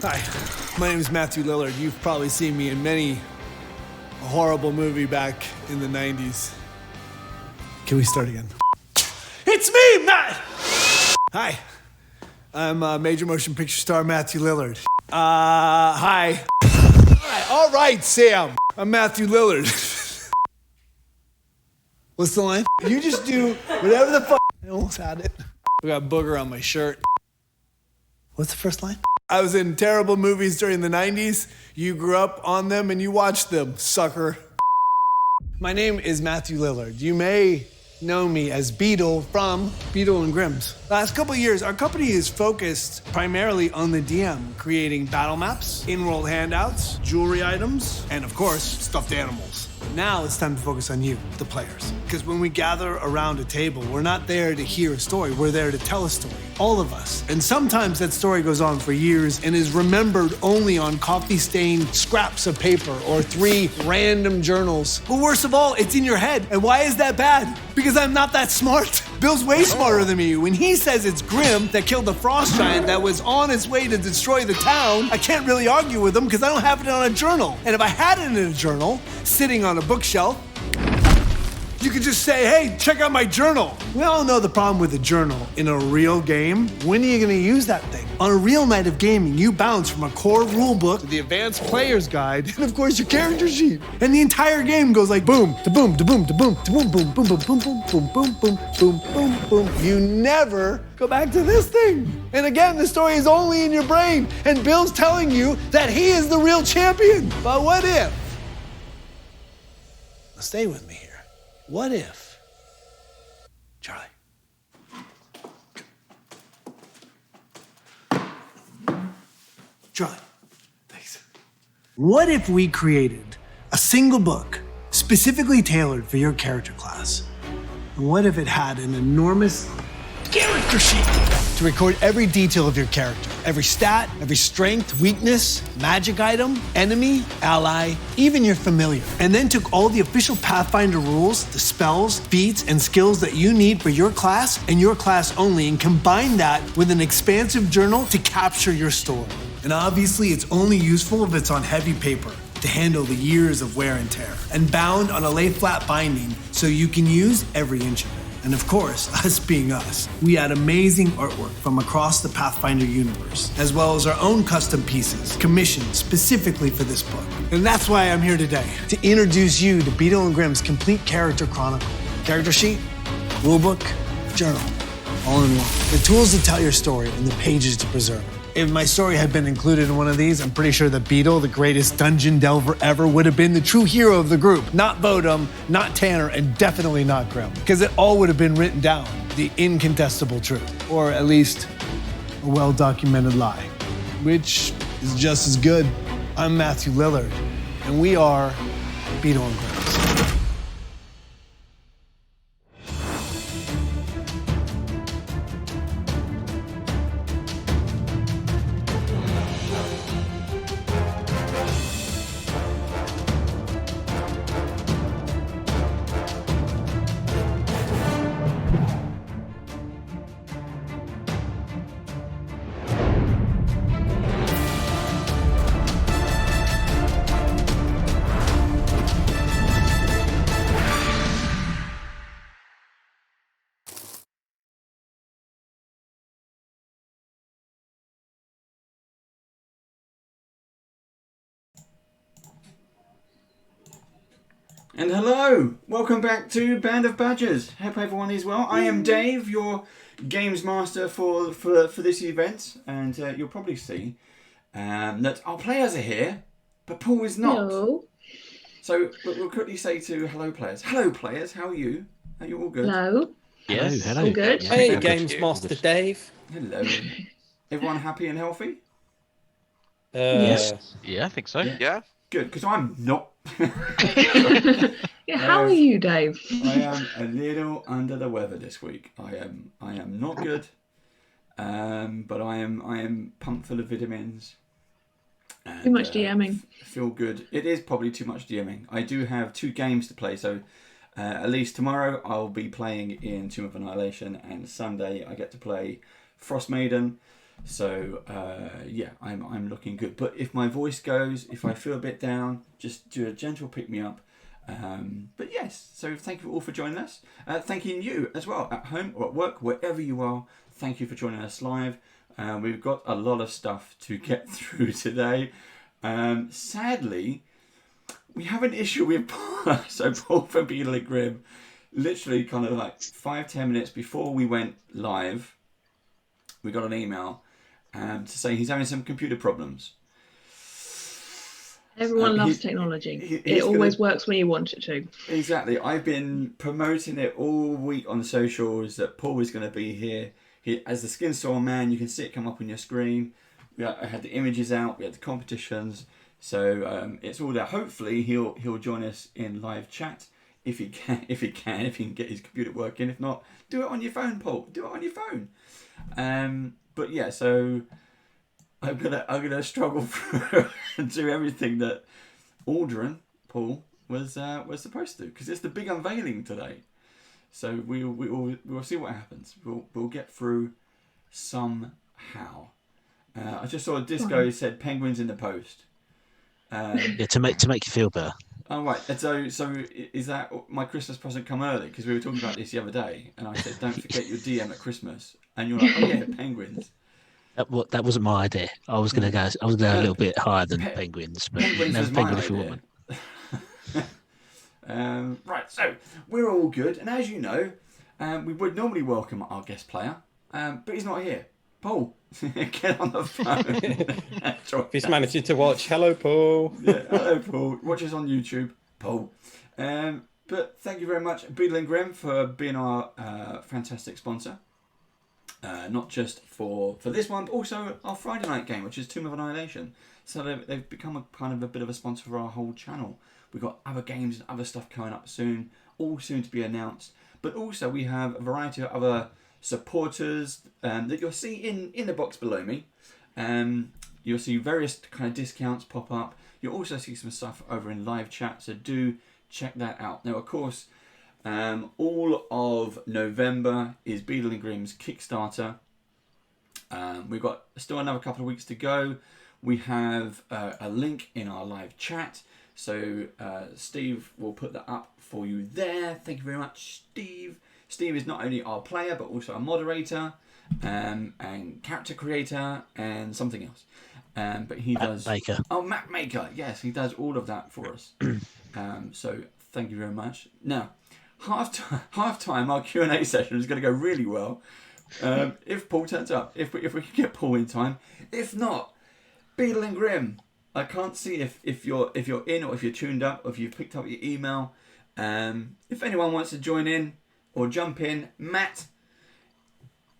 Hi, my name is Matthew Lillard. You've probably seen me in many a horrible movie back in the 90s. Can we start again? It's me, Matt! Hi, I'm major motion picture star Matthew Lillard. Hi. All right, Sam. I'm Matthew Lillard. What's the line? You just do whatever the fuck. I almost had it. I got booger on my shirt. What's the first line? I was in terrible movies during the 90s. You grew up on them and you watched them, sucker. My name is Matthew Lillard. You may know me as BEADLE from BEADLE and Grimm's. Last couple of years, our company is focused primarily on the DM, creating battle maps, in-world handouts, jewelry items, and of course, stuffed animals. Now it's time to focus on you, the players. Because when we gather around a table, we're not there to hear a story, we're there to tell a story. All of us. And sometimes that story goes on for years and is remembered only on coffee-stained scraps of paper or 3 random journals. But worst of all, it's in your head. And why is that bad? Because I'm not that smart. Bill's way smarter than me. When he says it's Grimm that killed the frost giant that was on its way to destroy the town, I can't really argue with him because I don't have it on a journal. And if I had it in a journal, sitting on a bookshelf, you could just say, hey, check out my journal. We all know the problem with a journal. In a real game, when are you gonna use that thing? On a real night of gaming, you bounce from a core rule book to the advanced player's guide, and of course your character sheet. And the entire game goes like boom, to boom, to boom, to boom, to boom, boom, boom, boom, boom, boom, boom, boom, boom, boom, boom, boom. You never go back to this thing. And again, the story is only in your brain, and Bill's telling you that he is the real champion. But what if? Now stay with me here. What if, Charlie? Charlie, thanks. What if we created a single book specifically tailored for your character class? And what if it had an enormous character sheet to record every detail of your character? Every stat, every strength, weakness, magic item, enemy, ally, even your familiar. And then took all the official Pathfinder rules, the spells, feats, and skills that you need for your class and your class only, and combined that with an expansive journal to capture your story. And obviously it's only useful if it's on heavy paper to handle the years of wear and tear, and bound on a lay-flat binding so you can use every inch of it. And of course, us being us, we had amazing artwork from across the Pathfinder universe, as well as our own custom pieces, commissioned specifically for this book. And that's why I'm here today, to introduce you to Beadle and Grimm's complete character chronicle. Character sheet, rulebook, journal, all in one. The tools to tell your story and the pages to preserve it. If my story had been included in one of these, I'm pretty sure that Beadle, the greatest dungeon delver ever, would have been the true hero of the group. Not Bodum, not Tanner, and definitely not Grimm. Because it all would have been written down, the incontestable truth. Or at least, a well-documented lie. Which is just as good. I'm Matthew Lillard, and we are Beadle and Grimm. And hello, welcome back to Band of Badgers. Hope everyone is well. I am Dave, your games master for this event, and you'll probably see that our players are here, but Paul is not. Hello. So we'll quickly say to hello players, how are you? Are you all good? Hello. Yes. Hello. All good. Hey, Yeah, Games Master Dave. Hello. Everyone happy and healthy? Yes. Yeah, I think so. Yeah. Good, because I'm not. Yeah, how are you, Dave? I am a little under the weather this week. I am not good. But I am pumped full of vitamins. And, Too much DMing. Feel good. It is probably too much DMing. I do have 2 games to play, so at least tomorrow I'll be playing in Tomb of Annihilation, and Sunday I get to play Frostmaiden. So yeah, I'm looking good. But if my voice goes, if I feel a bit down, just do a gentle pick me up. But yes, so thank you all for joining us. Thanking you as well at home or at work, wherever you are. Thank you for joining us live. We've got a lot of stuff to get through today. Sadly, we have an issue with Paul. So Paul from Beadle and Grim, literally kind of like 5-10 minutes before we went live, we got an email to say he's having some computer problems. Everyone loves technology. It always works when you want it to. Exactly. I've been promoting it all week on socials that Paul was going to be here. As the SKINSAW Man, you can see it come up on your screen. I had the images out. We had the competitions. So it's all there. Hopefully he'll join us in live chat if he can get his computer working. If not, do it on your phone, Paul. Do it on your phone. But yeah, so I'm gonna struggle through and do everything that Aldrin, Paul, was supposed to do, because it's the big unveiling today. So we'll see what happens. We'll get through somehow. I just saw a disco said penguins in the post. Yeah, to make you feel better. Oh right. So is that my Christmas present come early? Because we were talking about this the other day, and I said don't forget your DM at Christmas, and you're like, oh yeah, penguins. That wasn't my idea. I was gonna go a little bit higher than penguins, but penguins no, was penguin my if you idea. want. Right, so we're all good, and as you know, we would normally welcome our guest player, but he's not here. Paul, get on the phone. If he's managing to watch, hello, Paul. Yeah, hello, Paul. Watch us on YouTube, Paul. But thank you very much, Beadle and Grim, for being our fantastic sponsor. Not just for this one, but also our Friday night game, which is Tomb of Annihilation. So they've become a kind of a bit of a sponsor for our whole channel. We've got other games and other stuff coming up soon, all soon to be announced. But also we have a variety of other supporters that you'll see in the box below me. You'll see various kind of discounts pop up. You'll also see some stuff over in live chat, so do check that out. Now, of course, all of November is Beadle and Grim's Kickstarter. We've got still another couple of weeks to go. We have a link in our live chat, so Steve will put that up for you there. Thank you very much, Steve. Steve is not only our player, but also a moderator and character creator and something else. But he does... Map maker. Oh, map maker. Yes, he does all of that for us. So thank you very much. Now, half time, our Q&A session is going to go really well. If Paul turns up, if we can get Paul in time. If not, Beadle and Grim. I can't see if you're in or if you're tuned up or if you've picked up your email. If anyone wants to join in or jump in, Matt,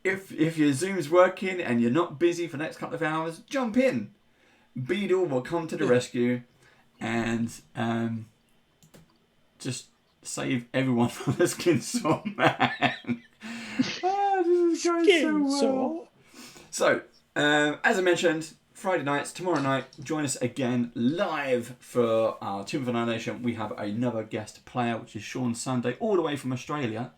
if your Zoom's working and you're not busy for the next couple of hours, jump in. Beadle will come to the rescue and just save everyone from the SKINSAW Man. This is going so well. So, as I mentioned, Friday nights, tomorrow night, join us again live for our Tomb of Annihilation. We have another guest player, which is Sean Sunday, all the way from Australia.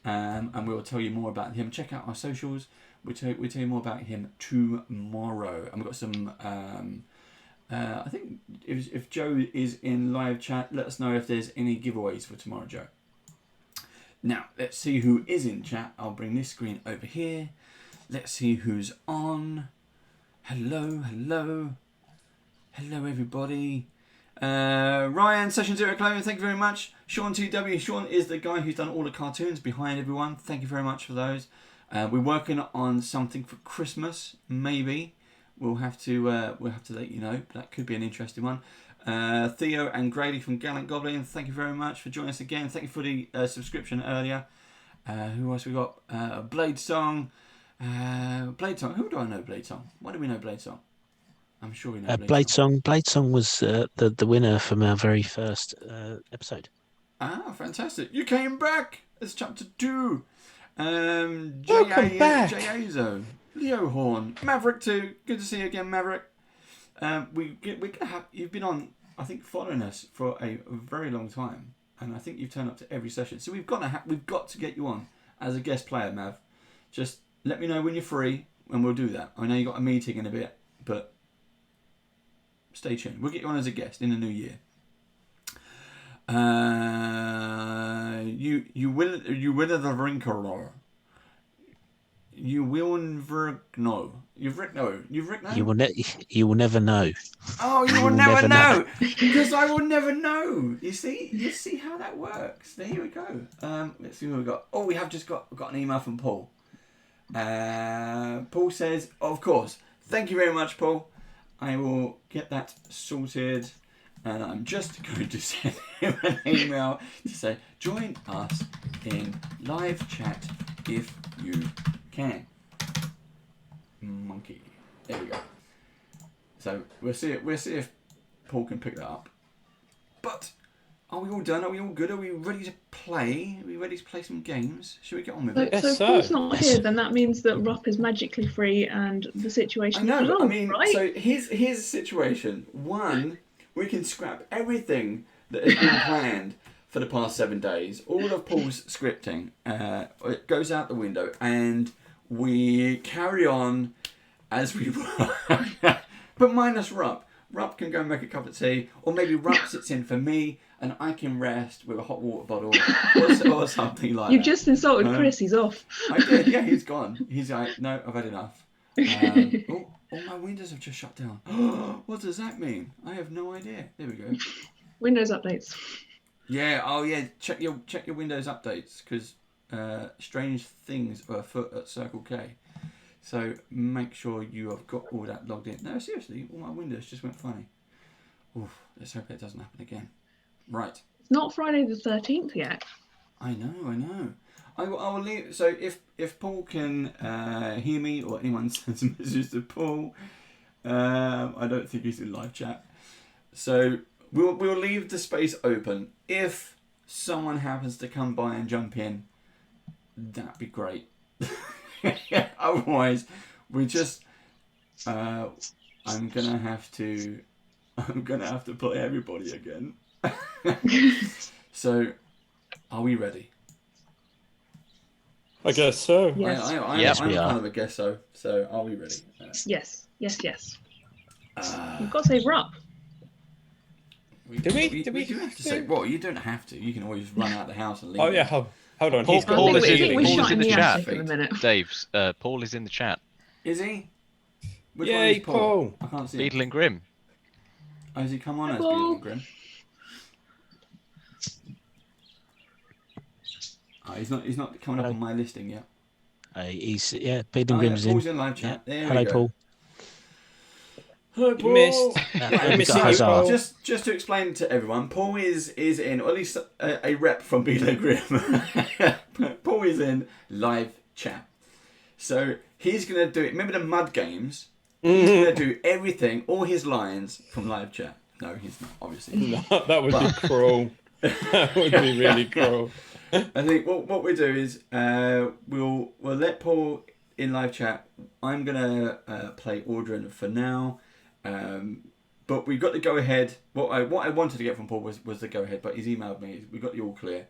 And we will tell you more about him. Check out our socials. We'll tell you more about him tomorrow. And we've got some... I think if Joe is in live chat, let us know if there's any giveaways for tomorrow, Joe. Now, let's see who is in chat. I'll bring this screen over here. Let's see who's on. Hello, everybody. Ryan, Session Zero Clothing, thank you very much. Ch02. Sean is the guy who's done all the cartoons behind everyone. Thank you very much for those. We're working on something for Christmas, maybe. We'll have to let you know. That could be an interesting one. Theo and Grady from Gallant Goblin, thank you very much for joining us again. Thank you for the subscription earlier. Who else we got? Blade Song. Blade Song. Who do I know? Blade Song. Why do we know Blade Song? I'm sure we know Blade Song. Blade Song was the winner from our very first episode. Ah, fantastic! You came back. It's chapter 2. Welcome back. Jayazo, Leo Horn, Maverick 2. Good to see you again, Maverick. You've been on, I think, following us for a very long time, and I think you've turned up to every session. So we've got to get you on as a guest player, Mav. Just let me know when you're free, and we'll do that. I know you got a meeting in a bit, but stay tuned. We'll get you on as a guest in the new year. You will the Rinker. You will never know. You've written no. You will never know. Oh, you will never know, because I will never know. You see how that works. There we go. Let's see what we got. Oh, we have just got an email from Paul. Paul says, of course. Thank you very much, Paul. I will get that sorted. And I'm just going to send him an email to say, join us in live chat if you can. Monkey. There we go. So we'll see if Paul can pick that up. But are we all done? Are we all good? Are we ready to play? Are we ready to play some games? Should we get on with it? So if Paul's not here, then that means that RUPP is magically free and the situation is resolved, I mean, right? so here's the situation. One, we can scrap everything that has been planned for the past 7 days. All of Paul's scripting it goes out the window, and we carry on as we were. But minus RUPP. RUPP can go and make a cup of tea, or maybe RUPP sits in for me, and I can rest with a hot water bottle or something like that. You've just insulted Chris. He's off. I did. Yeah, he's gone. He's like, no, I've had enough. All my windows have just shut down. What does that mean? I have no idea. There we go. Windows updates. Yeah. Oh, yeah. Check your Windows updates, because strange things are afoot at Circle K. So make sure you have got all that logged in. No, seriously, all my windows just went funny. Oof, let's hope it doesn't happen again. Right. It's not Friday the 13th yet. I know. I will leave. So if Paul can hear me, or anyone sends a message to Paul, I don't think he's in live chat. So we'll leave the space open. If someone happens to come by and jump in, that'd be great. Otherwise, we just I'm gonna have to play everybody again. So, are we ready? I guess so. Yes. I'm kind of a guess so. So, are we ready? Yes. You've got to say RUPP. Do we do have to say? Well, you don't have to. You can always run out the house and leave. Oh yeah, hold on. Paul is in the chat. In a minute. Dave, Paul is in the chat. Is he? Which Yay, one is Paul? Paul. I can't see. Beadle and Grim. Oh, has he come on as Paul. Beadle and Grim? Oh, he's not coming up on my listing yet. He's Beadle and Grim's Paul's in. in live chat. There Hello, we go. Paul. Hello, Paul. Missed. Yeah, Missing you, Paul. just to explain to everyone, Paul is in, or at least a rep from Beadle and Grim. Paul is in live chat. So he's going to do it. Remember the mud games? He's going to do everything, all his lines from live chat. No, he's not, obviously. No, that would be cruel. That would be really cruel. I think what we do is we'll let Paul in live chat. I'm going to play Audryn for now. But we got the go ahead. What I wanted to get from Paul was the go ahead, but he's emailed me. We got the all clear.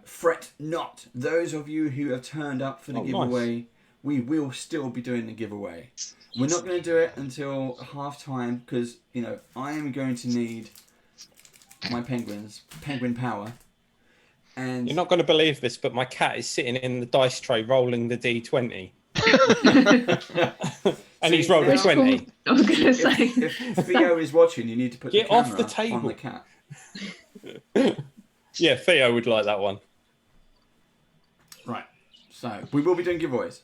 Fret not, those of you who have turned up for the giveaway. Nice. We will still be doing the giveaway. We're not going to do it until half time, because I am going to need my penguin power. And you're not going to believe this, but my cat is sitting in the dice tray rolling the D20. And he's rolled a 20. I was going to say. If Theo is watching, you need to put the camera off the table on the cat. Yeah, Theo would like that one. Right. So we will be doing giveaways.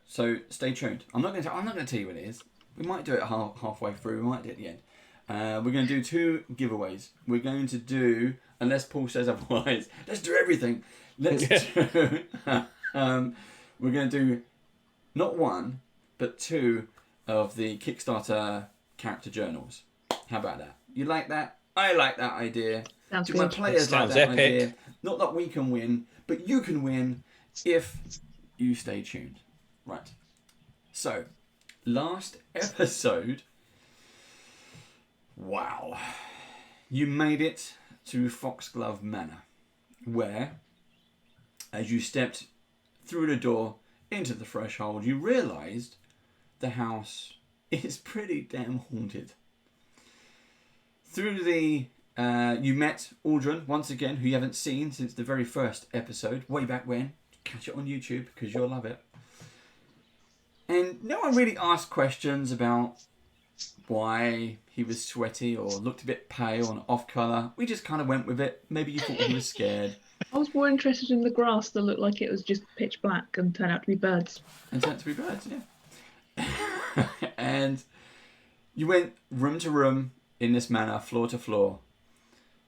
So stay tuned. I'm not going to tell you what it is. We might do it halfway through. We might do it at the end. We're going to do 2 giveaways. We're going to do, unless Paul says otherwise, let's do everything. Let's do. We're going to do not 1, but 2 of the Kickstarter character journals. How about that? You like that? I like that idea. Sounds Do good. my players like that epic. idea? Not that we can win, but you can win if you stay tuned. Right. So, last episode. Wow. You made it to Foxglove Manor, where, as you stepped through the door, into the threshold, you realised the house is pretty damn haunted. Through the... you met Aldrin, once again, who you haven't seen since the very first episode, way back when. Catch it on YouTube, because you'll love it. And no one really asked questions about why he was sweaty or looked a bit pale and off colour. We just kind of went with it. Maybe you thought he was scared. I was more interested in the grass that looked like it was just pitch black and turned out to be birds. And turned out to be birds, yeah. And you went room to room in this manor, floor to floor,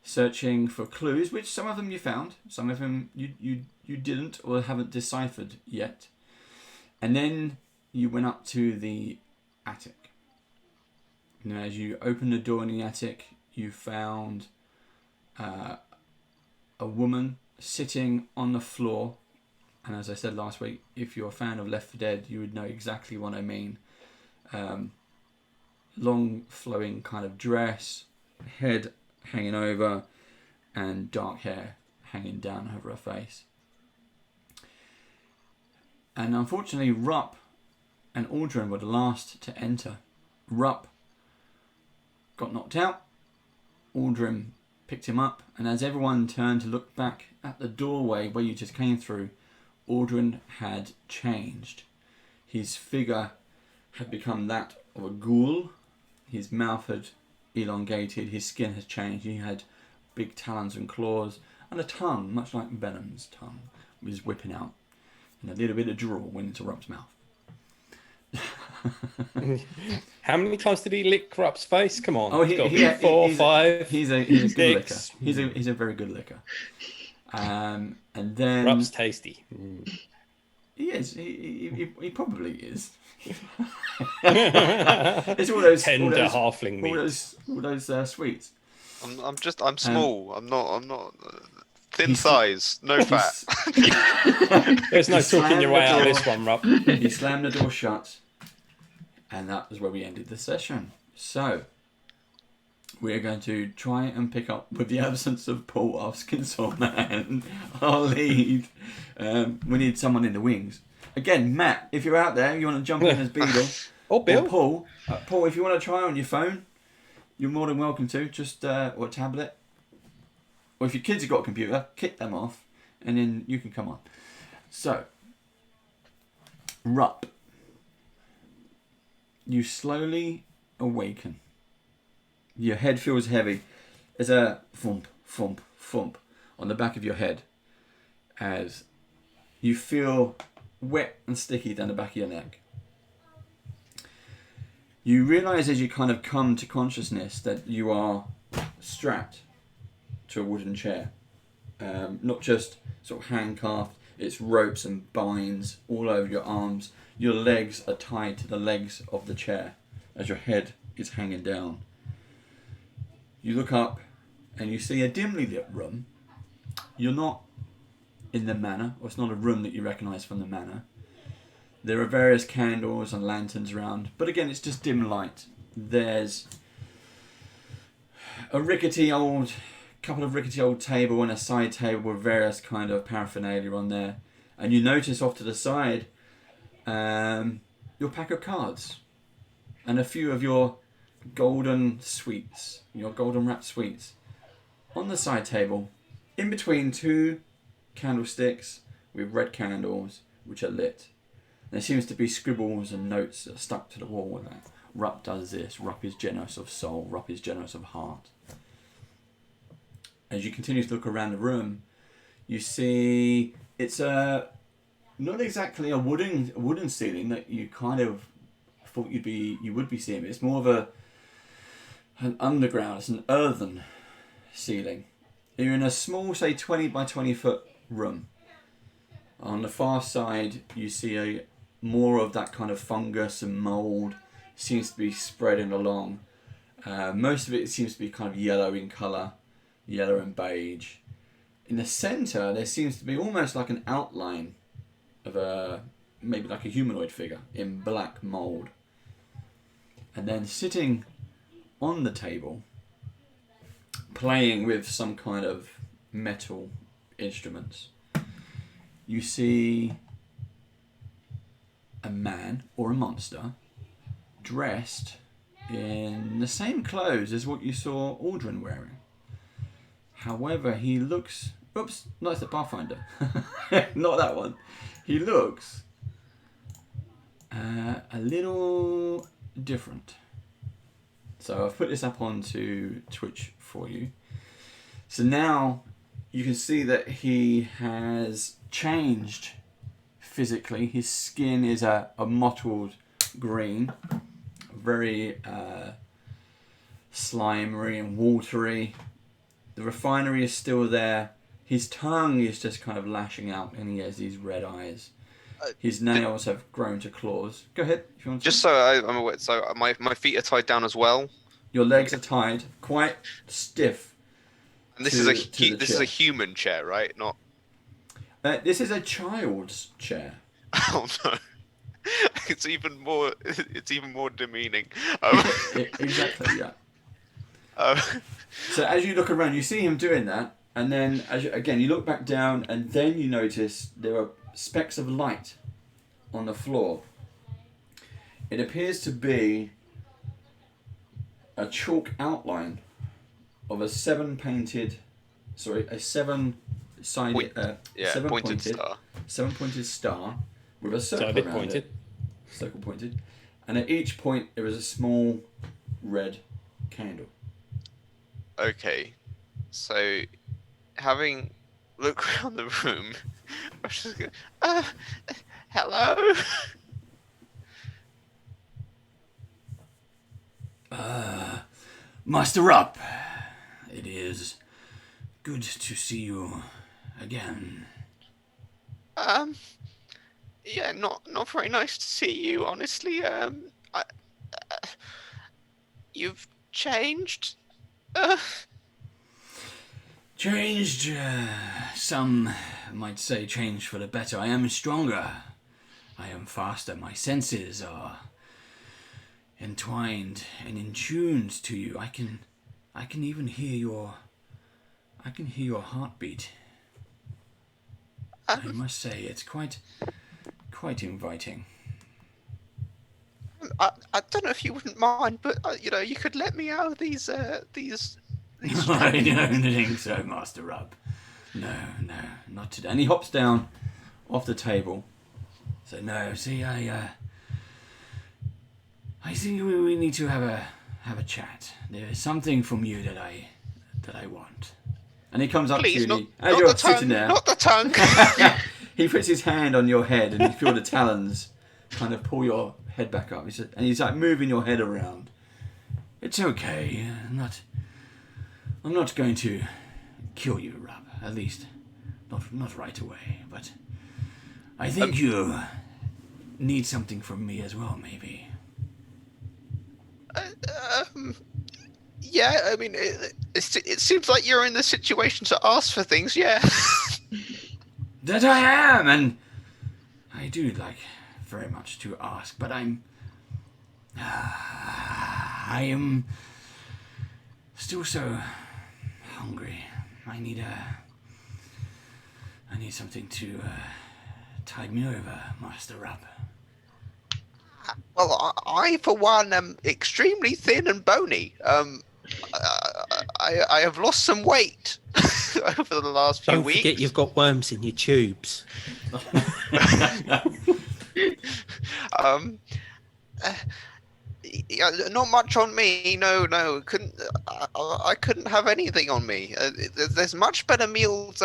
searching for clues, which some of them you found, some of them you didn't or haven't deciphered yet. And then you went up to the attic. Now, as you opened the door in the attic, you found a woman sitting on the floor. And as I said last week, if you're a fan of Left 4 Dead, you would know exactly what I mean. Long flowing kind of dress, head hanging over, and dark hair hanging down over her face. And unfortunately, RUPP and Aldrin were the last to enter. RUPP got knocked out. Aldrin picked him up, and as everyone turned to look back at the doorway where you just came through, Aldrin had changed. His figure had become that of a ghoul. His mouth had elongated, his skin had changed. He had big talons and claws, and a tongue, much like Venom's tongue, was whipping out. And a little bit of drool went into RUPP's mouth. How many times did he lick Rupp's face? Come on. Oh, four, five. He's a good licker. Six. He's a very good licker. And then Rupp's tasty. he is. He probably is. It's all those Tender halfling meat. All those sweets. I'm small. I'm not thin size, no fat. There's no He talking slammed your way the out of door. this one, Rupp. He slammed the door shut, and that was where we ended the session. So we're going to try and pick up with the absence of Paul, our SKINSAW Man, our lead. We need someone in the wings. Again, Matt, if you're out there, you want to jump in as BEADLE. Or Bill. Or Paul. Paul, if you want to try on your phone, you're more than welcome to. Just or a tablet. Or if your kids have got a computer, kick them off, and then you can come on. So, RUPP. You slowly awaken. Your head feels heavy. There's a thump, thump, thump on the back of your head as you feel wet and sticky down the back of your neck. You realise as you kind of come to consciousness that you are strapped to a wooden chair. Not just sort of handcuffed, it's ropes and binds all over your arms. Your legs are tied to the legs of the chair as your head is hanging down. You look up and you see a dimly lit room. You're not in the manor, or it's not a room that you recognise from the manor. There are various candles and lanterns around, but again, it's just dim light. There's a couple of rickety old table and a side table with various kind of paraphernalia on there. And you notice off to the side your pack of cards and a few of your golden sweets, your golden wrapped sweets on the side table, in between two candlesticks with red candles which are lit. There seems to be scribbles and notes that are stuck to the wall like, RUPP does this, RUPP is generous of soul, RUPP is generous of heart. As you continue to look around the room, you see it's not exactly a wooden ceiling that you kind of thought you would be seeing. It's more of an underground. It's an earthen ceiling. You're in a small, say 20 by 20 foot room. On the far side, you see more of that kind of fungus and mould seems to be spreading along. Most of it seems to be kind of yellow in colour. Yellow and beige. In the centre, there seems to be almost like an outline of maybe like a humanoid figure in black mould. And then sitting on the table, playing with some kind of metal instruments, you see a man or a monster dressed in the same clothes as what you saw Aldrin wearing. However, he looks... Oops, no, it's the Pathfinder. Not that one. He looks a little different. So I've put this up onto Twitch for you. So now you can see that he has changed physically. His skin is a mottled green, very slimery and watery. The refinery is still there. His tongue is just kind of lashing out, and he has these red eyes. His nails have grown to claws. Go ahead, if you want to. Just so I'm aware, so my feet are tied down as well. Your legs are tied, quite stiff. And this is a human chair, right? Not. This is a child's chair. Oh no! It's even more demeaning. Exactly, yeah. So as you look around, you see him doing that, and then again you look back down, and then you notice there are specks of light on the floor. It appears to be a chalk outline of a seven-pointed star with a circle around pointed. it. Circle pointed. And at each point there is a small red candle. Okay, so having looked around the room, I was just going, hello? Master RUPP, it is good to see you again. Yeah, not very nice to see you, honestly. You've changed. Changed, some might say changed for the better. I am stronger. I am faster. My senses are entwined and in tuned to you. I can even hear your heartbeat. I must say it's quite inviting. I don't know if you wouldn't mind, but you could let me out of these I don't think so, Master RUPP. No, not today. And he hops down off the table. So no, see, I think we need to have a chat. There is something from you that I want. And he comes up Please, to you not as you're the tongue, sitting there. not the tongue. He puts his hand on your head, and you feel the talons kind of pull your head back up. And he's like moving your head around. It's okay. I'm not going to kill you, RUPP. At least, not right away. But I think you need something from me as well, maybe. Yeah, I mean, it seems like you're in the situation to ask for things. Yeah. That I am, and I do like very much to ask, but I am still so hungry. I need something to tide me over, Master RUPP. Well, I for one am extremely thin and bony. I have lost some weight over the last few weeks. Don't forget you've got worms in your tubes. Yeah, not much on me. No, I couldn't have anything on me. There's much better meals.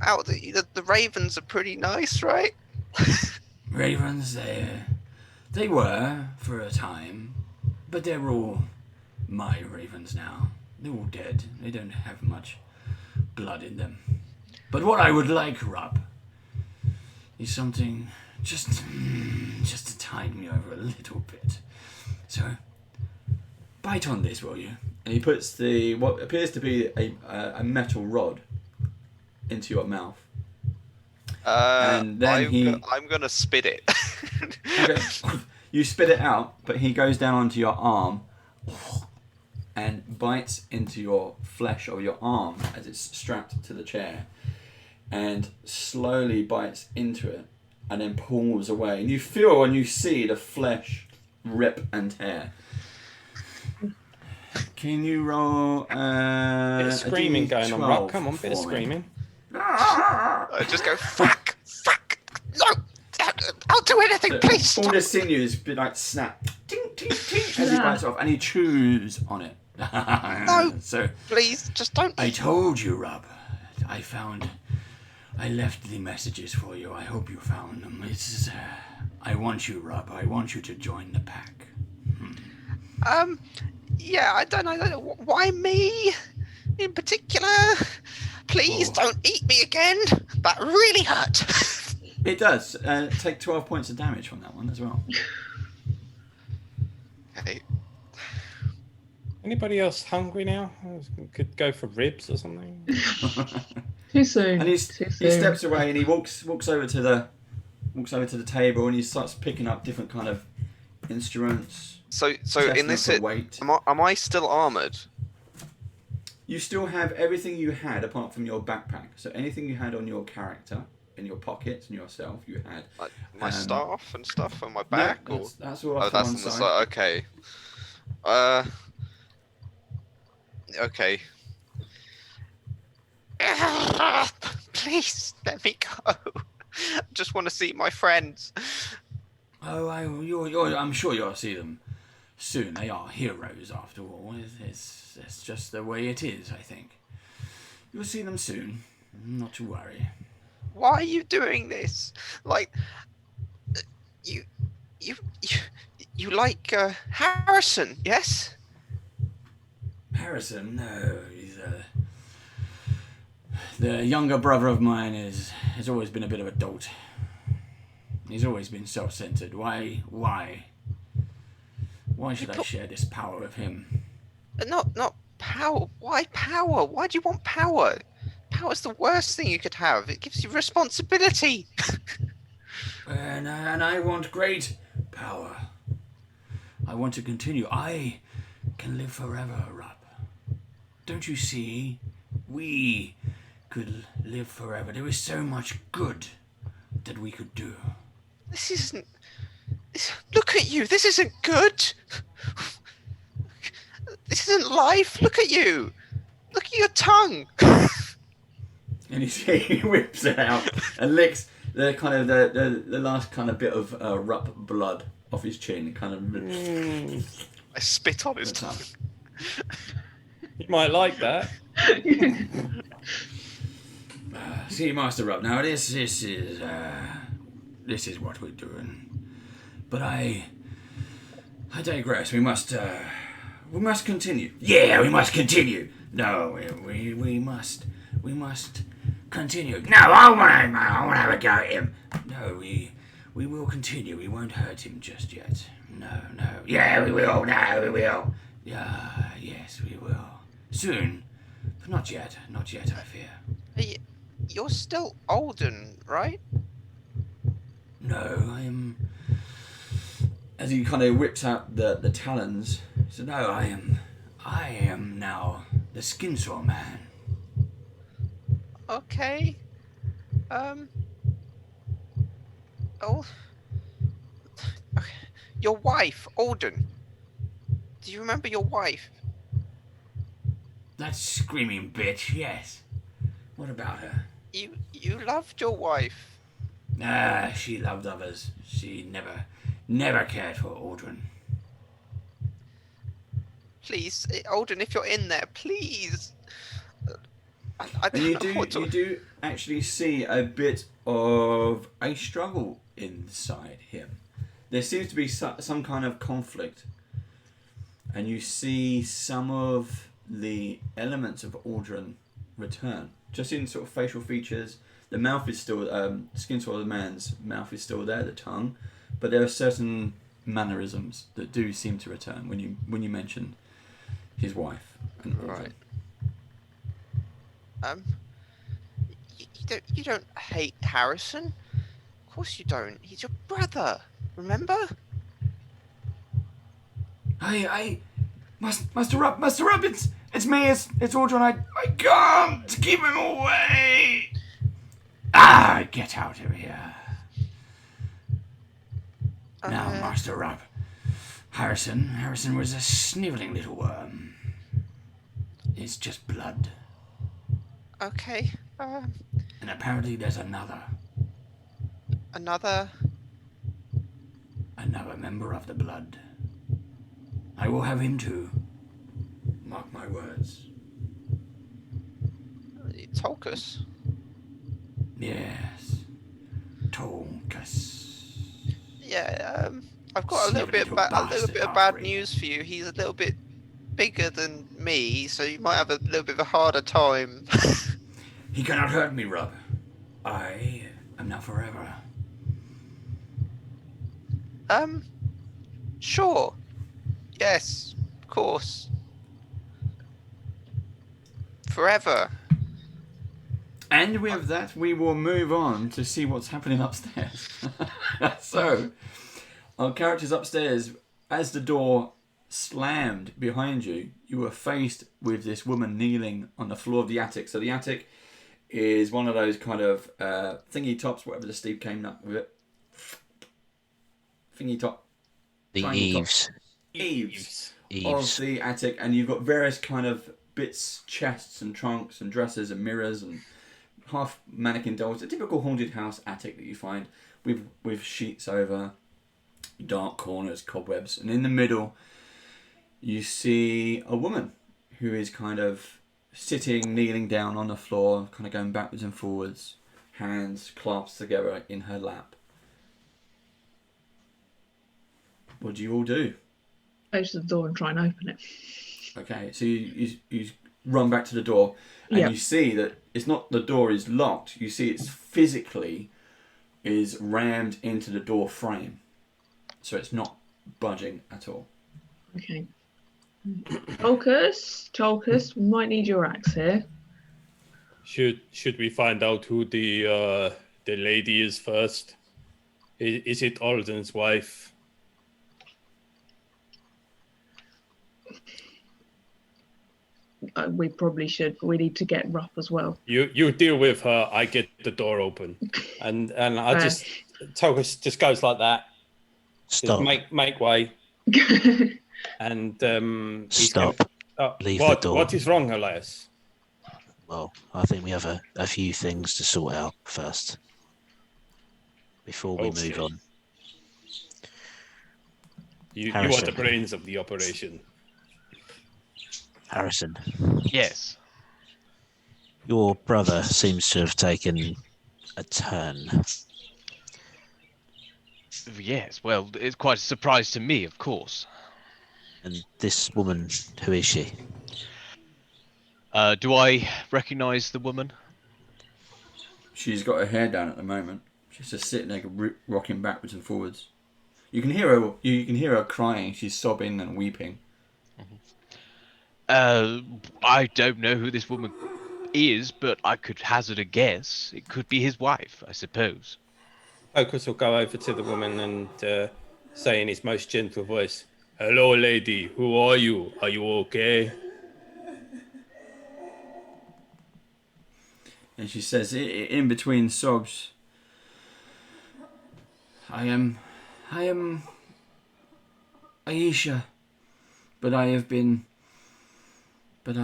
Out the ravens are pretty nice, right? Ravens, they were for a time, but they're all my ravens now. They're all dead. They don't have much blood in them. But what I would like, RUPP, is something just to tide me over a little bit. So, bite on this, will you? And he puts what appears to be a metal rod into your mouth. And then I'm gonna spit it. Okay. You spit it out, but he goes down onto your arm and bites into your flesh of your arm as it's strapped to the chair. and slowly bites into it and then pulls away. And you feel and you see the flesh rip and tear. Can you roll Bit of screaming going on, Rupp. Come on, bit of screaming. Just go, fuck, no, I'll do anything, please All stop. the sinews be like snap, ting, ting, ting, as he bites off, and he chews on it. No, so please, just don't. I told you, Rob. I left the messages for you. I hope you found them. I want you, Rob. I want you to join the pack. Yeah, I don't know. Why me in particular? Please don't eat me again. That really hurt. It does. Take 12 points of damage from that one as well. Okay. Anybody else hungry now? Could go for ribs or something. Too soon. And he Too soon. steps away and he walks over to the table and he starts picking up different kind of instruments. So in this, weight. am I still armored? You still have everything you had apart from your backpack. So anything you had on your character, in your pockets and yourself, you had. Like my staff and stuff on my back? No, or... that's all Oh, off that's to on one the side. side. Okay. Okay. Please let me go. I just want to see my friends. Oh, I'm sure you'll see them soon. They are heroes after all. It's just the way it is, I think. You'll see them soon. Not to worry. Why are you doing this? Like, you like Harrison, yes? Harrison? No, he's the younger brother of mine has always been a bit of a dolt. He's always been self-centered. Why should I share this power with him? Not power. Why power? Why do you want power? Power's the worst thing you could have. It gives you responsibility. And I want great power. I want to continue. I can live forever, Rupp. Don't you see? We could live forever. There is so much good that we could do. This isn't... Look at you. This isn't good. This isn't life. Look at you. Look at your tongue. And he whips it out and licks the kind of the last kind of bit of Rupp blood off his chin. Kind of. I spit on his tongue. You might like that. See, Master Rupp. Now this is what we're doing. But I digress. We must continue. Yeah, we must continue. No, we must continue. No, I want to have a go at him. No, we will continue. We won't hurt him just yet. No. Yeah, we will. No, we will. Yeah, yes, we will. Soon, but not yet. Not yet, I fear. You're still Alden, right? No, I am. As he kind of whips out the talons, he said, "No, I am now the SKINSAW Man." Okay. Oh. Okay. Your wife, Alden. Do you remember your wife? That screaming bitch. Yes. What about her? You loved your wife. Ah, she loved others. She never cared for Aldrin. Please, Alden, if you're in there, please. I And you don't know what to... you do actually see a bit of a struggle inside him. There seems to be some kind of conflict, and you see some of the elements of Aldrin return, just in sort of facial features. The mouth is still SKINSAW Man's mouth is still there, the tongue, but there are certain mannerisms that do seem to return when you mention his wife. And Right. You don't hate Harrison. Of course you don't. He's your brother. Remember? Master Rupp, it's me, it's Aldrin. I can't keep him away. Get out of here. Now, Uh, Master RUPP. Harrison was a snivelling little worm. It's just blood. okay. And apparently there's another Another. member of the blood. I will have him too. Mark my words. Tolkus. Yes. Tonkus. Yeah. I've got a little bit of bad news for you. He's a little bit bigger than me, so you might have a little bit of a harder time. He cannot hurt me, RUPP. I am now forever. Sure. Yes, of course. Forever. And with that, we will move on to see what's happening upstairs. So, our characters upstairs, as the door slammed behind you, you were faced with this woman kneeling on the floor of the attic. So the attic is one of those kind of thingy tops, whatever the Steve came up with it. Thingy top. The eaves. Eaves of the attic, and you've got various kind of bits, chests and trunks and dressers and mirrors and half mannequin dolls. A typical haunted house attic that you find with sheets over, dark corners, cobwebs, and in the middle you see a woman who is kind of sitting, kneeling down on the floor, kind of going backwards and forwards, hands clasped together in her lap. What do you all do? Close the door and try and open it. Okay, so you run back to the door, and you see that it's not the door is locked. You see it's physically is rammed into the door frame, so it's not budging at all. Okay. Tolkus, we might need your axe here. Should we find out who the lady is first? Is it Alden's wife? We probably should, but we need to get RUPP as well. You deal with her. I get the door open, and I just Togus just goes like that. Stop. Just make way. And Stop. Leave what, the door. What is wrong, Elias? Well, I think we have a few things to sort out first before we move on. You are the brains of the operation. Harrison. Yes. Your brother seems to have taken a turn. Yes, well, it's quite a surprise to me, of course. And this woman, who is she? Do I recognise the woman? She's got her hair down at the moment. She's just sitting there, rocking backwards and forwards. You can hear her. You can hear her crying. She's sobbing and weeping. I don't know who this woman is, but I could hazard a guess. It could be his wife, I suppose. Focus will go over to the woman and say in his most gentle voice, "Hello, lady. Who are you? Are you okay?" And she says, in between sobs, I am Aisha, but I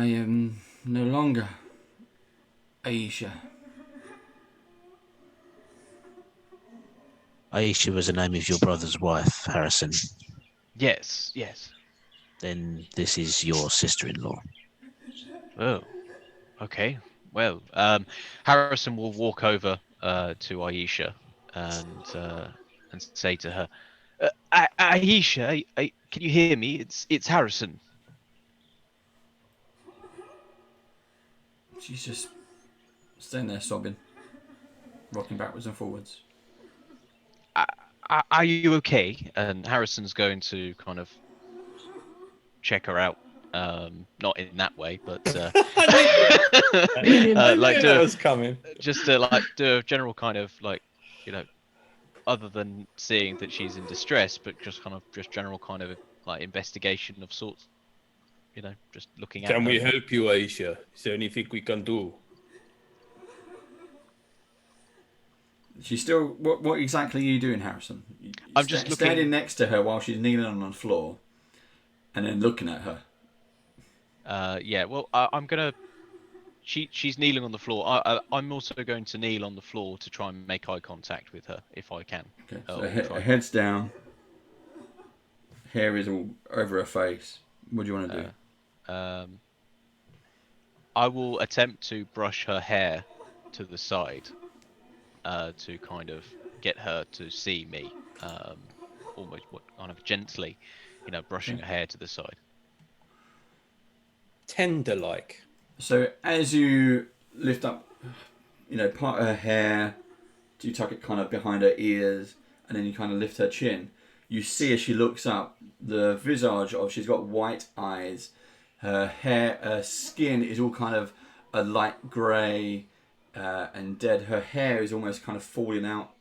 am no longer Aisha. Aisha was the name of your brother's wife, Harrison. Yes, yes. Then this is your sister-in-law. Oh, okay. Well, Harrison will walk over to Aisha and say to her, Aisha, can you hear me? It's Harrison. She's just standing there sobbing, rocking backwards and forwards. Are you okay? And Harrison's going to kind of check her out. Not in that way, but Like that was coming. Just to like do a general kind of like, you know, other than seeing that she's in distress, but just general kind of like investigation of sorts. You know, just looking at her. Can we help you, Aisha? Is there anything we can do? She's still. What exactly are you doing, Harrison? I'm just looking. Standing next to her while she's kneeling on the floor, and then looking at her. Yeah. Well, I'm gonna. She's kneeling on the floor. I'm also going to kneel on the floor to try and make eye contact with her if I can. Okay. So her head's down. Hair is all over her face. What do you want to do? I will attempt to brush her hair to the side, to kind of get her to see me, almost kind of gently, brushing her hair to the side. Tender like. So as you lift up, part of her hair, you tuck it kind of behind her ears, and then you kind of lift her chin. You see as she looks up, the visage of she's got white eyes. Her hair, her skin is all kind of a light grey and dead. Her hair is almost kind of falling out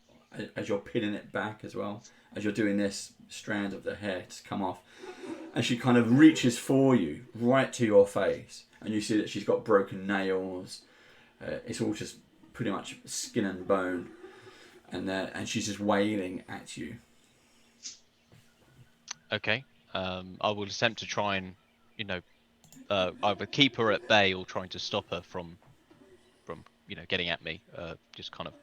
as you're pinning it back as well. As you're doing this, strands of the hair to come off. And she kind of reaches for you, right to your face. And you see that she's got broken nails. It's all just pretty much skin and bone. And she's just wailing at you. Okay. I will attempt to try and, either keep her at bay or trying to stop her from getting at me. Just kind of,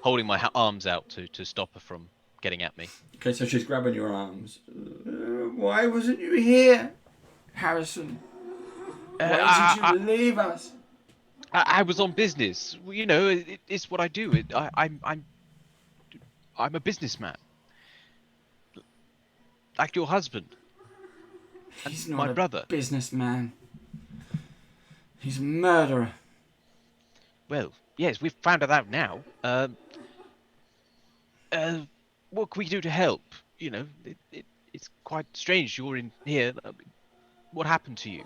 holding my arms out to stop her from getting at me. Okay, so she's grabbing your arms. Why wasn't you here, Harrison? Why did you leave us? I was on business. It's what I do. I'm a businessman. Like your husband. He's not my a brother. Businessman. He's a murderer. Well, yes, we've found that out now. What can we do to help? It's quite strange you're in here. What happened to you?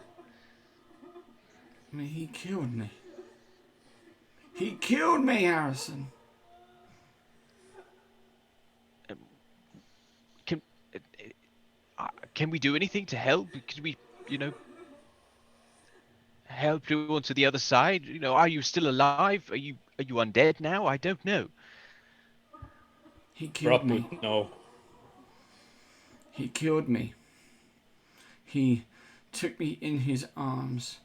I mean, he killed me. He killed me, Harrison. Can we do anything to help? Can we, help you onto the other side? Are you still alive? Are you undead now? I don't know. He killed RUPP me. would know. He killed me. He took me in his arms,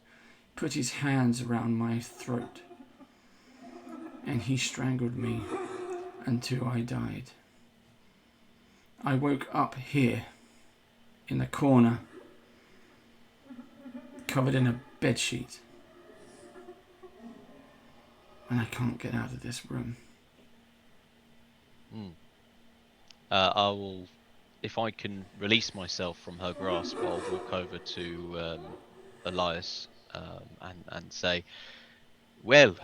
put his hands around my throat, and he strangled me until I died. I woke up here, in the corner, covered in a bedsheet, and I can't get out of this room. I will, if I can release myself from her grasp, I'll walk over to Elias and say, well,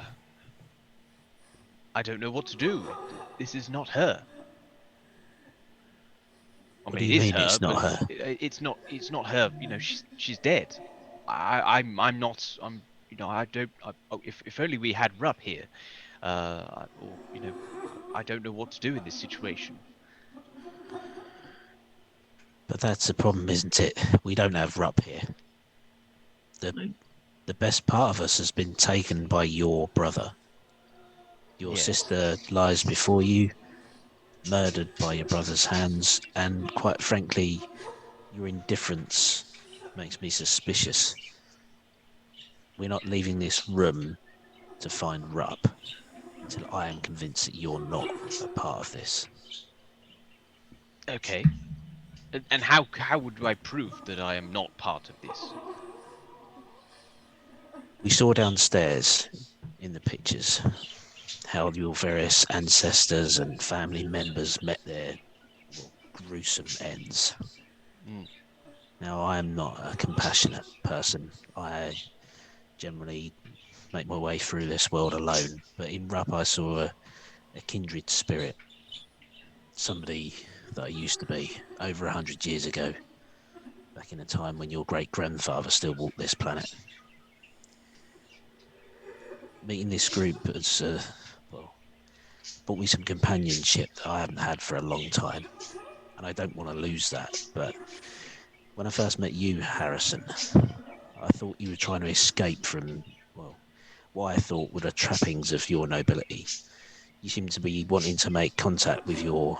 I don't know what to do. This is not her. I mean, it is her, it's not but her? it's not her. She's dead. I'm not. I don't. If only we had RUPP here, or I don't know what to do in this situation. But that's the problem, isn't it? We don't have RUPP here. The best part of us has been taken by your brother. Your sister lies before you, murdered by your brother's hands, and quite frankly, your indifference makes me suspicious. We're not leaving this room to find RUPP until I am convinced that you're not a part of this. Okay. And how would I prove that I am not part of this? We saw downstairs in the pictures how your various ancestors and family members met their gruesome ends. Now, I am not a compassionate person. I generally make my way through this world alone. But in RUPP, I saw a kindred spirit. Somebody that I used to be over 100 years ago, back in a time when your great-grandfather still walked this planet. Meeting this group has brought me some companionship that I haven't had for a long time, and I don't want to lose that. But when I first met you, Harrison, I thought you were trying to escape from, what I thought were the trappings of your nobility. You seem to be wanting to make contact with your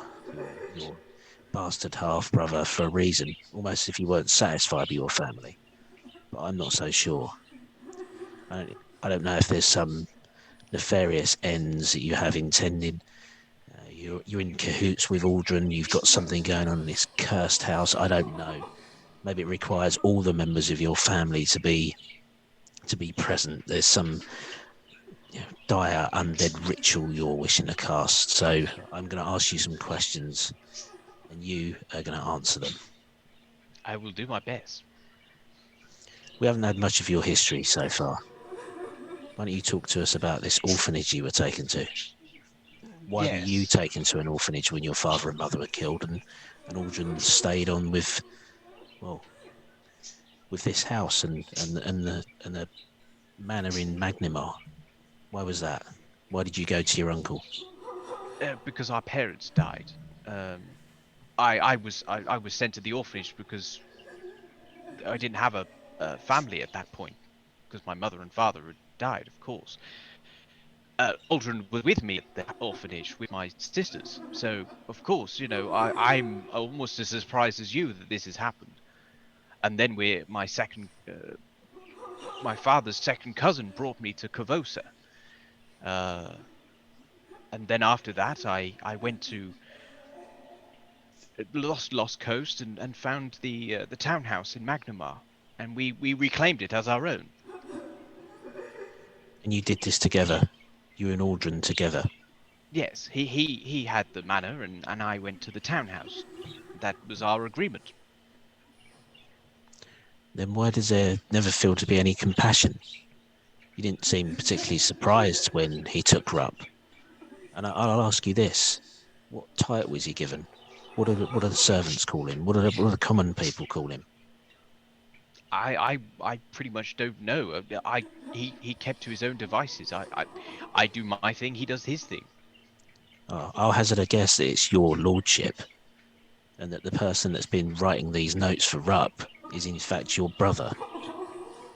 bastard half brother for a reason, almost if you weren't satisfied with your family. But I'm not so sure. I don't know if there's some nefarious ends that you have intended. You're in cahoots with Aldrin. You've got something going on in this cursed house. I don't know. Maybe it requires all the members of your family to be present. There's some dire undead ritual you're wishing to cast. So I'm going to ask you some questions, and you are going to answer them. I will do my best. We haven't had much of your history so far. Why don't you talk to us about this orphanage you were taken to? Why were you taken to an orphanage when your father and mother were killed, and Aldrin stayed on with this house and the manor in Magnimar? Why was that? Why did you go to your uncle? Because our parents died. I was sent to the orphanage because I didn't have a family at that point, because my mother and father had died, of course. Aldrin was with me at the orphanage with my sisters, so of course, I'm almost as surprised as you that this has happened. And then my father's second cousin brought me to Kavosa. And then after that, I went to Lost Coast and found the townhouse in Magnimar, and we reclaimed it as our own. And you did this together? You and Aldrin together? Yes, he had the manor, and I went to the townhouse. That was our agreement. Then why does there never feel to be any compassion? You didn't seem particularly surprised when he took RUPP. And I'll ask you this: what title was he given? What do the servants call him? What do the common people call him? I pretty much don't know. He kept to his own devices. I do my thing. He does his thing. I'll hazard a guess that it's your lordship, and that the person that's been writing these notes for RUPP is in fact your brother.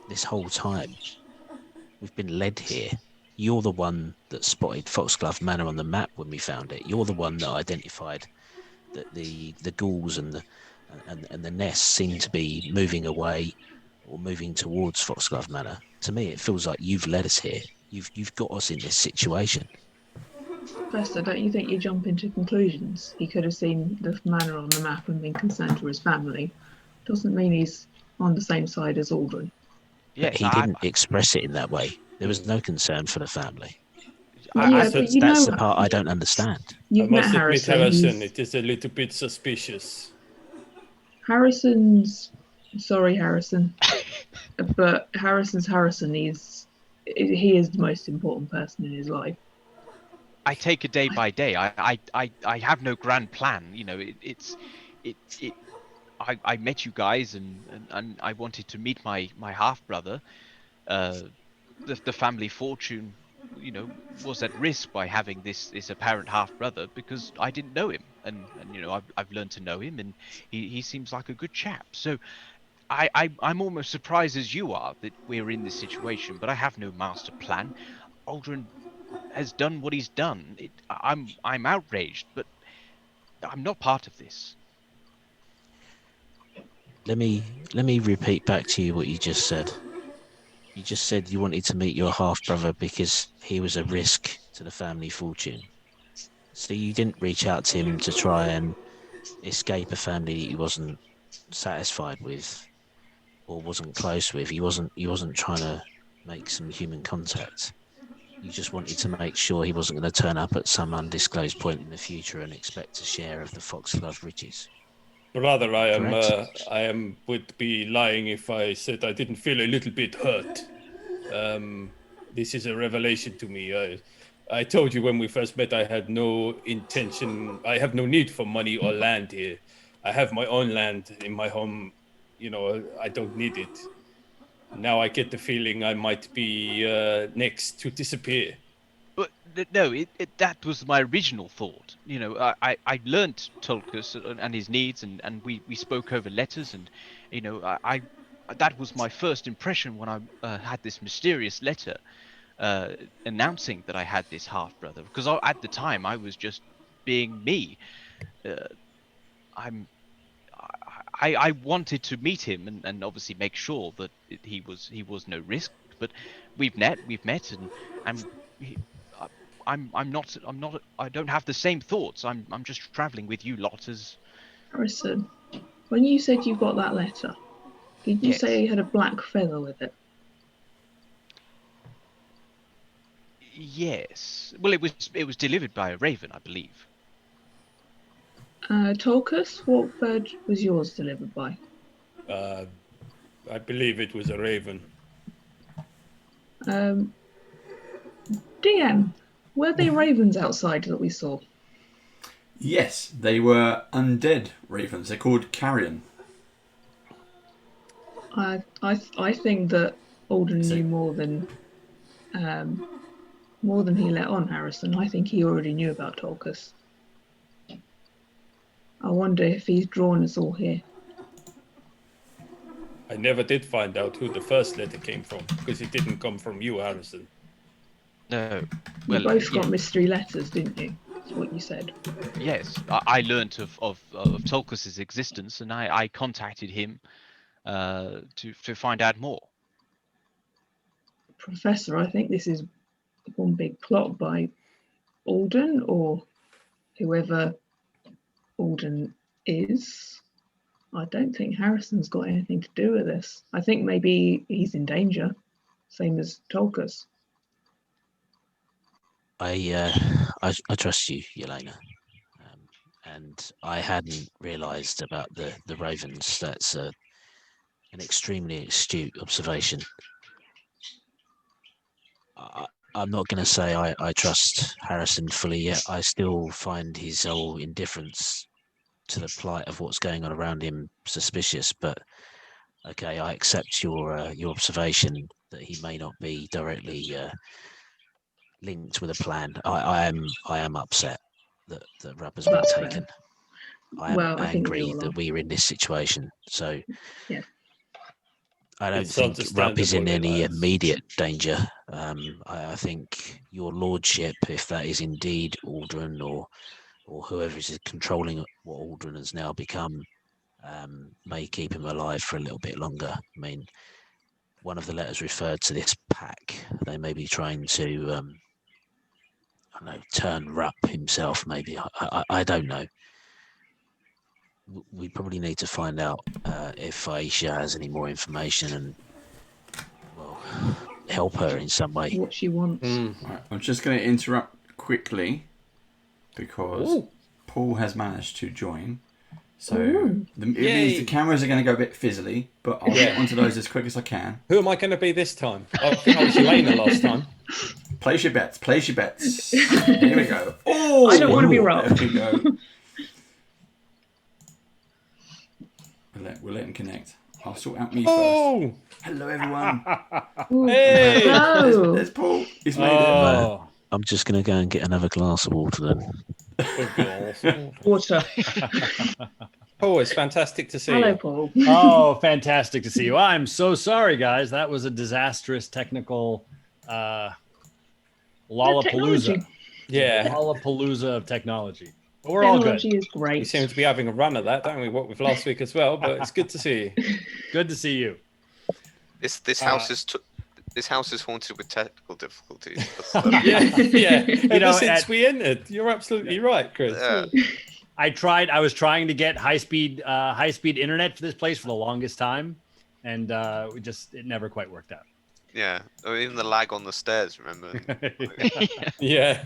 This whole time, we've been led here. You're the one that spotted Foxglove Manor on the map when we found it. You're the one that identified that the ghouls and the nests seem to be moving away or moving towards Foxglove Manor. To me, it feels like you've led us here. You've got us in this situation. Lester, don't you think you jump into conclusions? He could have seen the manor on the map and been concerned for his family. Doesn't mean he's on the same side as Aldrin. Yes, but he didn't express it in that way. There was no concern for the family. That's the part I don't understand. You've met Harrison. It is a little bit suspicious. Sorry, Harrison, but Harrison's Harrison. He is the most important person in his life. I take it day by day. I have no grand plan. I met you guys and I wanted to meet my half brother. The family fortune, was at risk by having this apparent half brother, because I didn't know him, and I've learned to know him, and he seems like a good chap. So I'm almost surprised as you are that we're in this situation, but I have no master plan. Aldrin has done what he's done. I'm outraged, but I'm not part of this. Let me repeat back to you what you just said. You just said you wanted to meet your half-brother because he was a risk to the family fortune. So you didn't reach out to him to try and escape a family that you wasn't satisfied with or wasn't close with. You wasn't trying to make some human contact. You just wanted to make sure he wasn't going to turn up at some undisclosed point in the future and expect a share of the Foxglove riches. Brother, I would be lying if I said I didn't feel a little bit hurt. This is a revelation to me. I told you when we first met I had no intention, I have no need for money or land here. I have my own land in my home, I don't need it. Now I get the feeling I might be next to disappear. But no, that was my original thought. I learned Tulkas and his needs, and we spoke over letters, and that was my first impression when I had this mysterious letter. announcing that I had this half brother, because at the time I was just being me. I wanted to meet him and obviously make sure that he was no risk. But we've met, and I'm not I don't have the same thoughts. I'm just traveling with you lot as. Harrison, when you said you got that letter, did you Yes. say you had a black feather with it? Yes. Well, it was delivered by a raven, I believe. Tolkus, what bird was yours delivered by? I believe it was a raven. DM, were they ravens outside that we saw? Yes, they were undead ravens. They're called carrion. I think that Alden knew more than he let on, Harrison. I think he already knew about Tolkus. I wonder if he's drawn us all here. I never did find out who the first letter came from, because it didn't come from you, Harrison. No. You both got mystery letters, didn't you? That's what you said. Yes, I learnt of Tolkus's existence, and I contacted him to find out more. Professor, I think this is one big plot by Alden, or whoever Alden is. I don't think Harrison's got anything to do with this. I think maybe he's in danger, same as Tolkus. I trust you, Yelena, and I hadn't realised about the ravens. That's an extremely astute observation. I'm not going to say I trust Harrison fully yet. I still find his whole indifference to the plight of what's going on around him suspicious. But okay, I accept your observation that he may not be directly linked with a plan. I am upset that RUPP has been taken. I am angry that we're in this situation. So yeah. I don't think RUPP is in any immediate danger. I think your lordship, if that is indeed Aldrin or whoever is controlling what Aldrin has now become, may keep him alive for a little bit longer. I mean, one of the letters referred to this pack. They may be trying to, I don't know, turn RUPP himself, maybe. I don't know. We probably need to find out if Aisha has any more information and, well, help her in some way. What she wants. Right, I'm just going to interrupt quickly because Paul has managed to join. So it means the cameras are going to go a bit fizzly, but I'll get onto those as quick as I can. Who am I going to be this time? I think I was Yelena last time. Place your bets. Place your bets. Here we go. Oh, I don't want to be wrong. There we go. We'll let him connect. I'll sort out me first. Hello, everyone. Hey! There's Paul. He's made it. I'm just going to go and get another glass of water then. Water. Oh, it's fantastic to see Hello, you. Paul. Oh, fantastic to see you. I'm so sorry, guys. That was a disastrous technical Lollapalooza. Yeah. Lollapalooza of technology. But we're all good. Technology is great. We seem to be having a run at that, don't we? What with last week as well, but it's good to see you. Good to see you. This house is haunted with technical difficulties. Yeah. Ever since we entered, you're absolutely right, Chris. I was trying to get high speed internet for this place for the longest time, and it never quite worked out. Yeah, or even the lag on the stairs. Remember? Yeah.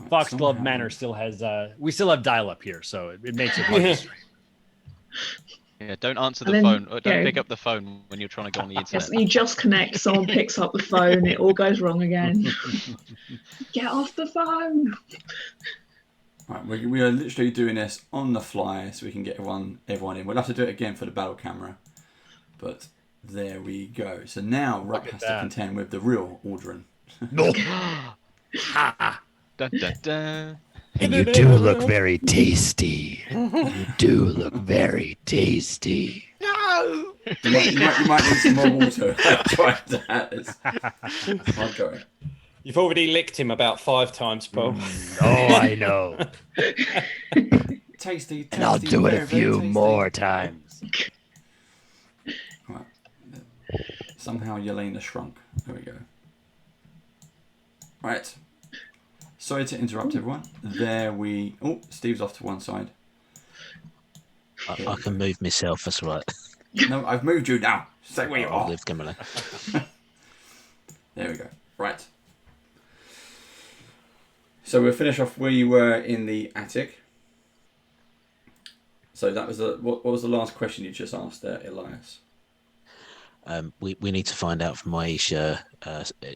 Foxglove Manor still has we still have dial-up here, so it makes it hard. Yeah, don't answer the phone. Don't pick up the phone when you're trying to go on the internet. Yes, you just connect, someone picks up the phone, it all goes wrong again. Get off the phone. Right, we are literally doing this on the fly so we can get everyone in. We'll have to do it again for the battle camera, but there we go. So now RUPP has to contend with the real Aldrin. Dun, dun, dun. And you do look very tasty. You do look very tasty. No. You might need some more water. Try that. I'll go. You've already licked him about 5 times, Paul. Oh, I know. Tasty. And I'll do it a few more times. Right. Somehow Yelena shrunk. There we go. Right. Sorry to interrupt everyone. Oh, Steve's off to one side. I can move myself, that's right. No, I've moved you now. Stay where you I'll are. live Gimli. There we go. Right. So we'll finish off where you were in the attic. So that was what was the last question you just asked there, Elias? We need to find out from Aisha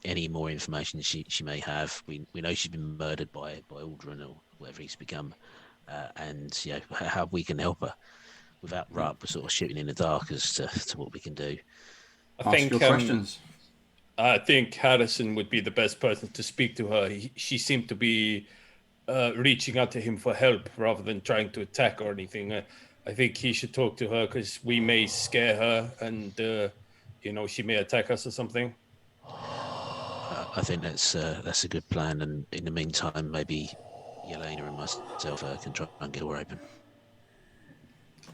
any more information she may have. We know she's been murdered by Aldrin or whatever he's become, and how we can help her without RUPP. We're sort of shooting in the dark as to what we can do. Ask your questions. I think Harrison would be the best person to speak to her. She seemed to be reaching out to him for help rather than trying to attack or anything. I think he should talk to her because we may scare her and she may attack us or something. I think that's a good plan, and in the meantime, maybe Yelena and myself can try and get her open.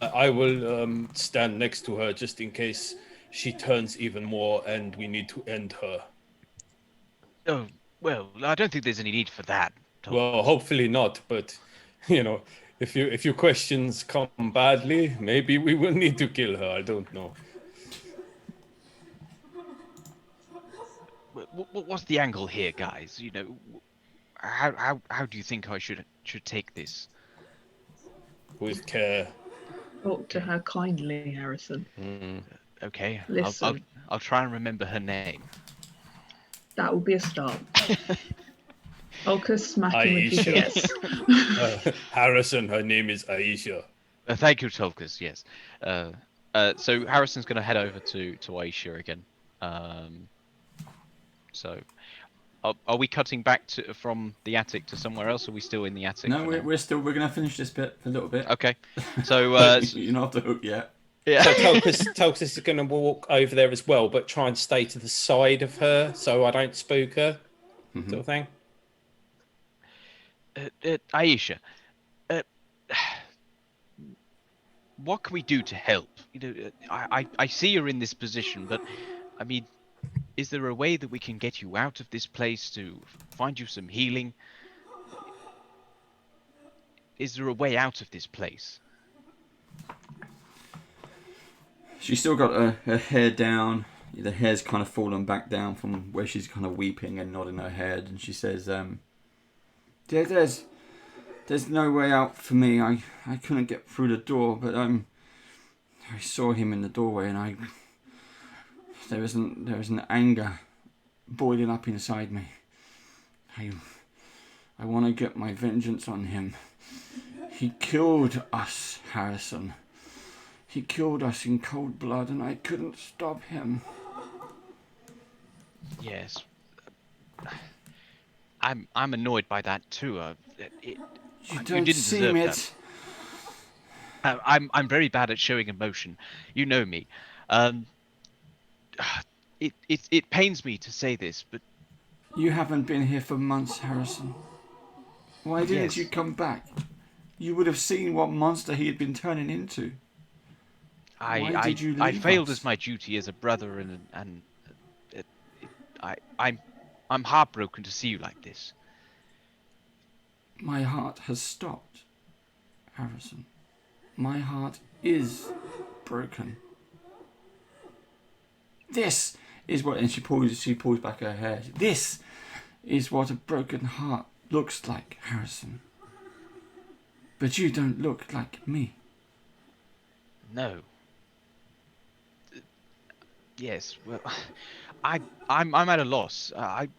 I will stand next to her just in case she turns even more and we need to end her. Oh, well, I don't think there's any need for that. Tom. Well, hopefully not, but, if your questions come badly, maybe we will need to kill her. I don't know. What's the angle here, guys? How do you think I should take this? With care. Talk to her kindly, Harrison. Okay, Listen. I'll try and remember her name. That will be a start. Olcus, smack him with Aisha. GPS. Harrison, her name is Aisha. Thank you, Tolkus. Yes. So Harrison's going to head over to Aisha again. So, are we cutting back from the attic to somewhere else? Or are we still in the attic? No, we're going to finish this bit for a little bit. Okay. So you're not off the hook yet. Yeah. So Tolkus is going to walk over there as well, but try and stay to the side of her so I don't spook her, sort of thing. Aisha, what can we do to help? I see you're in this position, but I mean, is there a way that we can get you out of this place to find you some healing? Is there a way out of this place? She's still got her hair down. The hair's kind of fallen back down from where she's kind of weeping and nodding her head. And she says, there's no way out for me. I couldn't get through the door, but I saw him in the doorway, and there was an anger boiling up inside me. I want to get my vengeance on him. He killed us, Harrison. He killed us in cold blood, and I couldn't stop him. Yes. I'm annoyed by that too. You didn't seem deserve it. that. I'm very bad at showing emotion. You know me. It pains me to say this, but You haven't been here for months, Harrison. Why didn't Yes. you come back? You would have seen what monster he had been turning into. Why did you I leave failed us? as my duty as a brother, and I'm heartbroken to see you like this. My heart has stopped, Harrison. My heart is broken. This is what, and she pulls back her hair. This is what a broken heart looks like, Harrison. But you don't look like me. No. Yes. Well, I'm at a loss. I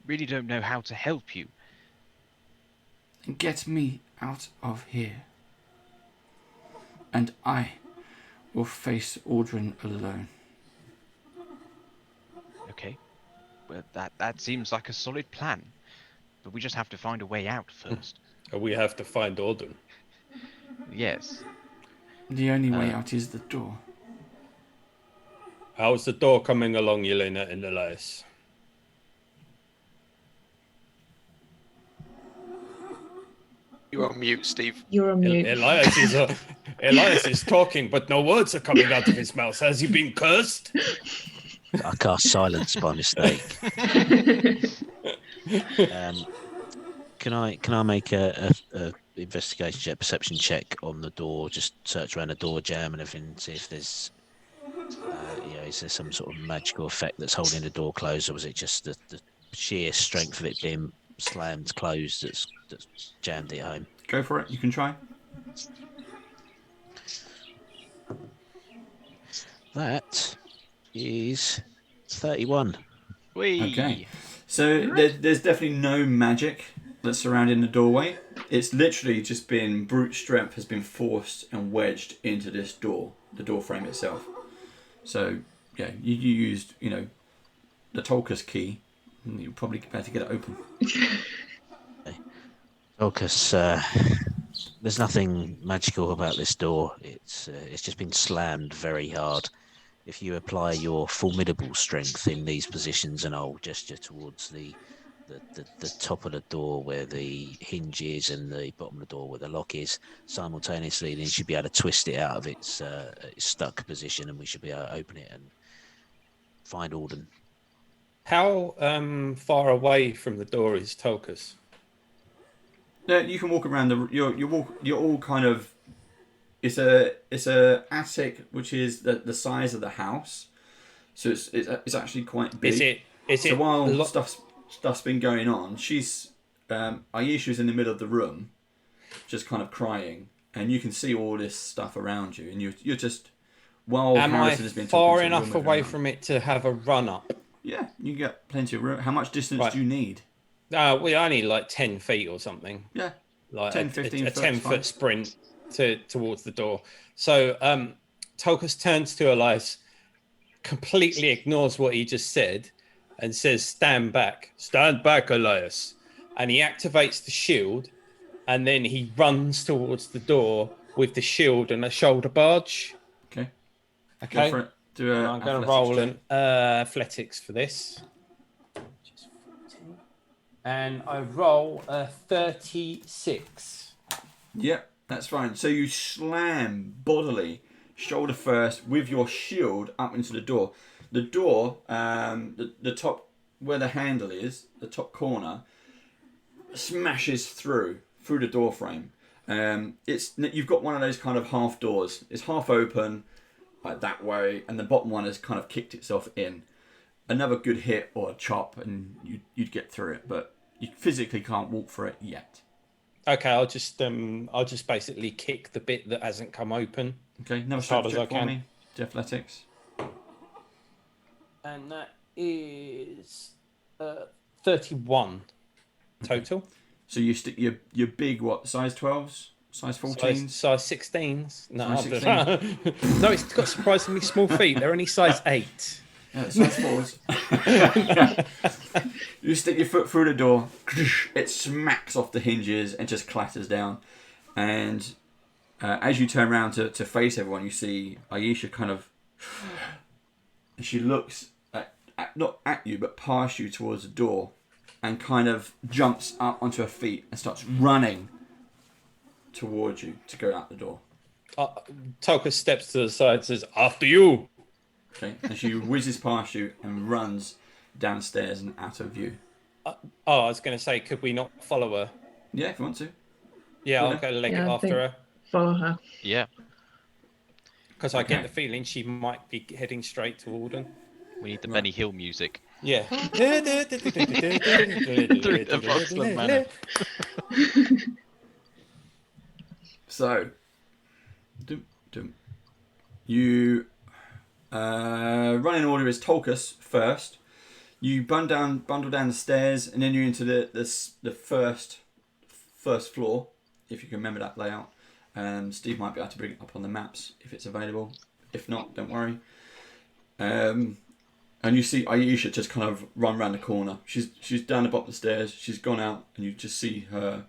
really don't know how to help you. Get me out of here. And I will face Aldrin alone. Okay. Well, that seems like a solid plan. But we just have to find a way out first. We have to find Aldrin. Yes. The only way out is the door. How's the door coming along, Yelena and Elias? You're on mute, Steve. You're on mute. Elias is talking, but no words are coming out of his mouth. Has he been cursed? I cast silence by mistake. Can I make a investigation check, perception check on the door? Just search around the door jamb and everything, see if there's, is there some sort of magical effect that's holding the door closed, or was it just the sheer strength of it being slammed closed that's jammed it home? Go for it. You can try. That is 31. Whee! Okay. So there's definitely no magic that's surrounding the doorway. It's literally just been brute strength has been forced and wedged into this door, the door frame itself. So yeah, you used the Tolkus key, and you'll probably be able to get it open. Focus. There's nothing magical about this door. It's just been slammed very hard. If you apply your formidable strength in these positions, and I'll gesture towards the top of the door where the hinge is and the bottom of the door where the lock is, simultaneously, then you should be able to twist it out of its stuck position, and we should be able to open it and find Alden. How far away from the door is Tolkus? You can walk around you're all kind of. It's a attic which is the size of the house, so it's actually quite big. So while stuff's been going on, she's Aisha's in the middle of the room, just kind of crying, and you can see all this stuff around you, and you're just Am I far enough away from it to have a run up? Yeah, you get plenty of room. How much distance do you need? I need like 10 feet or something. Yeah, like 10, 15 a foot 10-foot sprint towards the door. So Tolkus turns to Elias, completely ignores what he just said, and says, "Stand back, Elias." And he activates the shield, and then he runs towards the door with the shield and a shoulder barge. Okay. Okay. Go for it. I'm going to roll an athletics for this. And I roll a 36. Yep, that's fine. So you slam bodily, shoulder first, with your shield up into the door. The door, the top, where the handle is, the top corner, smashes through the door frame. You've got one of those kind of half doors. It's half open, like that way, and the bottom one has kind of kicked itself in. Another good hit or a chop, and you'd get through it, but you physically can't walk through it yet. Okay, I'll just basically kick the bit that hasn't come open. Okay, another as hard as I for can. me. Athletics. And that is 31 total. So you stick your big size 12s, size 14s, size 16s. No, size 16s. No, it's got surprisingly small feet. They're only size 8. Yeah, size 4s. You stick your foot through the door, it smacks off the hinges and just clatters down. And as you turn around to face everyone, you see Aisha kind of, and she looks not at you but past you towards the door, and kind of jumps up onto her feet and starts running towards you to go out the door. Tolkus steps to the side and says, "After you." Okay, and she whizzes past you and runs downstairs and out of view. I was going to say, could we not follow her? Yeah, if you want to. Yeah, I'll go leg it after her. Follow her. Yeah. Because I get the feeling she might be heading straight to Alden. We need the Benny Hill music. Yeah. Through the Foxglove Manor. So, you running order is Tolkus first. You bundle down the stairs, and then you're into the first floor, if you can remember that layout. Steve might be able to bring it up on the maps if it's available. If not, don't worry. And you see Aisha just kind of run around the corner. She's down the bottom of the stairs. She's gone out, and you just see her.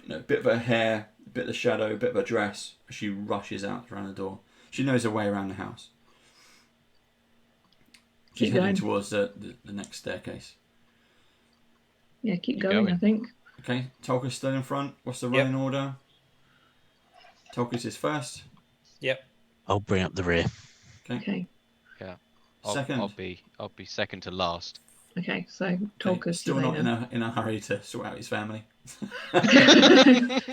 A bit of her hair, a bit of the shadow, a bit of her dress. As she rushes out around the door. She knows her way around the house. She's Keep heading going. towards the next staircase. Yeah, keep going, I think. Okay, Tolka's still in front. What's the running order? Tolka's is first. Yep. I'll bring up the rear. Okay. Yeah. Second. I'll be second to last. Okay, so Okay, Tolka's still not Yelena. in a hurry to sort out his family.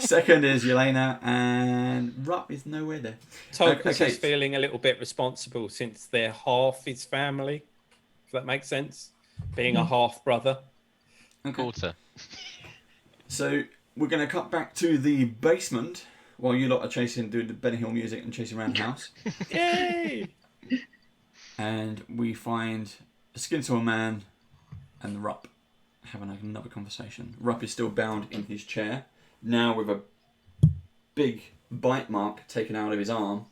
Second is Yelena, and Rupp is nowhere there. Tolkien is feeling a little bit responsible since they're half his family. If that makes sense, being a half brother. Quarter. So we're going to cut back to the basement while you lot are doing the Benny Hill music and chasing around the house. Yay! And we find the SKINSAW Man and the Rupp having another conversation. Rupp is still bound in his chair, now with a big bite mark taken out of his arm.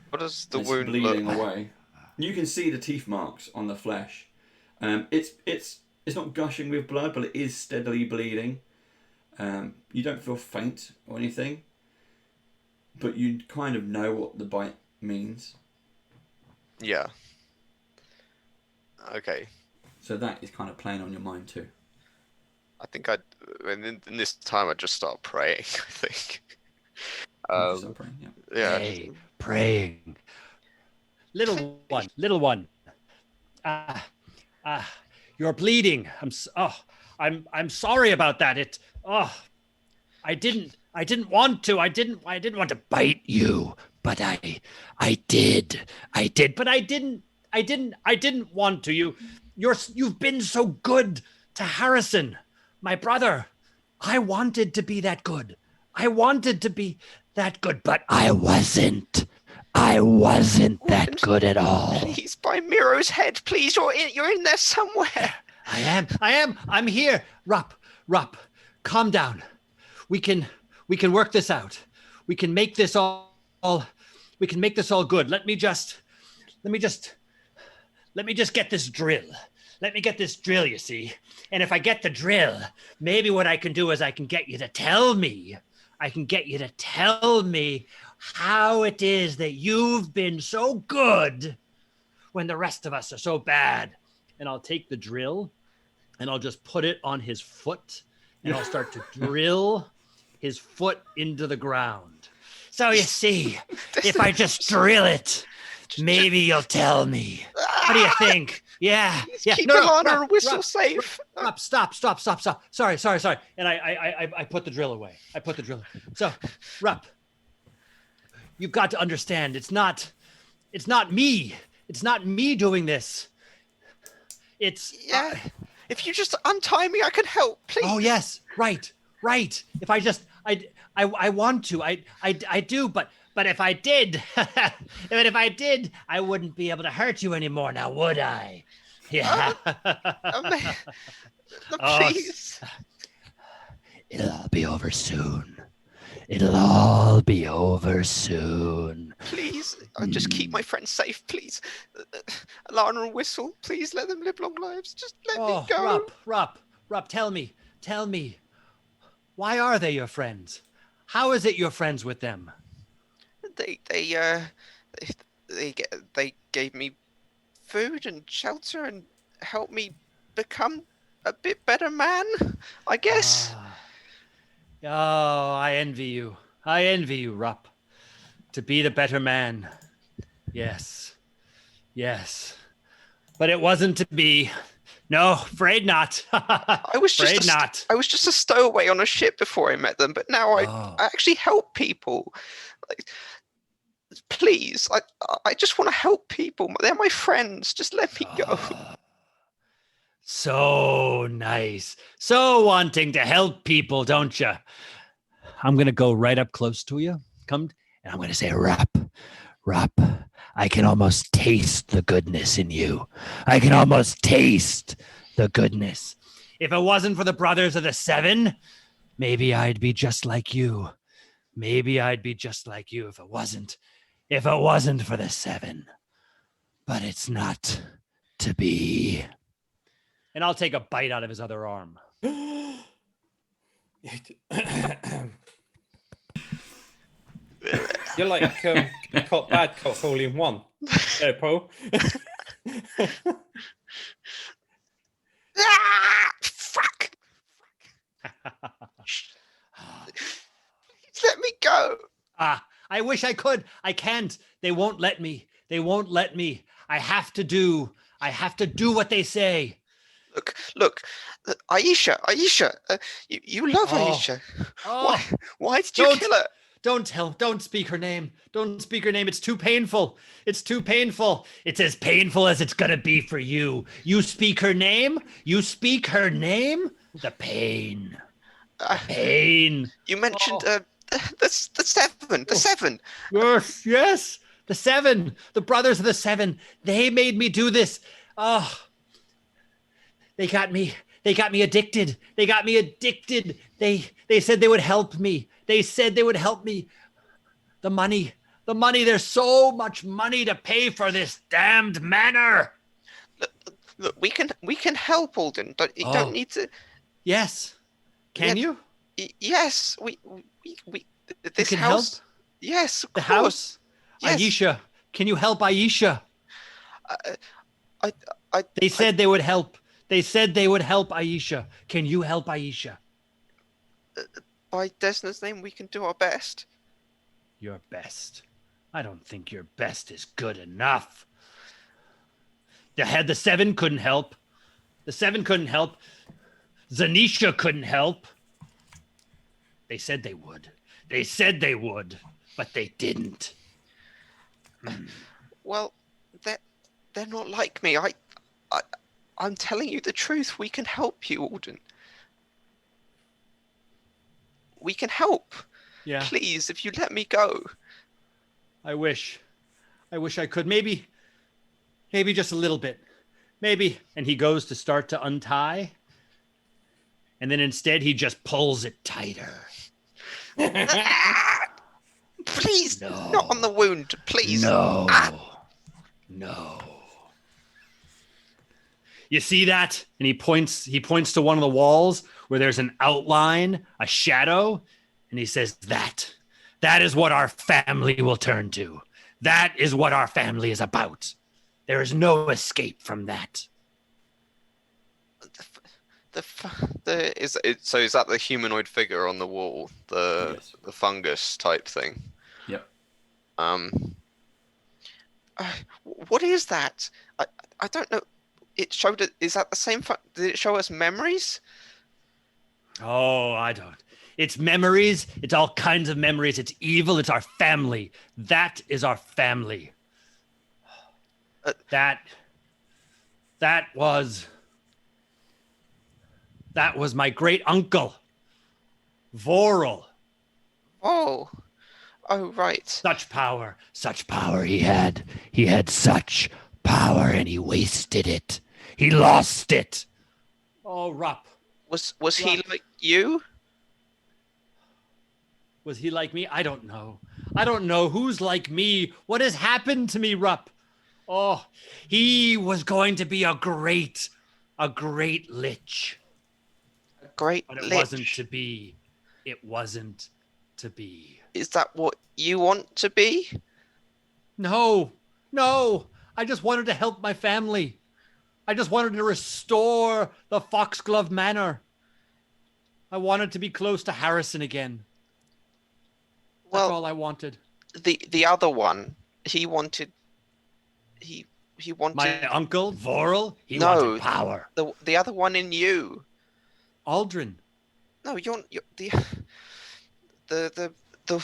What does the it's wound bleeding look? away. You can see the teeth marks on the flesh. It's not gushing with blood, but it is steadily bleeding. You don't feel faint or anything, but you kind of know what the bite means. Yeah. Okay. So that is kind of playing on your mind too. I think in this time I'd just start praying, I think. Start praying, Yeah. Hey, praying. Little one. You're bleeding. I'm sorry about that. I didn't want to. I didn't want to bite you, but I did, but I didn't want to. You've been so good to Harrison, my brother. I wanted to be that good. But I wasn't. That good at all. Please, by Miro's head, please. You're in there somewhere. I am. I'm here. Rupp, calm down. We can work this out. We can make this all good. Let me just get this drill. You see. And if I get the drill, maybe what I can do is I can get you to tell me how it is that you've been so good when the rest of us are so bad. And I'll take the drill and I'll just put it on his foot and I'll start to drill his foot into the ground. So you see, if I just drill it, maybe you'll tell me. What do you think? Yeah. Keep Alana and Whistle safe. Stop. Sorry. And I put the drill away. So, Rupp, you've got to understand, it's not me. It's not me doing this. It's if you just untie me, I could help, please. Oh yes, right. If I just I want to. I do, but if I did, I wouldn't be able to hurt you anymore now, would I? Yeah. Please. It'll all be over soon. Please, just keep my friends safe, please. Alana and Whistle, please let them live long lives. Just let me go. Rupp, tell me. Why are they your friends? How is it you're friends with them? They gave me food and shelter and helped me become a bit better man, I guess. Oh, I envy you, Rupp. To be the better man. Yes. But it wasn't to be. No, afraid not. I was just a stowaway on a ship before I met them, but now I actually help people. Like, please, I just want to help people. They're my friends. Just let me go. So nice. So wanting to help people, don't you? I'm going to go right up close to you. Come, and I'm going to say, Rupp, I can almost taste the goodness in you. I can almost taste the goodness. If it wasn't for the Brothers of the Seven, maybe I'd be just like you. If it wasn't for the Seven. But it's not to be. And I'll take a bite out of his other arm. You're like bad cop all in one. There, Paul. go. I wish I could. I can't. They won't let me. They won't let me. I have to do what they say. Look, Aisha, you love Aisha. Why did you kill her? Don't speak her name. Don't speak her name. It's too painful. It's too painful. It's as painful as it's gonna be for you. You speak her name. You speak her name. The pain. The pain. You mentioned the seven. The seven. Yes. The seven. The brothers of the seven. They made me do this. Oh. They got me addicted. They got me addicted. They said they would help me. They said they would help me. The money. There's so much money to pay for this damned manor. Look, we can help, Alden. You don't need to. Yes. Can you? Yes. We this can house. Help? Yes, of the course. House. Yes. Aisha, can you help Aisha? They said they would help. They said they would help Aisha. Can you help Aisha? By Desna's name, we can do our best. Your best. I don't think your best is good enough. The seven couldn't help. The seven couldn't help. Zanisha couldn't help. They said they would. They said they would, but they didn't. Well, they're not like me. I'm telling you the truth. We can help you, Alden. We can help. Yeah. Please, if you let me go. I wish I could. Maybe just a little bit. Maybe. And he goes to start to untie. And then instead he just pulls it tighter. Please, not on the wound. Please. No. No. You see that? And he points to one of the walls where there's an outline, a shadow, and he says, that is what our family will turn to. That is what our family is about. There is no escape from that. So is that the humanoid figure on the wall, the fungus type thing? Yep. What is that? I don't know. It showed it. Is that the same? Did it show us memories? Oh, I don't. It's memories. It's all kinds of memories. It's evil. It's our family. That is our family. That was my great uncle, Vorel. Oh, right. Such power he had. He had such power, and he wasted it. He lost it. Oh, Rupp. Was he like you? Was he like me? I don't know. I don't know who's like me. What has happened to me, Rupp? Oh, he was going to be a great lich. A great but it lich. wasn't to be. It wasn't to be. Is that what you want to be? No. I just wanted to help my family. I just wanted to restore the Foxglove Manor. I wanted to be close to Harrison again. That's all I wanted. The other one, he wanted. My uncle Vorel. He wanted power. The other one in you. Aldrin. No, you're the. You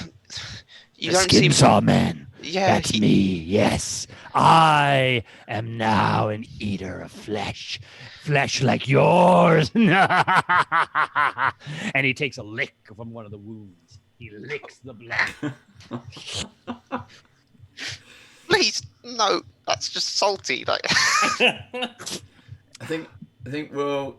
the don't seem. SKINSAW Man. Yeah, that's me. Yes, I am now an eater of flesh like yours. And he takes a lick from one of the wounds. He licks the blood. Please, no, that's just salty. Like. I think we'll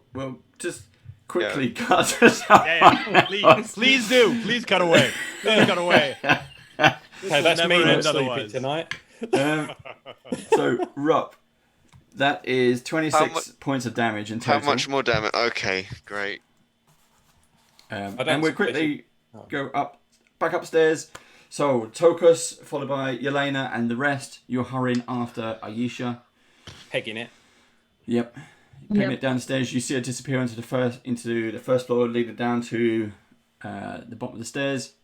just quickly cut this out. Please do. Please cut away. Please cut away. Hey, that's me not sleeping tonight. So, Rupp, that is 26 points of damage in total. How much more damage? Okay, great. And we'll quickly go back upstairs. So, Tokus, followed by Yelena, and the rest, you're hurrying after Aisha. Pegging it. Yep. Pegging it downstairs. You see her disappear into the first floor, leading down to the bottom of the stairs.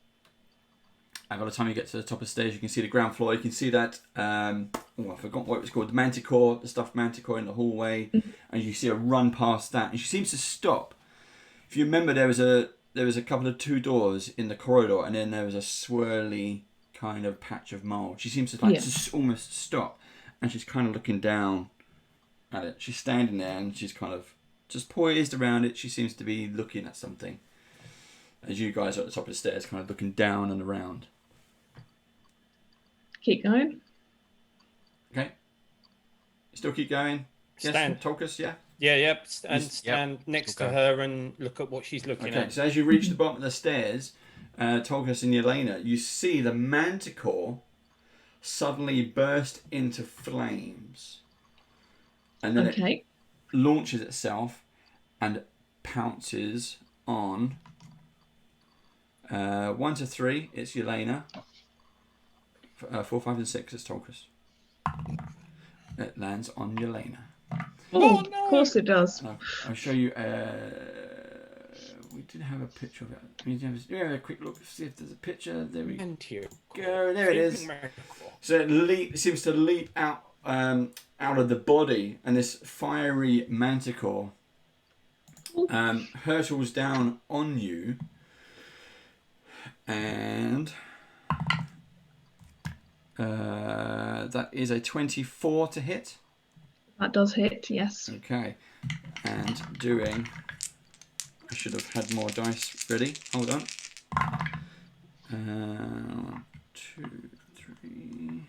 And by the time you get to the top of the stairs, you can see the ground floor. You can see that, I forgot what it was called, the manticore, the stuffed manticore in the hallway. And you see a run past that. And she seems to stop. If you remember, there was a couple of 2 doors in the corridor, and then there was a swirly kind of patch of mold. She seems to just almost stop. And she's kind of looking down at it. She's standing there, and she's kind of just poised around it. She seems to be looking at something. As you guys are at the top of the stairs, kind of looking down and around. Keep going. Okay. Still keep going. Stand. Yes, Tolkus, yeah? Yeah, yep. And stand next to her and look at what she's looking at. Okay, so as you reach the bottom of the stairs, Tolkus and Yelena, you see the manticore suddenly burst into flames. And then it launches itself and pounces on 1 to 3, it's Yelena. 4, 5, and 6, it's Tolkus. It lands on Yelena. Oh, no. Of course it does. I'll show you. We did have a picture of it. We have a quick look, see if there's a picture. There we go. There it is. So it seems to leap out of the body, and this fiery manticore hurtles down on you, and that is a 24 to hit. That does hit, yes. Okay. And doing... I should have had more dice ready. Hold on. 1, 2, 3...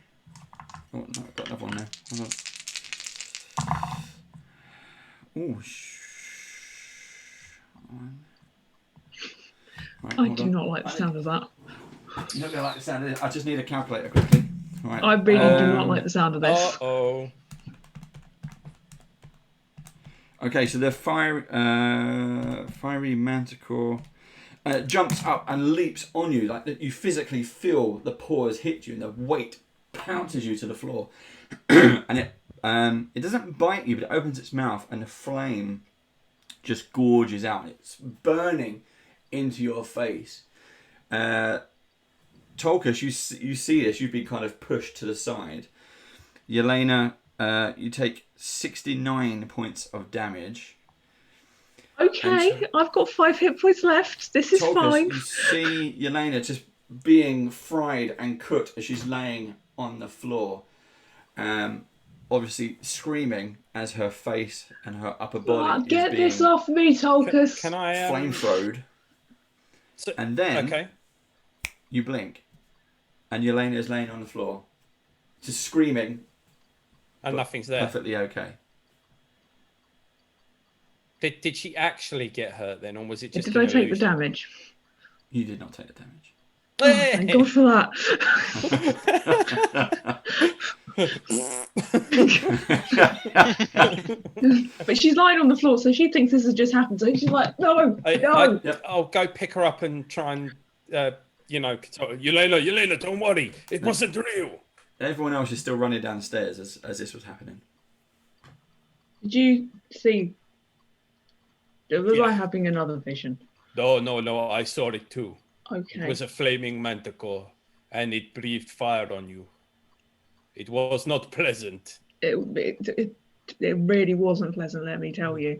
Oh, no, I've got another one now. Hold on. Oh, right, I do not like the sound of that. You're not going to like the sound of it. I just need a calculator quickly. Right. I really do not like the sound of this. Uh-oh. Okay, so the fiery manticore jumps up and leaps on you. Like you physically feel the paws hit you, and the weight pounces you to the floor. And it doesn't bite you, but it opens its mouth, and the flame just gorges out. It's burning into your face. Tolkus, you see this. You've been kind of pushed to the side. Yelena, you take 69 points of damage. Okay, I've got 5 hit points left. This is Tolkus, fine. You see Yelena just being fried and cooked as she's laying on the floor. Obviously screaming as her face and her upper body get is being this off me, Tolkus. Can I flame-throwed. So, and then you blink, and Yelena is laying on the floor, just screaming, and nothing's there. Perfectly okay. Did she actually get hurt then, or was it just? Did I take the damage? You did not take the damage. Oh, thank God for that. But she's lying on the floor, so she thinks this has just happened. So she's like, no. I'll go pick her up and try and, Yelena, don't worry. It wasn't real. Everyone else is still running downstairs as this was happening. Did you see? Was I having another vision? No, I saw it too. Okay. It was a flaming manticore, and it breathed fire on you. It was not pleasant. It really wasn't pleasant, let me tell you.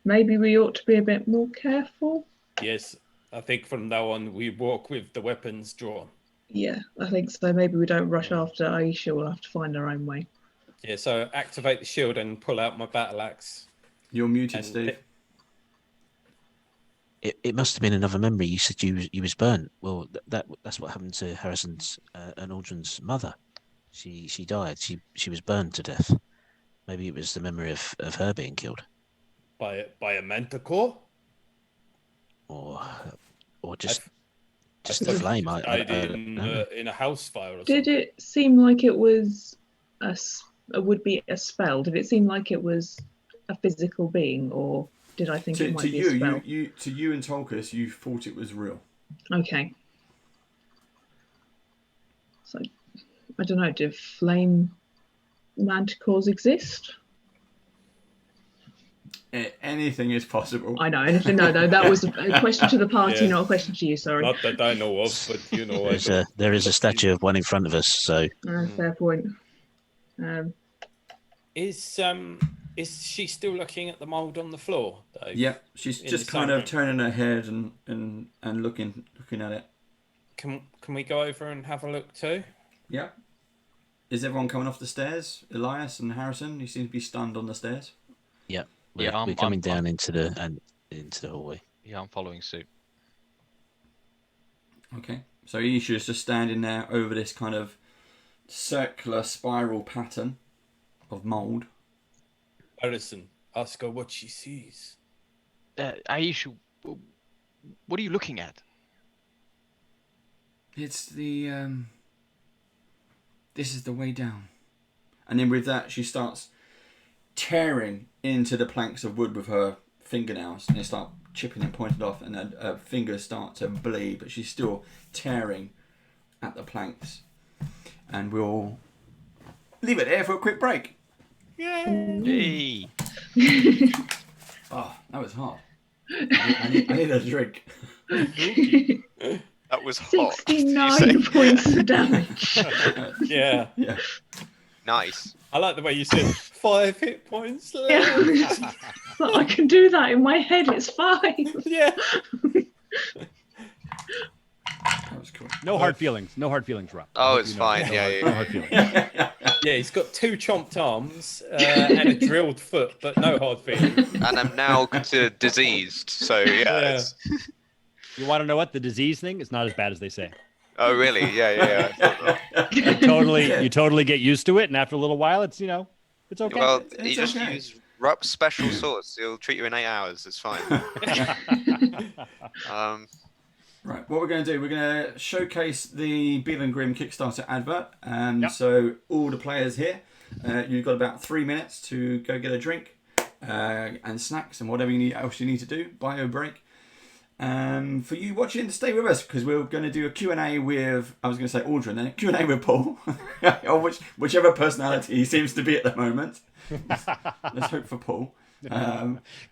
Maybe we ought to be a bit more careful. Yes, I think from now on we walk with the weapons drawn. Yeah, I think so. Maybe we don't rush after Aisha. We'll have to find our own way. Yeah, so activate the shield and pull out my battle axe. You're muted, Steve. It must have been another memory. You said you was burnt. Well, that's what happened to Harrison's and Aldrin's mother. She died. She was burned to death. Maybe it was the memory of her being killed by a manticore, or just the flame. I in a house fire. Or Did something. it seem like it was would be a spell? Did it seem like it was a physical being, or did I think it might be a spell? To you and Tolkus, you thought it was real. Okay. So, I don't know, do flame manticores exist? Anything is possible. I know. Anything? No, that was a question to the party, not a question to you. Sorry. Not that I know of, but you know, there is a statue of one in front of us. So fair point. Is she still looking at the mold on the floor, Dave? Yeah, she's just kind of turning her head and looking at it. Can we go over and have a look too? Yeah. Is everyone coming off the stairs? Elias and Harrison, you seem to be stunned on the stairs. Yeah, we're coming down into the hallway. Yeah, I'm following suit. Okay, so Isha is just standing there over this kind of circular spiral pattern of mold. Harrison, ask her what she sees. Aisha, what are you looking at? It's the this is the way down. And then with that she starts tearing into the planks of wood with her fingernails, and they start chipping and pointing off, and her fingers start to bleed, but she's still tearing at the planks. And we'll leave it there for a quick break. Yay! Oh, that was hard. I need a drink. That was hot. 69 points of damage. Yeah. Nice. I like the way you said 5 hit points left. Yeah. But I can do that in my head. It's 5. Yeah. That was cool. No hard feelings. No hard feelings, Rob. Oh, it's fine. Yeah. No hard feelings. Yeah, he's got 2 chomped arms and a drilled foot, but no hard feelings. And I'm now considered diseased. So yeah. You want to know what the disease thing? It's not as bad as they say. Oh really? Yeah. You totally get used to it, and after a little while, it's it's okay. Well, you just use RUPP special sauce. He'll treat you in 8 hours. It's fine. Right, what we're going to do, we're going to showcase the Beadle and Grim Kickstarter advert. So all the players here, you've got about 3 minutes to go get a drink and snacks and whatever else you need to do, bio break. For you watching, to stay with us, because we're going to do a Q&A with, I was going to say Aldrin, then a Q&A with Paul, or whichever personality he seems to be at the moment. Let's hope for Paul.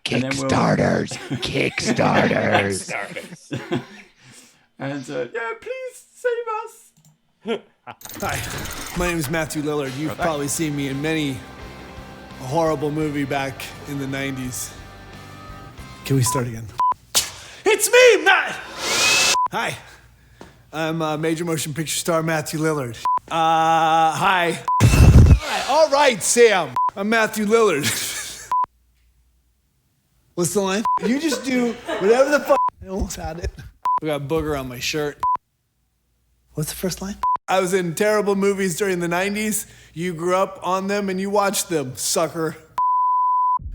Kickstarters. And please save us. Hi, my name is Matthew Lillard. You've probably seen me in many a horrible movie back in the 90s. Can we start again? It's me, Matt! Hi, I'm major motion picture star Matthew Lillard. Hi. All right, Sam. I'm Matthew Lillard. What's the line? You just do whatever the fuck. I almost had it. I got booger on my shirt. What's the first line? I was in terrible movies during the 90s. You grew up on them and you watched them, sucker.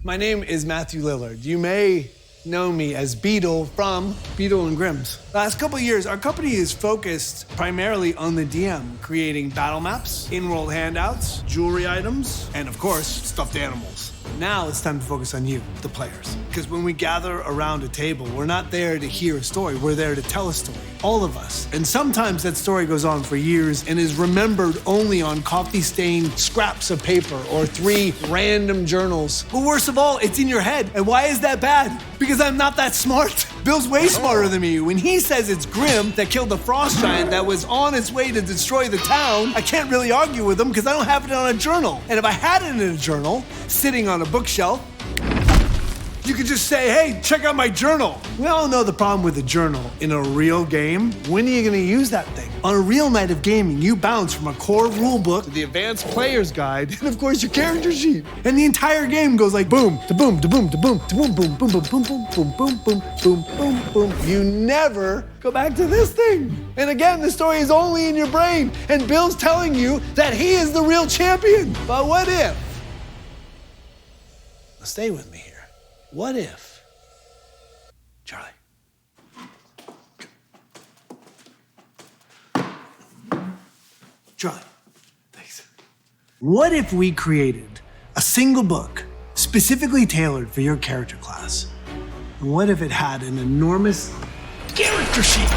My name is Matthew Lillard. You may know me as BEADLE from BEADLE and Grimm's. Last couple of years, our company is focused primarily on the DM, creating battle maps, in-world handouts, jewelry items, and of course, stuffed animals. Now it's time to focus on you, the players. Because when we gather around a table, we're not there to hear a story, we're there to tell a story. All of us. And sometimes that story goes on for years and is remembered only on coffee-stained scraps of paper or 3 random journals. But worst of all, it's in your head. And why is that bad? Because I'm not that smart. Bill's way smarter than me. When he says it's Grimm that killed the frost giant that was on its way to destroy the town, I can't really argue with him because I don't have it on a journal. And if I had it in a journal, sitting on a bookshelf, you could just say, hey, check out my journal. We all know the problem with a journal. In a real game, when are you gonna use that thing? On a real night of gaming, you bounce from a core rule book to the advanced player's guide, and of course your character sheet. And the entire game goes like boom, to boom, to boom, to boom, to boom, boom, boom, boom, boom, boom, boom, boom, boom, boom, boom, boom. You never go back to this thing. And again, the story is only in your brain, and Bill's telling you that he is the real champion. But what if? Stay with me here. What if, Charlie, thanks. What if we created a single book specifically tailored for your character class? And what if it had an enormous character sheet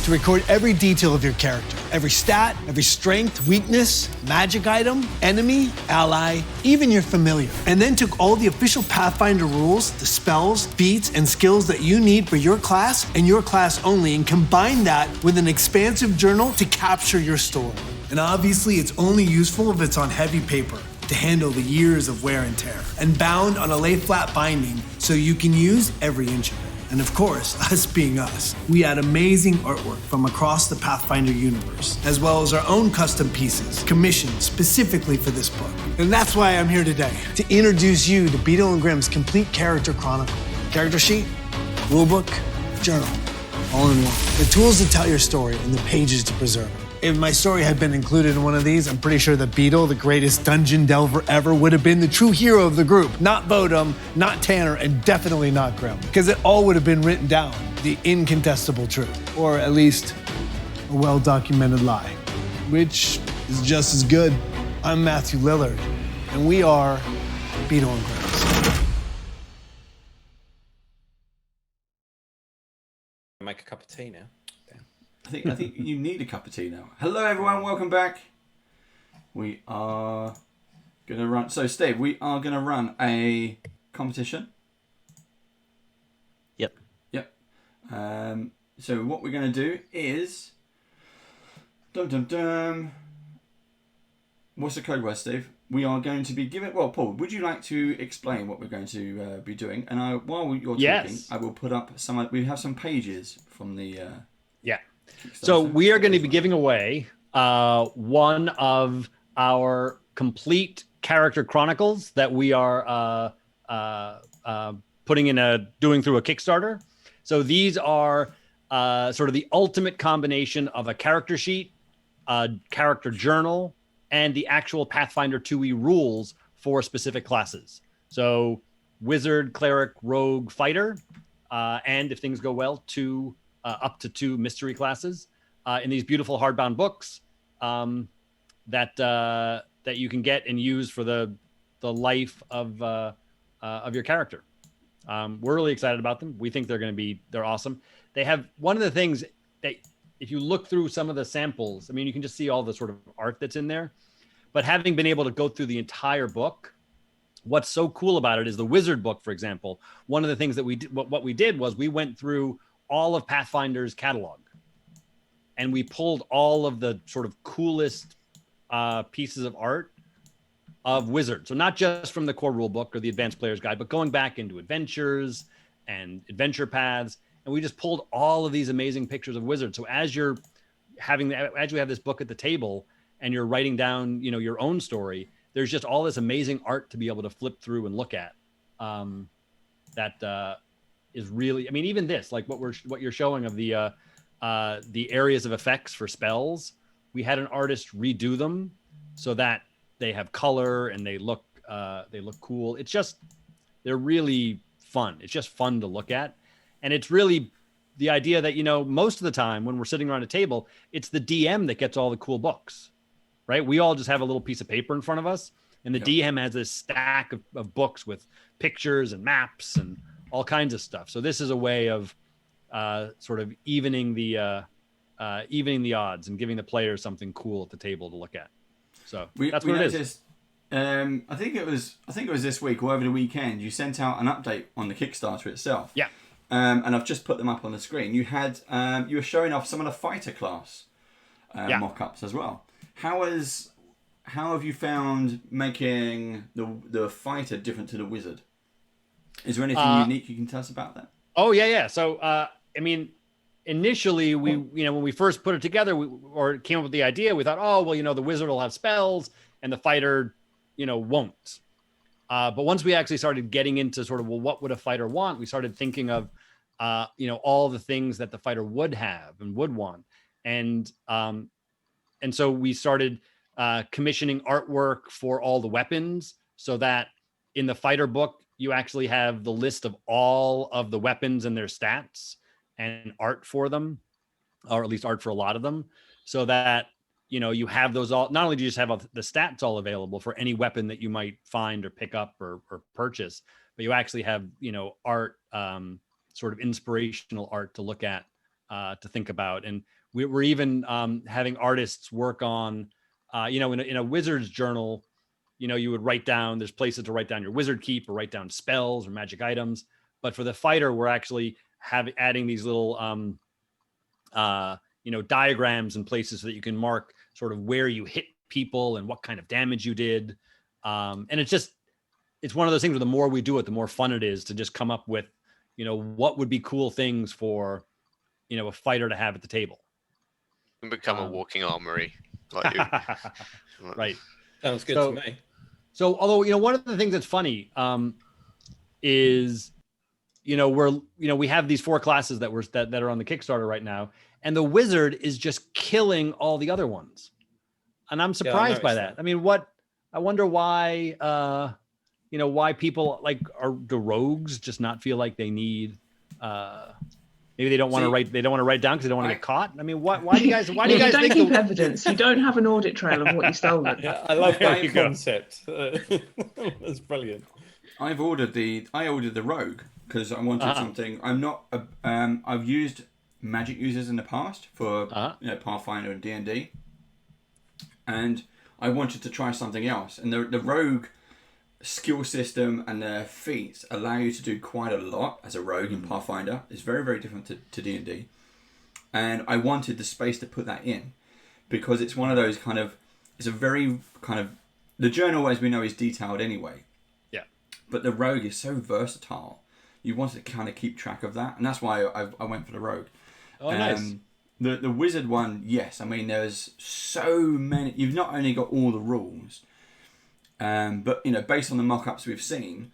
to record every detail of your character? every stat, every strength, weakness, magic item, enemy, ally, even your familiar. And then took all the official Pathfinder rules, the spells, feats, and skills that you need for your class and your class only, and combined that with an expansive journal to capture your story. And obviously, it's only useful if it's on heavy paper to handle the years of wear and tear, and bound on a lay-flat binding so you can use every inch of it. And of course, us being us, we add amazing artwork from across the Pathfinder universe, as well as our own custom pieces, commissioned specifically for this book. And that's why I'm here today, to introduce you to Beadle and Grimm's complete character chronicle. Character sheet, rulebook, journal, all in one. The tools to tell your story and the pages to preserve it. If my story had been included in one of these, I'm pretty sure that Beadle, the greatest dungeon delver ever, would have been the true hero of the group. Not Bodum, not Tanner, and definitely not Grimm. Because it all would have been written down, the incontestable truth. Or at least, a well-documented lie. Which is just as good. I'm Matthew Lillard, and we are Beadle and Grimm. Make a cup of tea now. I think you need a cup of tea now. Hello everyone, welcome back. We are gonna run. So Steve, we are gonna run a competition. Yep. Yep. So what we're gonna do is, what's the code word, Steve? We are going to be giving. Well, Paul, would you like to explain what we're going to be doing? And while you're talking, I will put up some. We have some pages from the. So we are going to be giving away one of our complete character chronicles that we are doing through a Kickstarter. So these are sort of the ultimate combination of a character sheet, a character journal, and the actual Pathfinder 2e rules for specific classes. So wizard, cleric, rogue, fighter, and if things go well, up to 2 mystery classes in these beautiful hardbound books that you can get and use for the life of your character. We're really excited about them. We think they're awesome. They have one of the things that if you look through some of the samples, I mean, you can just see all the sort of art that's in there. But having been able to go through the entire book, what's so cool about it is the wizard book, for example. One of the things that we did, what we did was we went through all of Pathfinder's catalog, and we pulled all of the sort of coolest pieces of art of Wizard. So not just from the core rulebook or the Advanced Player's Guide, but going back into adventures and adventure paths, and we just pulled all of these amazing pictures of Wizard. So as you have this book at the table and you're writing down, your own story, there's just all this amazing art to be able to flip through and look at. That is really, I mean, even this, like what you're showing of the areas of effects for spells, we had an artist redo them so that they have color and they look cool. They're really fun. It's just fun to look at. And it's really the idea that, most of the time when we're sitting around a table, it's the DM that gets all the cool books, right? We all just have a little piece of paper in front of us, and the DM has this stack of books with pictures and maps and all kinds of stuff. So this is a way of sort of evening the odds and giving the players something cool at the table to look at. So that's what it is. I think it was this week or over the weekend. You sent out an update on the Kickstarter itself. Yeah. And I've just put them up on the screen. You had you were showing off some of the fighter class mock-ups as well. How have you found making the fighter different to the wizard? Is there anything unique you can tell us about that? Oh yeah. So I mean, initially when we first put it together, or came up with the idea, we thought, the wizard will have spells and the fighter, won't. But once we actually started getting into sort of, what would a fighter want? We started thinking of, all the things that the fighter would have and would want. And so we started commissioning artwork for all the weapons, so that in the fighter book, you actually have the list of all of the weapons and their stats and art for them, or at least art for a lot of them, so that, you have those all. Not only do you just have the stats all available for any weapon that you might find or pick up or purchase, but you actually have, art, sort of inspirational art to look at to think about. And we're even having artists work on, in a wizard's journal, you would write down, there's places to write down your wizard keep or write down spells or magic items. But for the fighter, we're actually adding these little, diagrams and places so that you can mark sort of where you hit people and what kind of damage you did. And it's one of those things where the more we do it, the more fun it is to just come up with, what would be cool things for, a fighter to have at the table. And become a walking armory. Like you. Right. Sounds good to me. So, although, one of the things that's funny is, we have these 4 classes that are on the Kickstarter right now, and the wizard is just killing all the other ones. And I'm surprised by that. I mean, I wonder why, why people do rogues just not feel like they need, maybe they don't want to write down because they don't want to get caught. I mean, why do you guys you don't think keep evidence? You don't have an audit trail of what you stolen. Yeah, I love that concept. That's brilliant. I ordered the rogue because I wanted something. I've used magic users in the past for Pathfinder and D&D, and I wanted to try something else. And the rogue skill system and their feats allow you to do quite a lot as a rogue in Pathfinder. It's very, very different to D&D. And I wanted the space to put that in because it's one of those it's a very the journal, as we know, is detailed anyway. Yeah. But the rogue is so versatile. You want to kind of keep track of that. And that's why I went for the rogue. Oh, nice. The wizard one, yes. I mean, there's so many. You've not only got all the rules, but based on the mock-ups we've seen,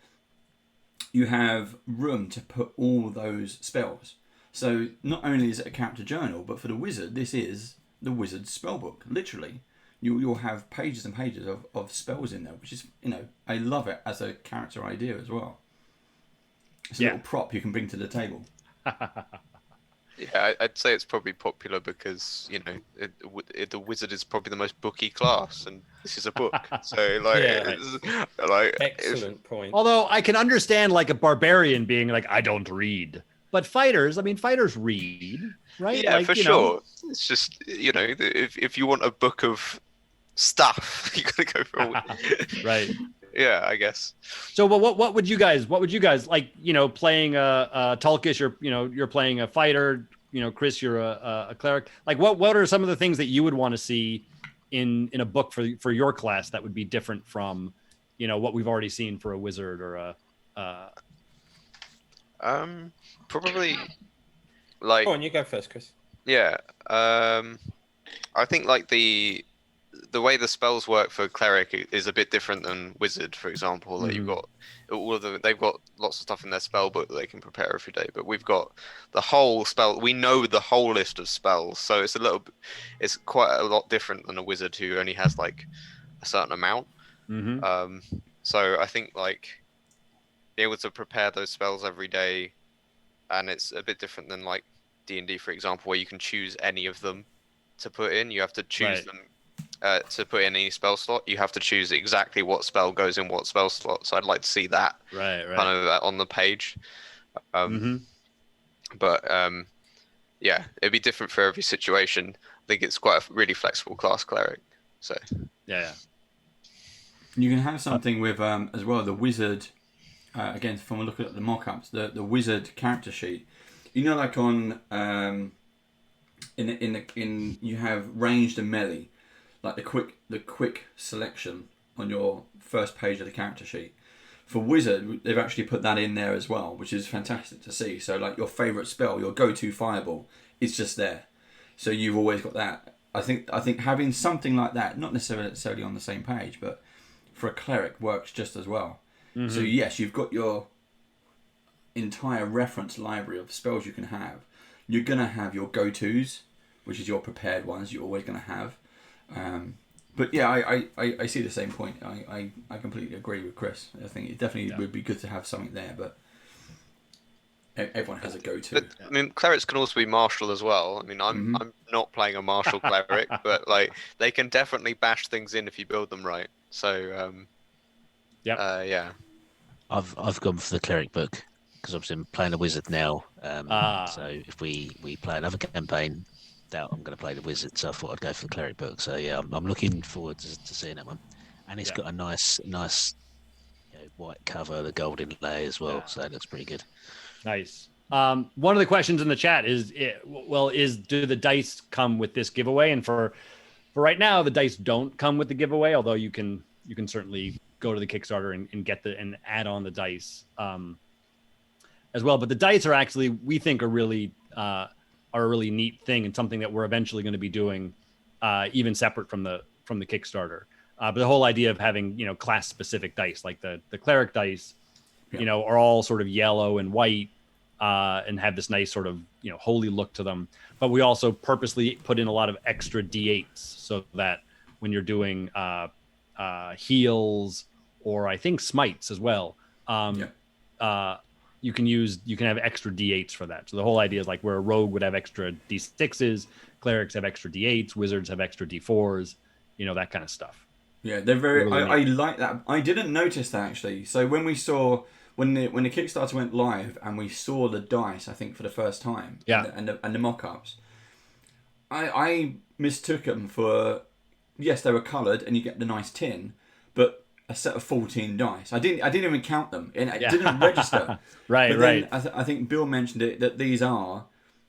you have room to put all those spells. So not only is it a character journal, but for the wizard, this is the wizard's spellbook. Literally, you'll have pages and pages of spells in there, which is I love it as a character idea as well. It's a little prop you can bring to the table. Yeah, I'd say it's probably popular because the wizard is probably the most booky class, and this is a book. So excellent point. Although I can understand a barbarian being like, I don't read, but fighters read, right? Yeah, for sure. It's just if you want a book of stuff, you gotta go for a right. Yeah, I guess. So, what would you guys like? Playing a Tulkish, you're playing a fighter. Chris, you're a cleric. Like, what are some of the things that you would want to see in a book for your class that would be different from, what we've already seen for a wizard or a. Probably. Go on, you go first, Chris. Yeah. I think the way the spells work for cleric is a bit different than wizard, for example. You've got they've got lots of stuff in their spell book that they can prepare every day, but we've got the whole spell. We know the whole list of spells, so it's quite a lot different than a wizard who only has a certain amount. So I think be able to prepare those spells every day, and it's a bit different than D&D, for example, where you can choose any of them to put in. You have to choose them. To put in any spell slot, you have to choose exactly what spell goes in what spell slot. So I'd like to see that kind of on the page. But yeah, it'd be different for every situation. I think it's quite a really flexible class cleric. So yeah. You can have something with as well the wizard. Again, from looking at the mock-ups, the wizard character sheet. On in you have ranged and melee. The quick selection on your first page of the character sheet. For wizard, they've actually put that in there as well, which is fantastic to see. So your favourite spell, your go-to fireball, is just there. So you've always got that. I think having something like that, not necessarily on the same page, but for a cleric works just as well. So yes, you've got your entire reference library of spells you can have. You're going to have your go-tos, which is your prepared ones you're always going to have. But yeah, I see the same point. I completely agree with Chris. I think it definitely would be good to have something there, but everyone has a go-to. But, I mean, clerics can also be martial as well. I mean, I'm not playing a martial cleric, but they can definitely bash things in if you build them right. So yeah. I've gone for the cleric book. because obviously I'm playing a wizard now. So if we play another campaign, that I'm going to play the wizard. So I thought I'd go for the cleric book. So yeah, I'm looking forward to seeing that one. And it's got a nice white cover, the gold inlay as well. So it looks pretty good. Nice. One of the questions in the chat is, do the dice come with this giveaway? And for right now, the dice don't come with the giveaway, although you can certainly go to the Kickstarter and get and add on the dice as well. But the dice are actually, we think, are a really neat thing, and something that we're eventually going to be doing even separate from the Kickstarter. But the whole idea of having, class specific dice, like the cleric dice, are all sort of yellow and white, and have this nice sort of, holy look to them. But we also purposely put in a lot of extra D8s so that when you're doing heals, or I think smites as well, you can have extra D8s for that. So the whole idea is like where a rogue would have extra D6s, clerics have extra D8s, wizards have extra D4s, that kind of stuff. Yeah, they're very. Really I like that. I didn't notice that actually. So when we saw when the Kickstarter went live and we saw the dice, I think for the first time, and the mock-ups, I mistook them for, yes, they were coloured and you get the nice tin, but a set of 14 dice. I didn't even count them, and it didn't register. Right. I think Bill mentioned it, that these are,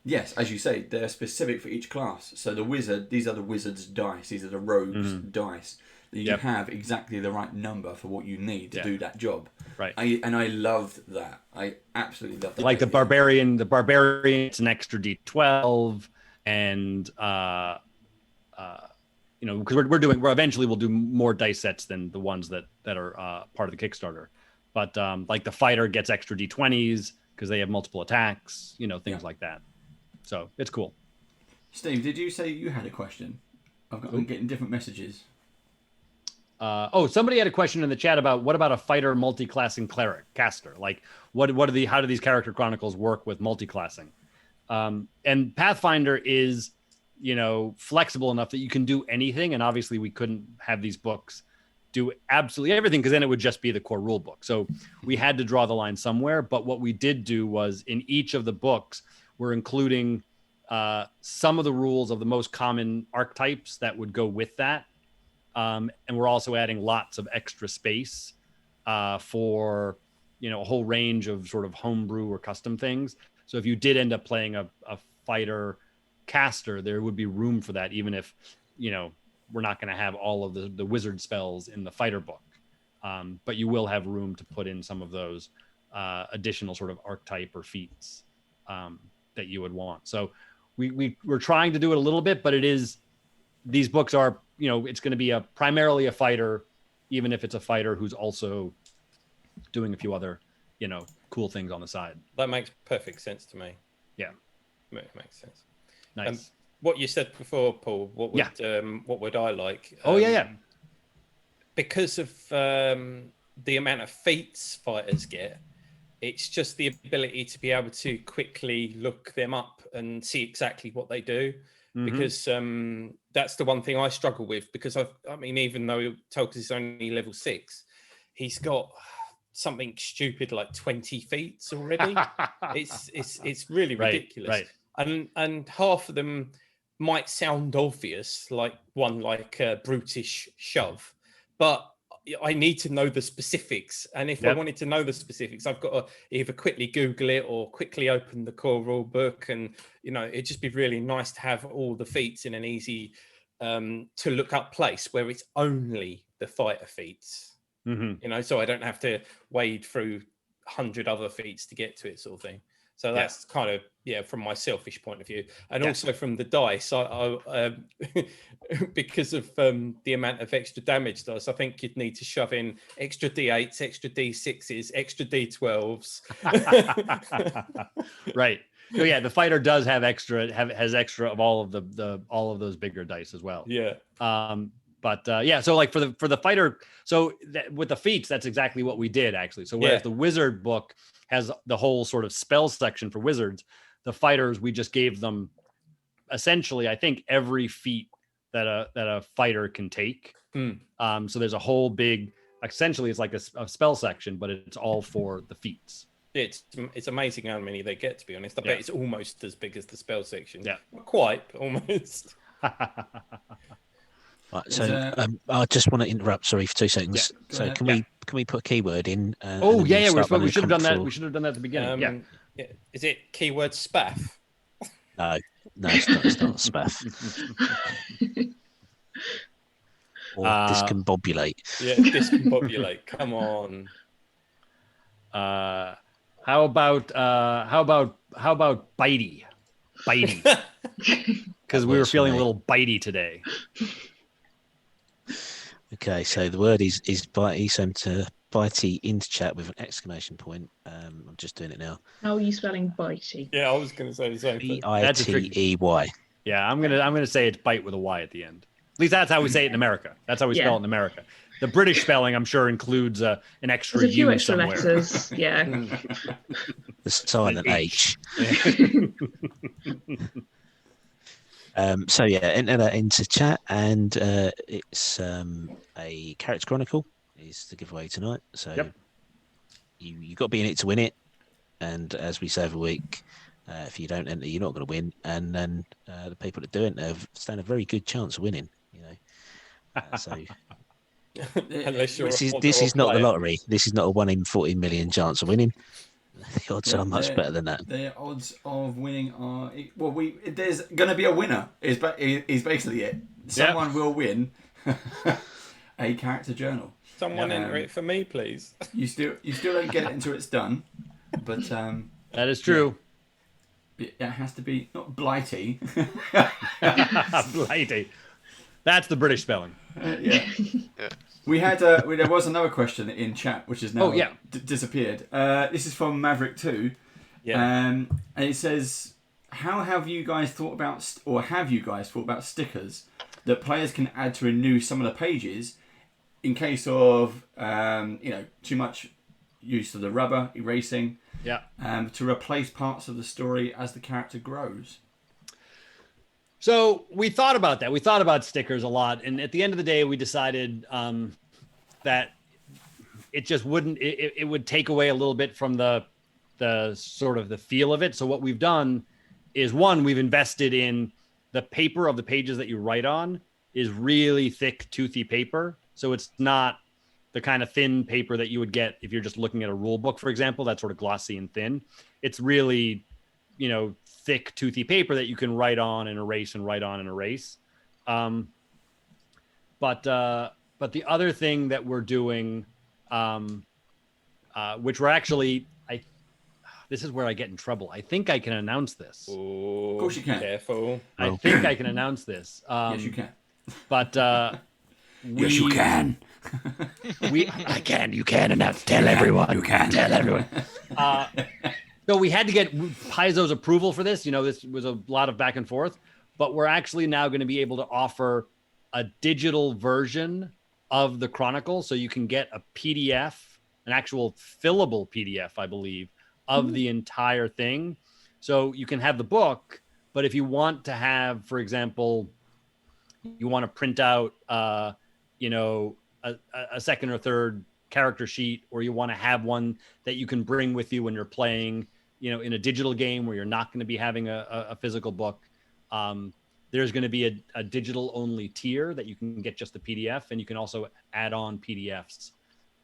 yes, as you say, they're specific for each class. So the wizard, these are the wizard's dice. These are the rogue's dice. You have exactly the right number for what you need to do that job. Right. I loved that. I absolutely loved that. Like the barbarian, it's an extra D12, and because we're eventually we'll do more dice sets than the ones that are part of the Kickstarter. But like the fighter gets extra D20s because they have multiple attacks, things like that. So it's cool. Steve, did you say you had a question? I'm getting different messages. Somebody had a question in the chat about what about a fighter multi-classing cleric caster? Like how do these character chronicles work with multi-classing? And Pathfinder is, flexible enough that you can do anything. And obviously we couldn't have these books do absolutely everything, because then it would just be the core rule book. So we had to draw the line somewhere. But what we did do was, in each of the books, we're including some of the rules of the most common archetypes that would go with that. And we're also adding lots of extra space for, a whole range of sort of homebrew or custom things. So if you did end up playing a fighter caster, there would be room for that, even if, we're not going to have all of the wizard spells in the fighter book. But you will have room to put in some of those additional sort of archetype or feats that you would want. So we're trying to do it a little bit, but these books are, it's going to be primarily a fighter, even if it's a fighter who's also doing a few other, cool things on the side. That makes perfect sense to me. Yeah. It makes sense. Nice. What you said before, Paul, what would I like? Because of the amount of feats fighters get, it's just the ability to be able to quickly look them up and see exactly what they do. Because that's the one thing I struggle with, because even though Tolkien is only level 6, he's got something stupid like 20 feats already. it's really ridiculous. Right. And half of them might sound obvious, like one like brutish shove, but I need to know the specifics. And if I wanted to know the specifics, I've got to either quickly Google it or quickly open the core rule book. And, it'd just be really nice to have all the feats in an easy to look up place where it's only the fighter feats, so I don't have to wade through 100 other feats to get to it, sort of thing. So that's kind of, from my selfish point of view. And also from the dice, I because of the amount of extra damage dice, I think you'd need to shove in extra D8s, extra D6s, extra D12s. Right. So the fighter does have has extra of all of all of those bigger dice as well. Yeah. So like for the fighter, so with the feats, that's exactly what we did actually. So whereas the wizard book has the whole sort of spell section for wizards, the fighters, we just gave them essentially, I think, every feat that a fighter can take. So there's a whole big, essentially it's like a spell section, but it's all for the feats. It's amazing how many they get, to be honest. I bet it's almost as big as the spell section. Yeah. Not quite, but almost. Right, so I just want to interrupt. Sorry for 2 seconds. Yeah, so can we put a keyword in? Oh yeah, we we should have done that. We should have done that at the beginning. Yeah. Is it keyword spaff? No, it's not. It's not spaff. Or discombobulate. Yeah, discombobulate. Come on. How about bitey? Bitey. Because we were feeling a little bitey today. Okay, so the word is bitey. So to bitey into chat with an exclamation point. I'm just doing it now. How are you spelling bitey? Yeah, I was going to say the same thing. BITEY. Yeah, I'm gonna say it's bite with a Y at the end. At least that's how we say it in America. That's how we spell it in America. The British spelling, I'm sure, includes an extra There's a few U extra somewhere. letters. Yeah. The silent H. So yeah, enter that into chat, and it's a character chronicle is the giveaway tonight. So you got to be in it to win it, and as we say every week, if you don't enter, you're not going to win. And then the people that do it stand a very good chance of winning. You know, so. This is not the lottery. This is not a 1 in 40 million chance of winning. The odds are much better than that. The odds of winning are there's going to be a winner. Is basically it. Someone will win a character journal. Someone enter it for me, please. You still don't get it until it's done, but that is true. It has to be not blighty. Blighty. That's the British spelling. Yeah. We had there was another question in chat which is now disappeared. This is from Maverick2. Yeah. And it says, "How have you guys thought about stickers that players can add to renew some of the pages in case of too much use of the rubber erasing? To replace parts of the story as the character grows." So we thought about that. We thought about stickers a lot. And at the end of the day, we decided that it just wouldn't, it would take away a little bit from the sort of the feel of it. So what we've done is, one, we've invested in the paper of the pages that you write on is really thick, toothy paper. So it's not the kind of thin paper that you would get if you're just looking at a rule book, for example, that's sort of glossy and thin. It's really, thick, toothy paper that you can write on and erase and write on and erase. But the other thing that we're doing, which we're actually, this is where I get in trouble. I think I can announce this. Of course you can. Careful. I think I can announce this. Yes, you can. But yes, you can. I can. You can announce. Tell everyone. You can. Tell everyone. So we had to get Paizo's approval for this. This was a lot of back and forth, but we're actually now going to be able to offer a digital version of the Chronicle. So you can get a PDF, an actual fillable PDF, I believe, of the entire thing. So you can have the book, but if you want to have, for example, you want to print out, a second or third character sheet, or you want to have one that you can bring with you when you're playing, in a digital game where you're not going to be having a physical book. There's going to be a digital only tier that you can get just the PDF, and you can also add on PDFs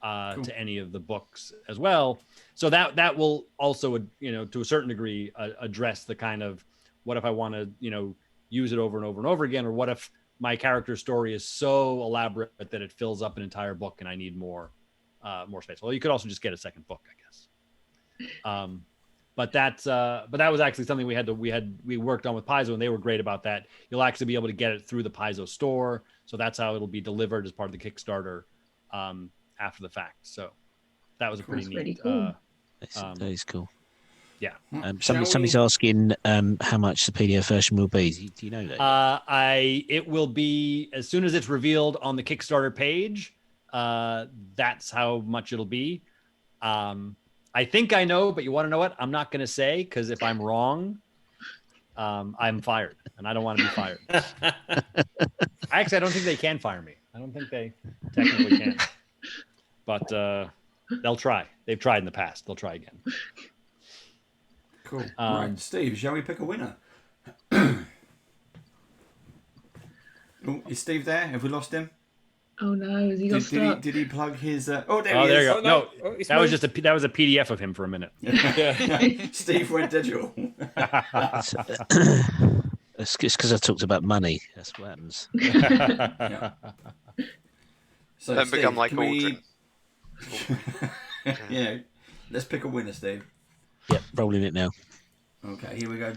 to any of the books as well. So that will also, to a certain degree, address the kind of, what if I want to, use it over and over and over again, or what if my character story is so elaborate that it fills up an entire book and I need more space. Well, you could also just get a second book, I guess. But that was actually something we worked on with Paizo, and they were great about that. You'll actually be able to get it through the Paizo store. So that's how it'll be delivered as part of the Kickstarter after the fact. So that was a pretty neat. Really cool. That is cool. Yeah. Somebody's asking how much the PDF version will be. Do you know that? It will be, as soon as it's revealed on the Kickstarter page. That's how much it'll be. I think I know, but you want to know what? I'm not going to say, because if I'm wrong, I'm fired, and I don't want to be fired. Actually, I don't think they can fire me. I don't think they technically can. But They'll try. They've tried in the past. They'll try again. Cool. Right, Steve, shall we pick a winner? Oh, is Steve there? Have we lost him? Oh no, has he got stuck? Did he plug his? Oh, there Oh, he there is. you go. No, that was a PDF of him for a minute. Steve went digital. It's because I talked about money. That's what happens. Yeah. So Don't Steve, become like can we- Aldrin. Yeah, let's pick a winner, Steve. Yep, rolling it now. Okay, here we go.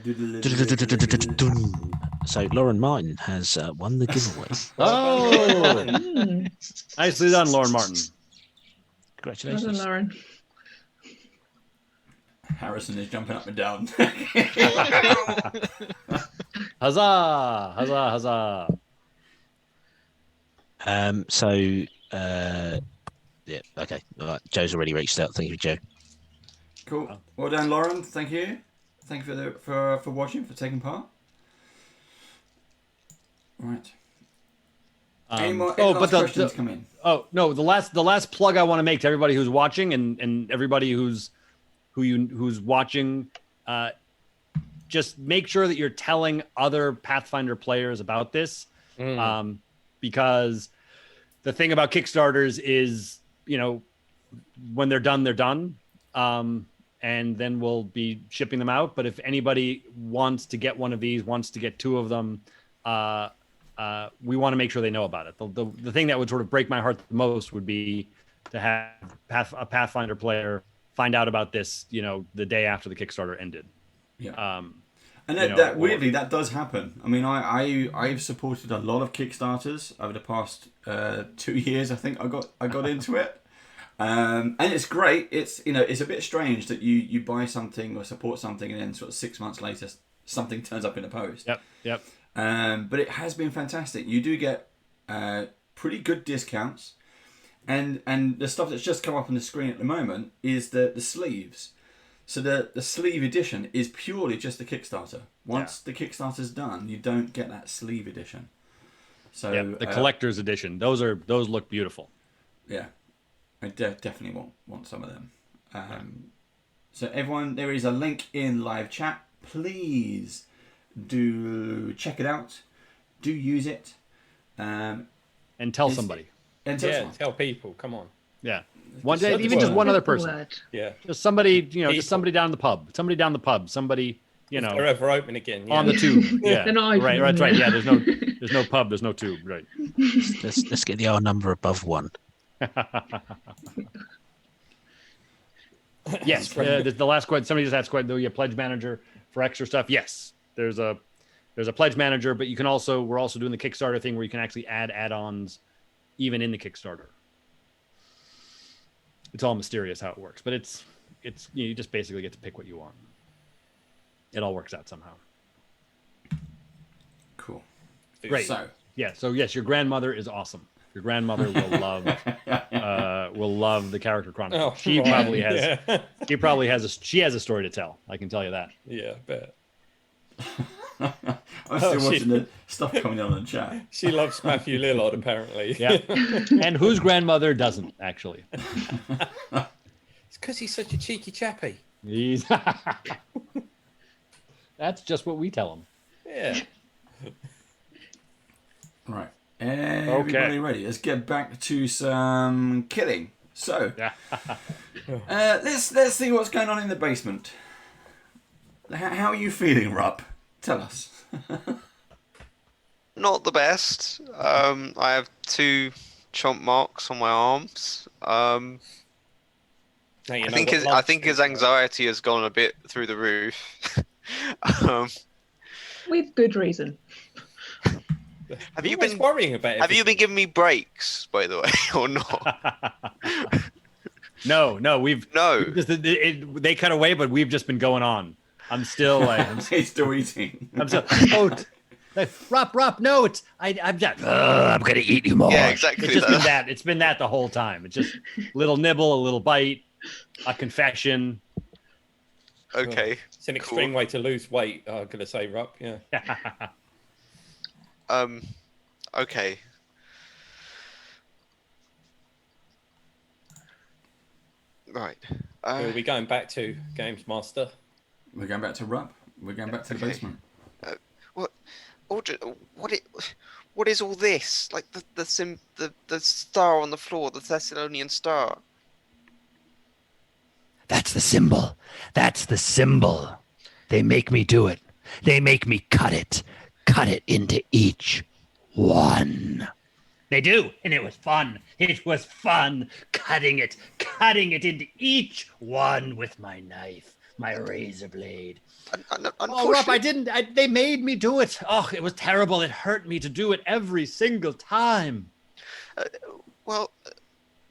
So Lauren Martin has won the giveaway. Oh, Mm. nicely done, Lauren Martin. Well done, Congratulations. Lauren. Harrison is jumping up and down. Huzzah! Huzzah! Huzzah! Yeah, okay. All right. Joe's already reached out. Thank you, Joe. Cool. Well done, Lauren. Thank you. Thank you for watching, for taking part. Right. Any more questions come in? Oh no, the last plug I want to make to everybody who's watching and everybody who's watching, just make sure that you're telling other Pathfinder players about this, because the thing about Kickstarters is, when they're done, they're done, and then we'll be shipping them out. But if anybody wants to get one of these, wants to get 2 of them, we want to make sure they know about it. The thing that would sort of break my heart the most would be to have a Pathfinder player find out about this, the day after the Kickstarter ended. Yeah. And that weirdly, that does happen. I mean, I've supported a lot of Kickstarters over the past 2 years. I think I got into it, and it's great. It's it's a bit strange that you buy something or support something, and then sort of 6 months later something turns up in the post. Yep. But it has been fantastic. You do get pretty good discounts, and the stuff that's just come up on the screen at the moment is the sleeves. So the sleeve edition is purely just the Kickstarter. Once the Kickstarter's done, you don't get that sleeve edition. So the collector's edition. Those look beautiful. Yeah, I definitely want some of them. So everyone, there is a link in live chat. Please do check it out. Do use it. And tell somebody. And tell people. Come on. Yeah. One day, even just one other person. Yeah. Just somebody, just somebody down the pub. Somebody down the pub. Somebody, They're ever open again. Yeah. On the tube. Yeah. They're not open, Right. Yeah. There's no pub. There's no tube. Right. Let's get the R number above 1. Yes. The last question. Somebody just asked, the pledge manager for extra stuff. Yes. There's a pledge manager, but we're also doing the Kickstarter thing where you can actually add add-ons even in the Kickstarter. It's all mysterious how it works, but it's you just basically get to pick what you want. It all works out somehow. Cool. Great. So yes, your grandmother is awesome. Your grandmother will love the character chronicle. Oh, she probably has she has a story to tell. I can tell you that. Yeah, I bet. I'm still watching the stuff coming on in the chat. She loves Matthew Lillard, apparently. Yeah. And whose grandmother doesn't, actually? It's because he's such a cheeky chappy. That's just what we tell him. Yeah. Right. Everybody ready? Let's get back to some killing. So, let's see what's going on in the basement. How are you feeling, RUPP? Tell us. Not the best. I have 2 chomp marks on my arms. I think his anxiety has gone a bit through the roof. With good reason. Have you been worrying about it? Have you been giving me breaks, by the way, or not? No, we've no. They cut away, but we've just been going on. I'm still like he's still eating. I'm still RUPP. No, I'm just I'm gonna eat you more. Yeah, exactly. It's just been that. It's been that the whole time. It's just a little nibble, a little bite, a confession. Okay. It's an extreme way to lose weight. I'm gonna say, RUPP. Yeah. Okay. Right. Where are we going back to, Games Master? We're going back to RUPP. We're going back to the basement. What? What is all this? Like the star on the floor, the Thessalonian star. That's the symbol. That's the symbol. They make me do it. They make me cut it into each one. They do, and it was fun. It was fun cutting it into each one with my knife, my razor blade. Oh, Rupp, I didn't. They made me do it. Oh, it was terrible. It hurt me to do it every single time.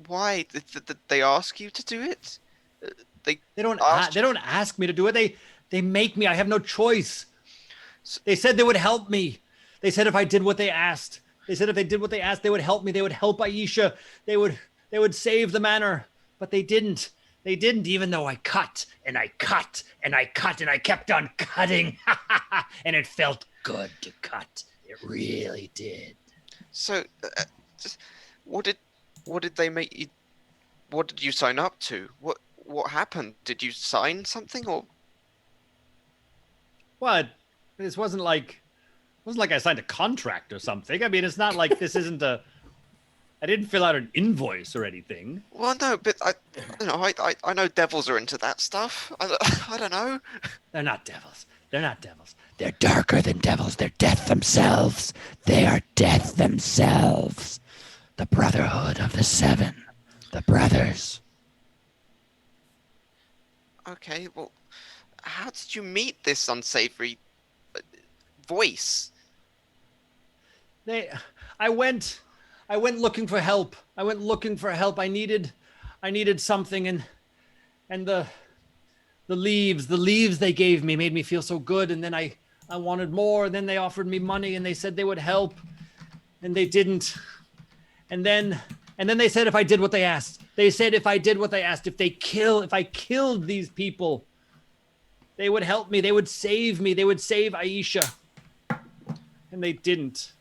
Why did they ask you to do it? They don't ask me to do it. They make me. I have no choice. They said they would help me. They said if I did what they asked. They said if they did what they asked, they would help me. They would help Aisha. They would save the manor. But they didn't. They didn't, even though I cut and I cut and I cut and I kept on cutting. And it felt good to cut. It really did. So, what did they make you? What did you sign up to? What happened? Did you sign something or? What? This wasn't like I signed a contract or something. I mean, it's not like this isn't a. I didn't fill out an invoice or anything. Well, no, but I know devils are into that stuff. I don't know. They're not devils. They're not devils. They're darker than devils. They're death themselves. They are death themselves. The Brotherhood of the Seven. The brothers. Okay, well, how did you meet this unsavory voice? I went looking for help. I needed something, and the leaves they gave me made me feel so good, and then I wanted more, and then they offered me money, and they said they would help, and they didn't. And then they said if I did what they asked. If I killed these people, they would help me. They would save me. They would save Aisha. And they didn't.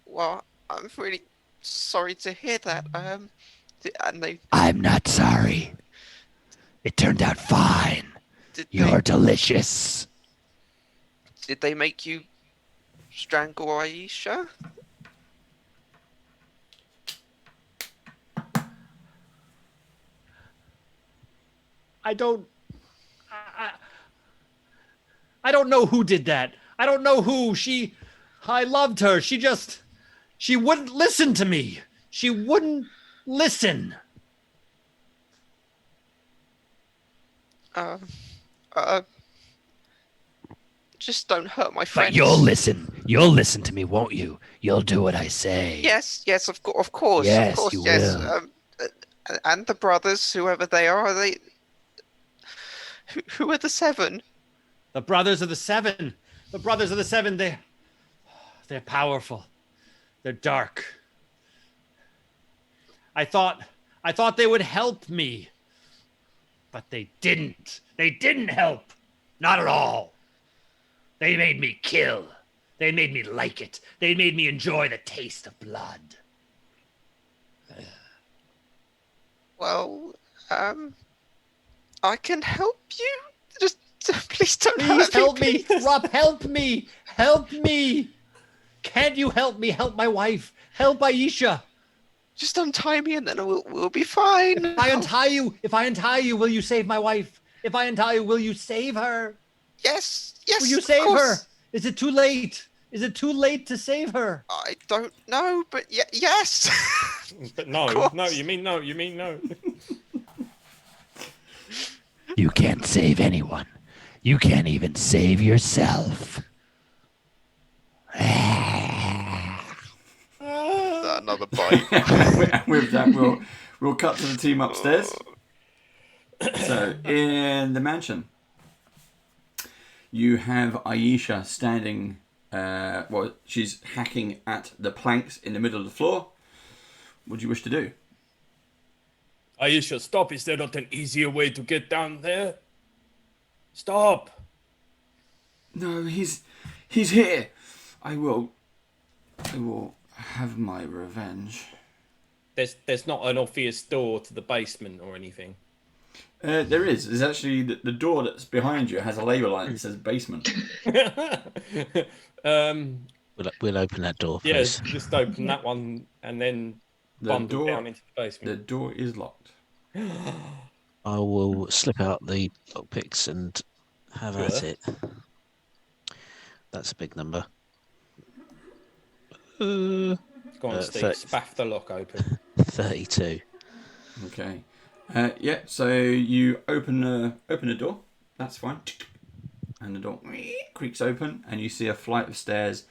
Well, I'm really sorry to hear that. I'm not sorry. It turned out fine. You're delicious. Did they make you strangle Aisha? I don't know who did that. I don't know who. I loved her. She wouldn't listen to me. She wouldn't listen. Just don't hurt my friends. But you'll listen. You'll listen to me, won't you? You'll do what I say. Yes, of course. Yes, of course, you yes. will. And the brothers, whoever they are they? Who are the seven? The brothers of the seven. The brothers of the seven. They're powerful. They're dark. I thought they would help me, but they didn't. They didn't help. Not at all. They made me kill. They made me like it. They made me enjoy the taste of blood. Well, I can help you. Just please don't hurt help me. Please. Rob, help me. Help me. Can't you help me? Help my wife. Help Aisha. Just untie me and then we'll be fine. If I untie you, will you save my wife? If I untie you, will you save her? Yes. Will you save her? Is it too late? Is it too late to save her? I don't know, but yes. But no, you mean no. You can't save anyone. You can't even save yourself. Another bite. With that, we'll cut to the team upstairs. So, in the mansion, you have Aisha standing. She's hacking at the planks in the middle of the floor. What do you wish to do? Aisha, stop. Is there not an easier way to get down there? Stop. No, he's here. I will have my revenge. there's not an obvious door to the basement or anything. There is. There's actually the door that's behind you has a label on it that says basement. We'll open that door, Yeah, please. just open that one and then bundle down into the basement. The door is locked. I will slip out the lockpicks and have at it. That's a big number. Go on, Steve. Spaff the lock open. 32. Okay. Yeah. So you open the door. That's fine. And the door creaks open, and you see a flight of stairs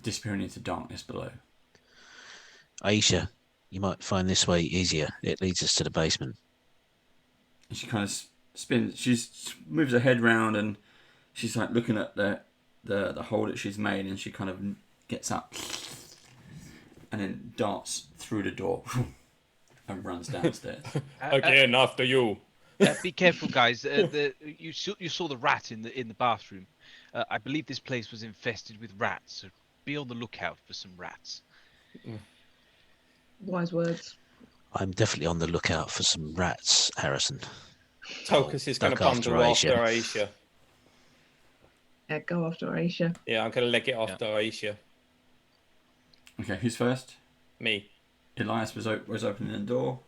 disappearing into darkness below. Aisha, you might find this way easier. It leads us to the basement. And she kind of spins. She moves her head round, and she's like looking at the hole that she's made, and she kind of gets up and then darts through the door and runs downstairs. Again, after you. Be careful, guys. You saw the rat in the bathroom. I believe this place was infested with rats, so be on the lookout for some rats. Wise words. I'm definitely on the lookout for some rats, Harrison. Tokus is going to bundle after Aisha. Yeah, go after Aisha. Yeah, I'm going to leg it after Aisha. Okay, who's first? Me. Elias was opening the door.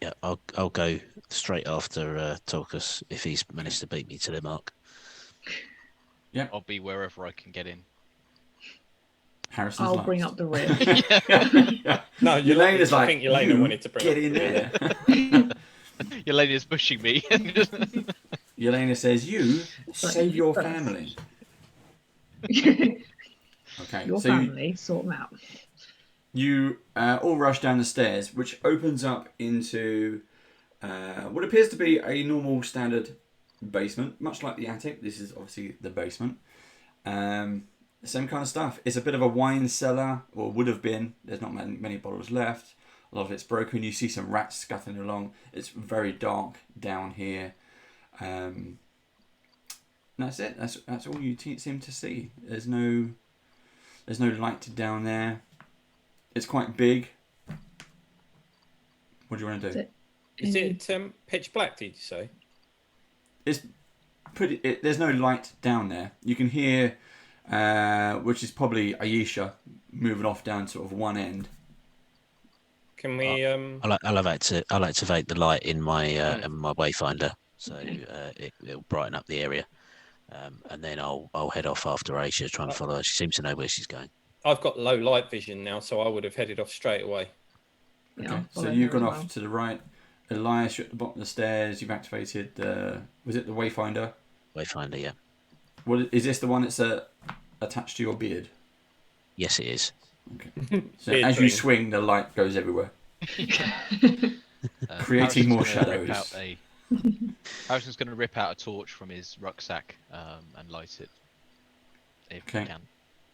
Yeah, I'll go straight after Tokus if he's managed to beat me to the mark. Yeah, I'll be wherever I can get in. Harrison's I'll last. bring up the rear. No, Yelena's like, I think Yelena wanted to bring get up in there. Yelena's pushing me. Yelena says, "You save your family." Okay, Your so family, sort them out. you all rush down the stairs, which opens up into what appears to be a normal standard basement, much like the attic. This is obviously the basement. Same kind of stuff. It's a bit of a wine cellar, or would have been. There's not many bottles left. A lot of it's broken. You see some rats scuttling along. It's very dark down here. That's it. That's all you seem to see. There's no light down there. It's quite big. What do you want to do? Is it pitch black, did you say? It's pretty. There's no light down there. You can hear, which is probably Aisha moving off down sort of one end. Can we? I'll activate the light in my wayfinder, so it'll brighten up the area, and then I'll head off after Aisha, trying to follow her. She seems to know where she's going. I've got low light vision now, so I would have headed off straight away. Okay, so you've gone off to the right. Elias, you're at the bottom of the stairs. You've activated was it the Wayfinder? Wayfinder, yeah. What is this? The one that's attached to your beard? Yes, it is. Okay. So as you swing, the light goes everywhere, creating more shadows. Harrison's going to rip out a torch from his rucksack and light it. If he can.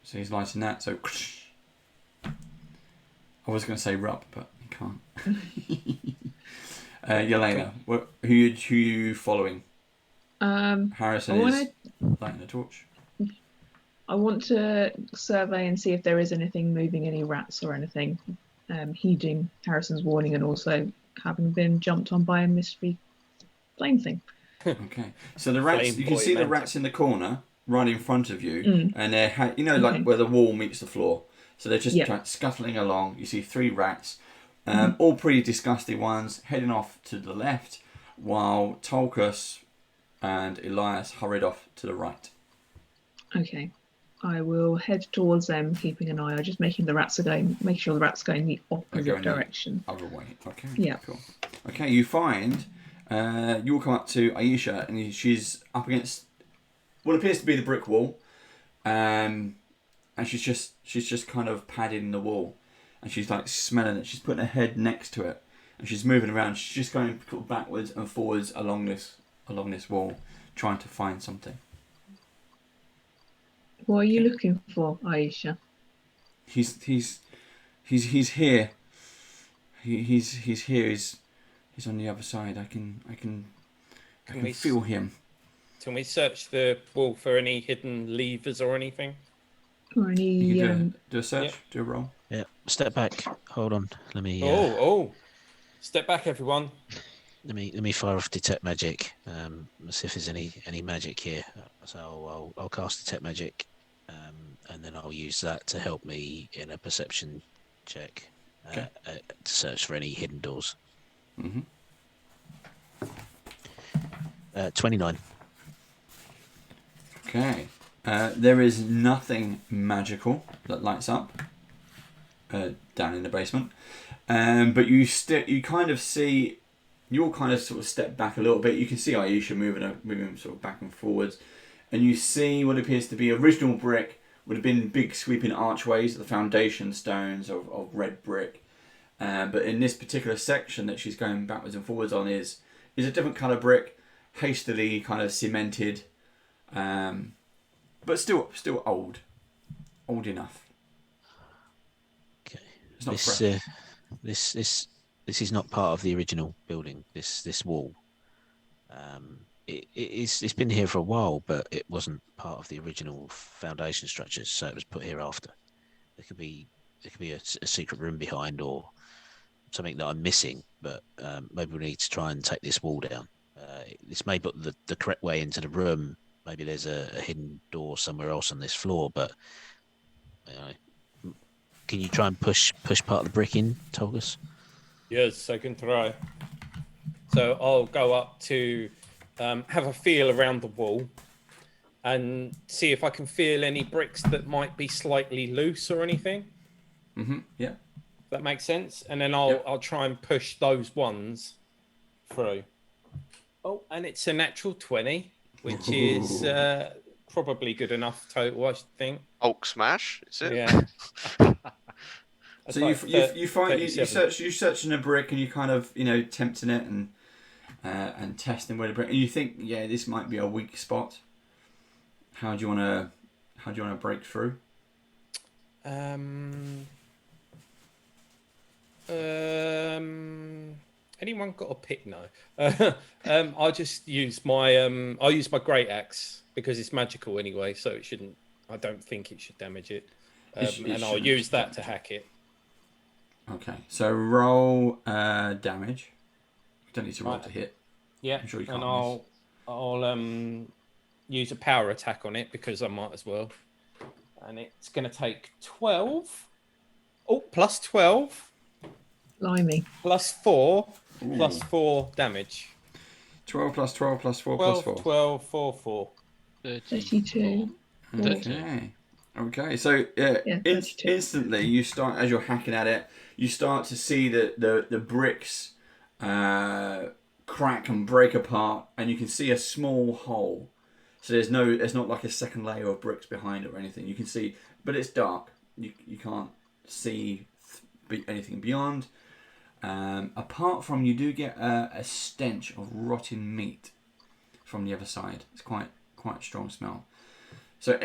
So he's lighting that. So I was going to say RUPP, but you can't. Yelena, who you following? Harrison is lighting a torch. I want to survey and see if there is anything moving, any rats or anything, heeding Harrison's warning and also having been jumped on by a mystery flame thing. Okay, so the rats, you can see the rats in the corner right in front of you, and they're, like where the wall meets the floor. So they're just scuttling along. You see 3 rats, all pretty disgusting ones, heading off to the left, while Tokus and Elias hurried off to the right. Okay. I will head towards them, keeping an eye out, just making sure the rats are going the opposite direction. Other way. Okay. Yeah. Cool. Okay, you find you'll come up to Aisha, and she's up against what appears to be the brick wall, and she's just kind of padding the wall, and she's like smelling it. She's putting her head next to it, and she's moving around. She's just going backwards and forwards along this wall, trying to find something. What are you looking for, Aisha? He's here. He's here. He's on the other side. I can feel him. Can we search the wall for any hidden levers or anything? Or any? You can do a search. Yeah. Do a roll. Yeah, step back. Hold on. Let me. Step back, everyone. Let me fire off detect magic. Let's see if there's any magic here. So I'll cast detect magic, and then I'll use that to help me in a perception check to search for any hidden doors. 29. Okay. There is nothing magical that lights up down in the basement, but you kind of see. You'll kind of sort of step back a little bit. You can see Aisha moving sort of back and forwards, and you see what appears to be original brick. Would have been big sweeping archways, the foundation stones of red brick. But in this particular section that she's going backwards and forwards on is a different colour brick, hastily kind of cemented, but still old enough. Okay. It's not fresh. This is not part of the original building. This wall. It's been here for a while, but it wasn't part of the original foundation structures, so it was put here after. There could be a secret room behind or something that I'm missing, but maybe we need to try and take this wall down. This may put the correct way into the room. Maybe there's a hidden door somewhere else on this floor, but can you try and push part of the brick in, Tolgus? Yes, I can try. So I'll go up to have a feel around the wall and see if I can feel any bricks that might be slightly loose or anything. Yeah. That makes sense. And then I'll try and push those ones through. Oh, and it's a natural 20, which is probably good enough total, I think. Hulk smash, is it? Yeah. So you search in a brick and you kind of tempting it and testing where the brick, and you think this might be a weak spot. How do you want to break through? Anyone got a pick? No. I'll just use my great axe because it's magical anyway, so it shouldn't. I don't think it should damage it. And I'll use that to hack it. Okay, so roll damage. You don't need to roll to hit. Yeah, I'm sure you can't. And I'll use a power attack on it because I might as well. And it's going to take 12. Oh, plus 12. Blimey. Plus 4. Ooh. Plus 4 damage. 12 plus 12 plus 4 12, plus 4. 12, 4, 4. 32. Okay, so instantly you start, as you're hacking at it, you start to see the bricks crack and break apart, and you can see a small hole. So there's not like a second layer of bricks behind it or anything. You can see, but it's dark. You can't see anything beyond. Apart from, you do get a stench of rotten meat from the other side. It's quite a strong smell. So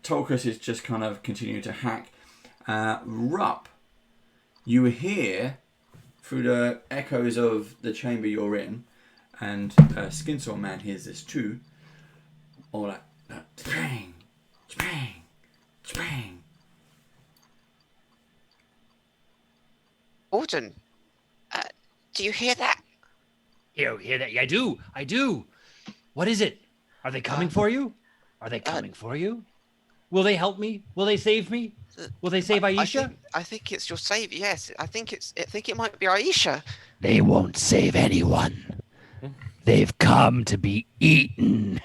Tolkus is just kind of continuing to hack. RUPP, you hear through the echoes of the chamber you're in, and SKINSAW Man hears this too. All that bang, bang, bang. Alden, do you hear that? You hear that? I do. What is it? Are they coming for you? Are they coming for you? Will they help me? Will they save me? Will they save Aisha? I think it's your savior. Yes, I think it might be Aisha. They won't save anyone. They've come to be eaten.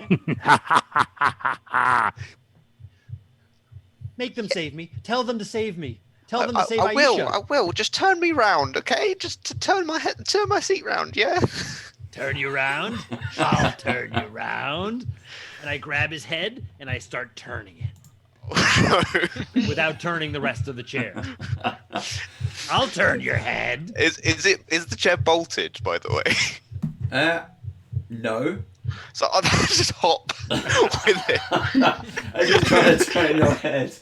Make them save me. Tell them to save me. Tell them to save Aisha. I will. Just turn me round, okay? Just to turn my seat round, yeah? Turn you round? I'll turn you round. And I grab his head and I start turning it. Without turning the rest of the chair. I'll turn your head. Is the chair bolted, by the way? No. So I'll just hop with it. I'm just trying to turn your head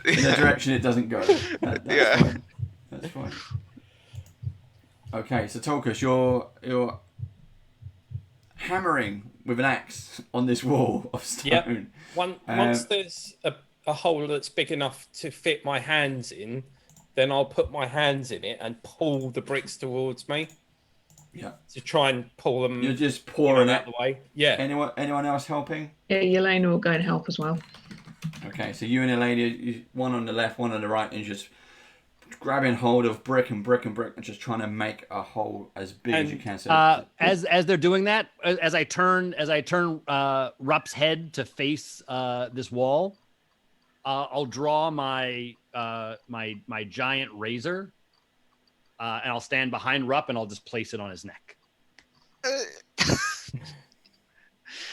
in the direction it doesn't go. That's fine. That's fine. Okay, so Tolkus, you're hammering with an axe on this wall of stone. Yep. Once there's a hole that's big enough to fit my hands in, then I'll put my hands in it and pull the bricks towards me. Yeah. To try and pull them. You're just pouring out it. the way. Yeah. Anyone else helping? Yeah, Yelena will go and help as well. Okay, so you and Elena, one on the left, one on the right, and just grabbing hold of brick and brick and brick, and just trying to make a hole as big as you can. So as they're doing that, as I turn Rupp's head to face this wall, I'll draw my my giant razor, and I'll stand behind Rupp and I'll just place it on his neck. As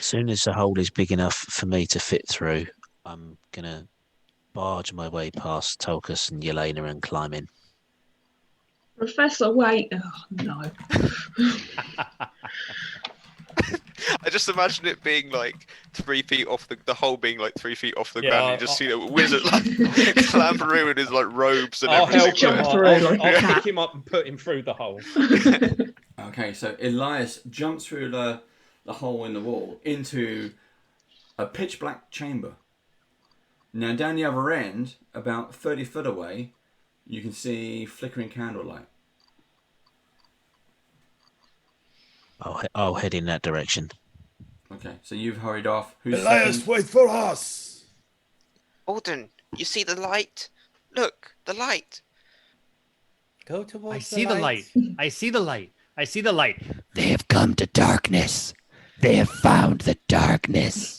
soon as the hole is big enough for me to fit through, I'm gonna barge my way past Tolkus and Yelena and climb in. Professor, wait. Oh, no. I just imagine it being like 3 feet off the hole being like 3 feet off the ground. You just see a wizard like clambering in his like robes and everything. I'll pick him up and put him through the hole. Okay, so Elias jumps through the hole in the wall into a pitch black chamber. Now down the other end, about 30 foot away, you can see flickering candlelight. I'll head in that direction. Okay, so you've hurried off. Who's Elias, second? wait for us! Alden, you see the light? Look, the light. Go towards I see the light. I see the light. I see the light. They have come to darkness. They have found the darkness.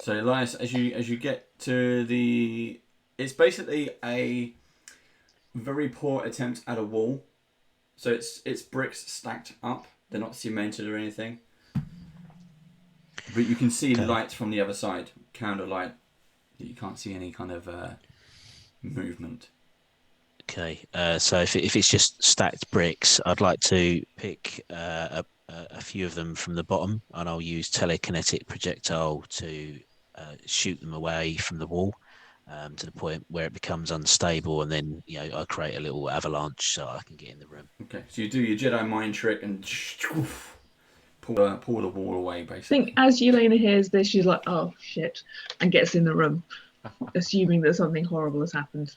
So Elias, as you get to the, it's basically a very poor attempt at a wall. So it's bricks stacked up. They're not cemented or anything. But you can see light from the other side, candlelight. You can't see any kind of movement. Okay, so if it's just stacked bricks, I'd like to pick a few of them from the bottom, and I'll use telekinetic projectile to shoot them away from the wall to the point where it becomes unstable, and then I create a little avalanche so I can get in the room. Okay, so you do your Jedi mind trick and pull the wall away, basically. I think as Yelena hears this, she's like, "Oh shit," and gets in the room, assuming that something horrible has happened.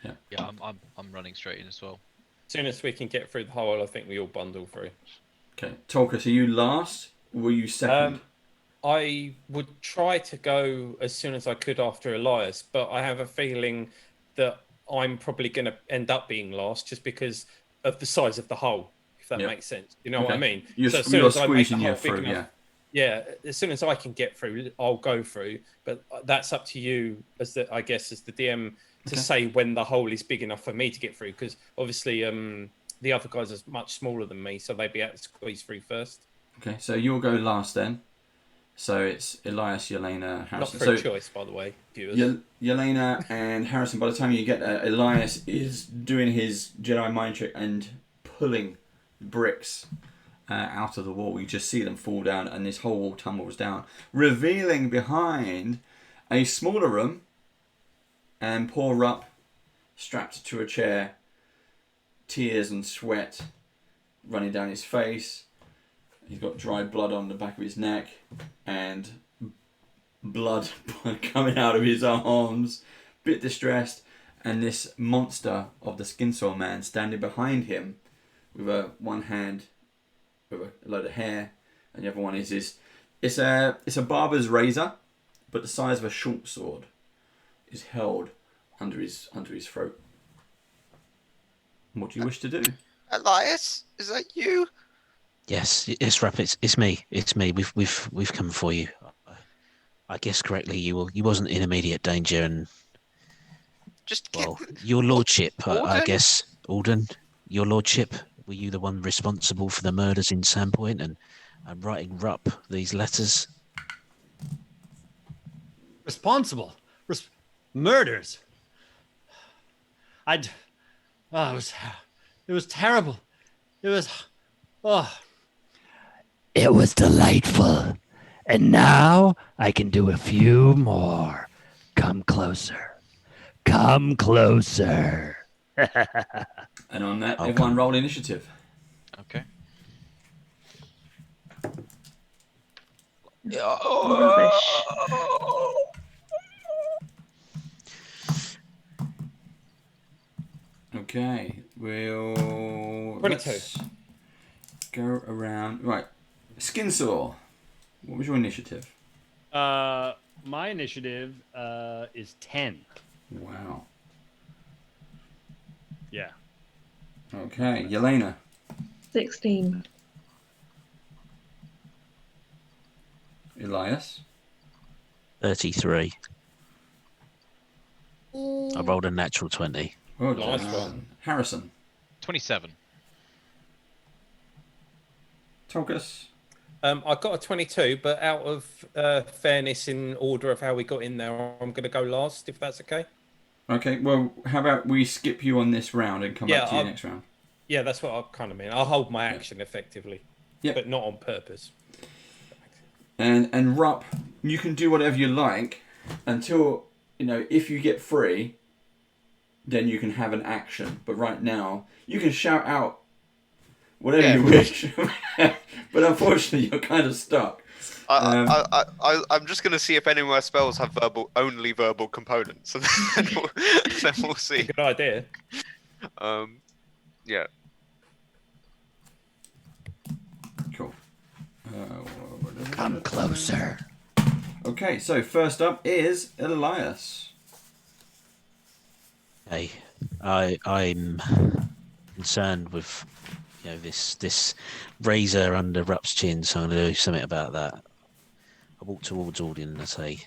Yeah, I'm running straight in as well. As soon as we can get through the hole, I think we all bundle through. Okay, Tolkus, are you last? Or were you second? I would try to go as soon as I could after Elias, but I have a feeling that I'm probably going to end up being last just because of the size of the hole, if that makes sense. You know what I mean? You're squeezing you through, Yeah, as soon as I can get through, I'll go through. But that's up to you, as the DM, to say when the hole is big enough for me to get through. Because obviously, the other guys are much smaller than me, so they'd be able to squeeze through first. Okay, so you'll go last then. So it's Elias, Yelena, Harrison. Not for choice, by the way, viewers. Yelena and Harrison, by the time you get there, Elias is doing his Jedi mind trick and pulling bricks out of the wall. You just see them fall down, and this whole wall tumbles down, revealing behind a smaller room and poor Rupp strapped to a chair, tears and sweat running down his face. He's got dried blood on the back of his neck and blood coming out of his arms, bit distressed, and this monster of the SKINSAW Man standing behind him with one hand with a load of hair, and the other one is it's a barber's razor, but the size of a short sword is held under his throat. What do you wish to do? Elias, is that you? Yes, Rupp. It's me. It's me. We've come for you. I guess correctly. You wasn't in immediate danger, and your lordship. I guess Alden. Your lordship. Were you the one responsible for the murders in Sandpoint and writing Rupp these letters? Responsible? Murders? it was terrible. It was delightful. And now I can do a few more. Come closer. Come closer. And on that, everyone roll initiative. Okay. Okay, we'll 22. let's go around. Right, SKINSAW. What was your initiative? My initiative is 10. Wow. Yeah. Okay, Yelena. 16. Elias. 33. I rolled a natural 20. Well Nice done. one. Harrison. 27. Tokus. I got a 22, but out of fairness in order of how we got in there, I'm going to go last, if that's okay. Okay, well, how about we skip you on this round and come back to you next round? Yeah, that's what I kind of mean. I'll hold my action effectively, but not on purpose. And RUPP, you can do whatever you like until, if you get free, then you can have an action. But right now, you can shout out whatever you wish. But unfortunately, you're kind of stuck. I'm just going to see if any of my spells have only verbal components, and then we'll see. Good idea. Yeah. Cool. Come closer. Okay, so first up is Elias. Hey, I'm concerned with this razor under Rupp's chin, so I'm gonna do something about that. I walk towards Aldrin and I say,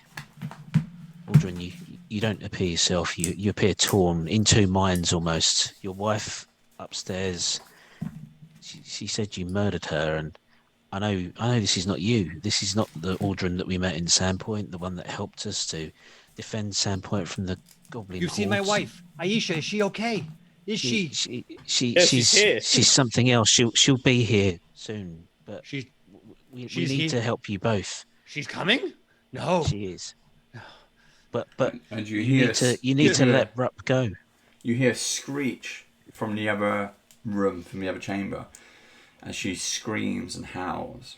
Aldrin, you don't appear yourself. You appear torn, in two minds almost. Your wife upstairs, she said you murdered her, and I know this is not you. This is not the Aldrin that we met in Sandpoint, the one that helped us to defend Sandpoint from the goblin You've seen my hordes. wife, Aisha. Is she okay? Is she? She's here. She's something else. She'll be here soon. But we need to help you both. She's coming? No. She is. But and you need to let Rupp go. You hear Screech from the other room, from the other chamber, as she screams and howls.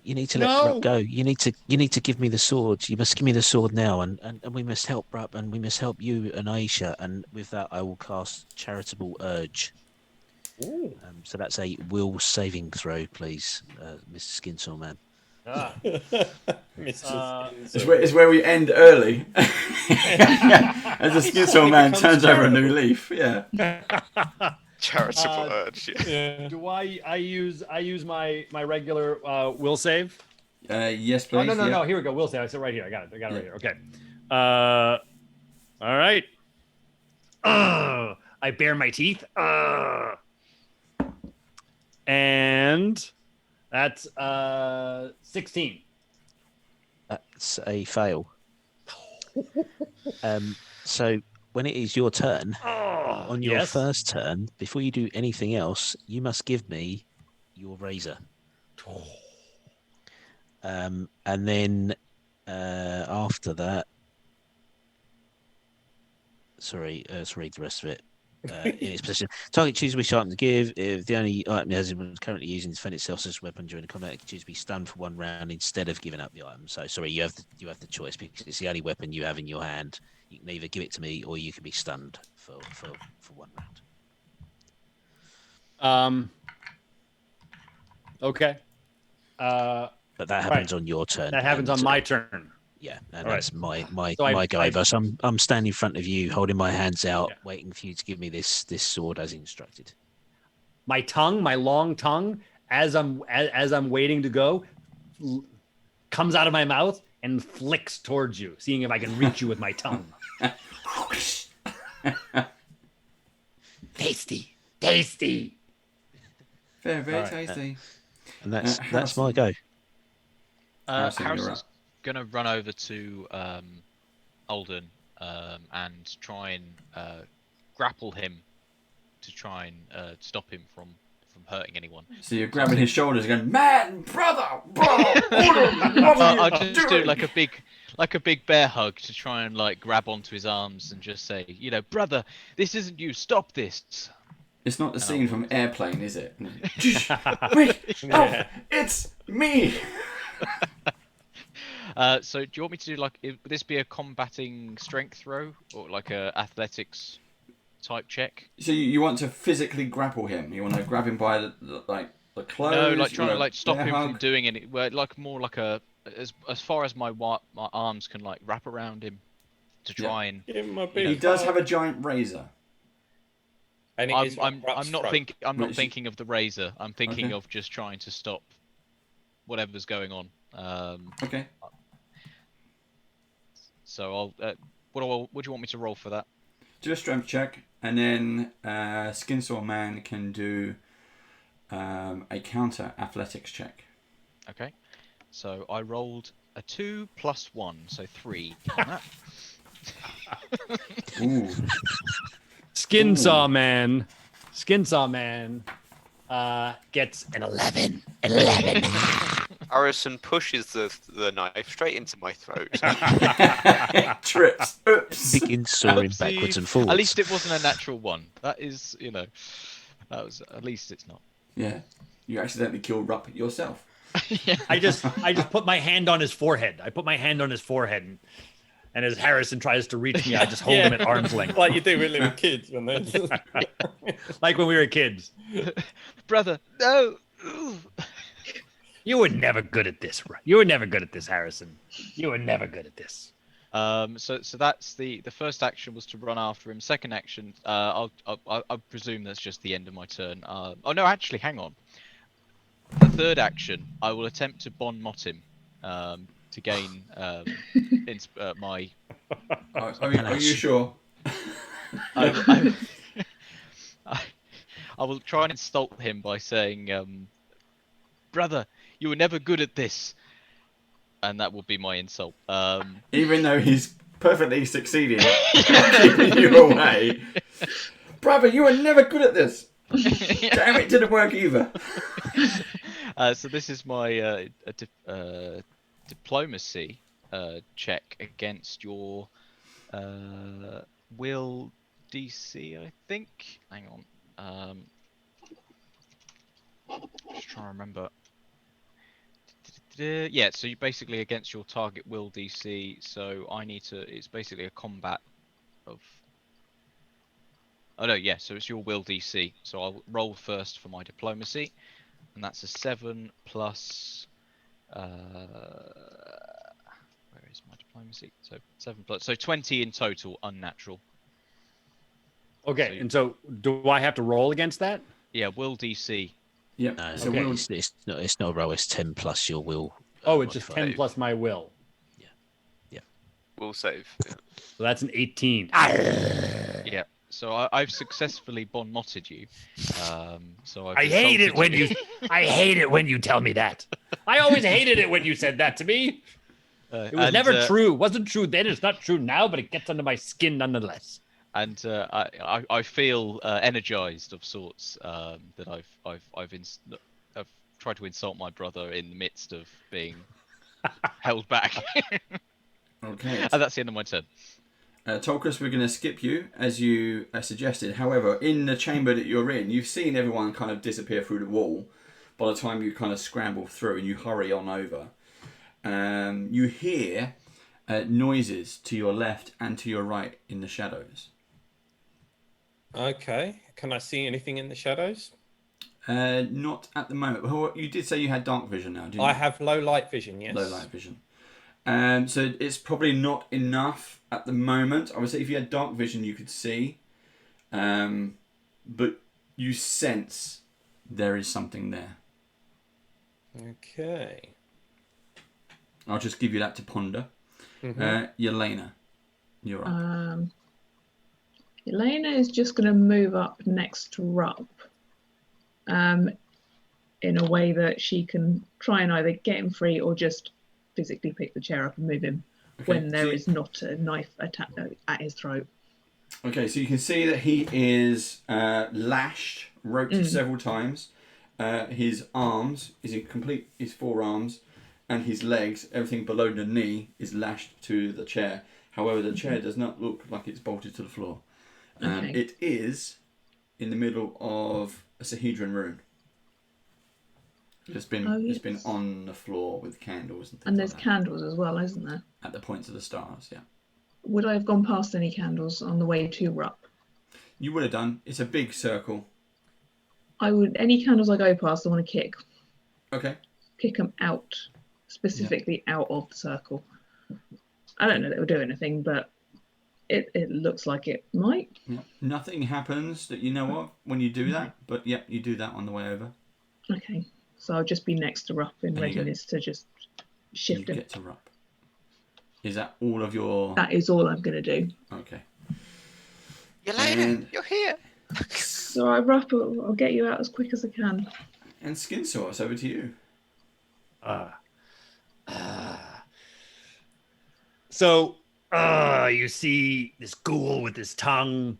You need to let Rupp go. You need to give me the sword. You must give me the sword now, and we must help Rupp, and we must help you and Aisha. And with that, I will cast Charitable Urge. So that's a will saving throw, please, Mr. Skinsaw Man. It's where we end early. As the Skinsaw Man turns over a new leaf. Yeah. Charitable urge. Yeah. Do I use my regular will save? Yes, please. Oh, no. Here we go. Will save. I said right here. I got it right here. Okay. All right. I bare my teeth. And that's 16. That's a fail. So when it is your turn, on your first turn, before you do anything else, you must give me your razor. And then after that, let's read the rest of it. In its position, target chooses which item to give. If the only item it has currently using to defend itself as a weapon during the combat, it can choose to be stunned for 1 round instead of giving up the item. So you have the choice because it's the only weapon you have in your hand. You can either give it to me or you can be stunned for 1 round. Okay. But that happens on your turn. That happens on my turn. Yeah, and that's my So go over. So I'm standing in front of you, holding my hands out, waiting for you to give me this sword as instructed. My tongue, my long tongue, as I'm waiting to go, comes out of my mouth and flicks towards you, seeing if I can reach you with my tongue. Tasty. Very, very tasty. And that's my go. Harrison's going to run over to Alden and try and grapple him to try and stop him from hurting anyone. So you're grabbing his shoulders and going, "Man, brother, bro, I'll just do like a big bear hug to try and like grab onto his arms and just say, brother, this isn't you. Stop this. It's not the scene from Airplane, is it? Wait, it's me. So do you want me to do would this be a combating strength throw or like a athletics type check. So you want to physically grapple him? You want to grab him by the clothes? No, like trying to like stop him hug? from doing any. Well, like more like a as far as my arms can like wrap around him to try and. He does have a giant razor. And I'm not thinking of the razor. I'm thinking of just trying to stop whatever's going on. Okay. So what do you want me to roll for that? Do a strength check, and then SKINSAW Man can do a counter athletics check. Okay. So I rolled a 2 + 1, so 3 on that. Ooh. SKINSAW Man gets an 11. 11. Harrison pushes the knife straight into my throat. Trips. Oops. Begins soaring backwards and forwards. At least it wasn't a natural one. That is, that was at least it's not. Yeah. You accidentally killed RUPP yourself. Yeah. I just put my hand on his forehead. And as Harrison tries to reach me, I just hold him at arm's length. Like you do with little kids when they like when we were kids. Brother, no. You were never good at this. You were never good at this, Harrison. You were never good at this. So that's the first action was to run after him. Second action, I'll presume that's just the end of my turn. Oh no, actually, hang on. The third action, I will attempt to bon mot him to gain my. Are you sure? I will try and insult him by saying, "Brother, you were never good at this," and that will be my insult. Even though he's perfectly succeeding keeping you away, brother, you were never good at this. Damn, it didn't work either. So this is my diplomacy check against your will DC, I think. Hang on. Just trying to remember. Yeah, so you basically against your target will DC. So I need to. It's basically a combat of. Oh no, yeah. So it's your will DC. So I'll roll first for my diplomacy, and that's a 7 plus. Where is my diplomacy? So 7 plus. So 20 in total, unnatural. Okay, so, and so do I have to roll against that? Yeah, will DC. Yeah. No, So okay. It's not a roll. It's 10 plus your will. Oh, it's just 10 plus my will. Yeah. Will save. Yeah. So that's an 18. Yeah. So I've successfully bon motted you. So I hate it when you. I hate it when you tell me that. I always hated it when you said that to me. It was never true. It wasn't true then. It's not true now, but it gets under my skin nonetheless. And I feel energized of sorts that I've tried to insult my brother in the midst of being held back. Okay. And that's the end of my turn. Tolkus, we're going to skip you as you suggested. However, in the chamber that you're in, you've seen everyone kind of disappear through the wall. By the time you kind of scramble through and you hurry on over, you hear noises to your left and to your right in the shadows. Okay. Can I see anything in the shadows? Not at the moment. You did say you had dark vision now, didn't you? I have low light vision, yes. Low light vision. So it's probably not enough at the moment. I would say if you had dark vision, you could see. But you sense there is something there. Okay. I'll just give you that to ponder. Mm-hmm. Yelena, you're up. Yelena is just going to move up next to RUPP in a way that she can try and either get him free or just physically pick the chair up and move him when there is not a knife at his throat. Okay, so you can see that he is lashed, roped several times. His arms, his forearms and his legs, everything below the knee is lashed to the chair. However, the chair does not look like it's bolted to the floor. It is in the middle of a Sahedron rune. It's been on the floor with candles and things. And there's like candles as well, isn't there? At the points of the stars, yeah. Would I have gone past any candles on the way to RUPP? You would have done. It's a big circle. I would, any candles I go past, I want to kick. Okay. Kick them out, specifically out of the circle. I don't know that it will do anything, but it looks like it might. Yeah. Nothing happens that you know of when you do that, but yep, you do that on the way over. Okay, so I'll just be next to RUPP in readiness to just shift you him. Get to RUPP. Is that all of your... That is all I'm going to do. Okay. Yelena, you're here. It's all right, RUPP, I'll get you out as quick as I can. And SKINSAW, it's over to you. So, you see this ghoul with his tongue,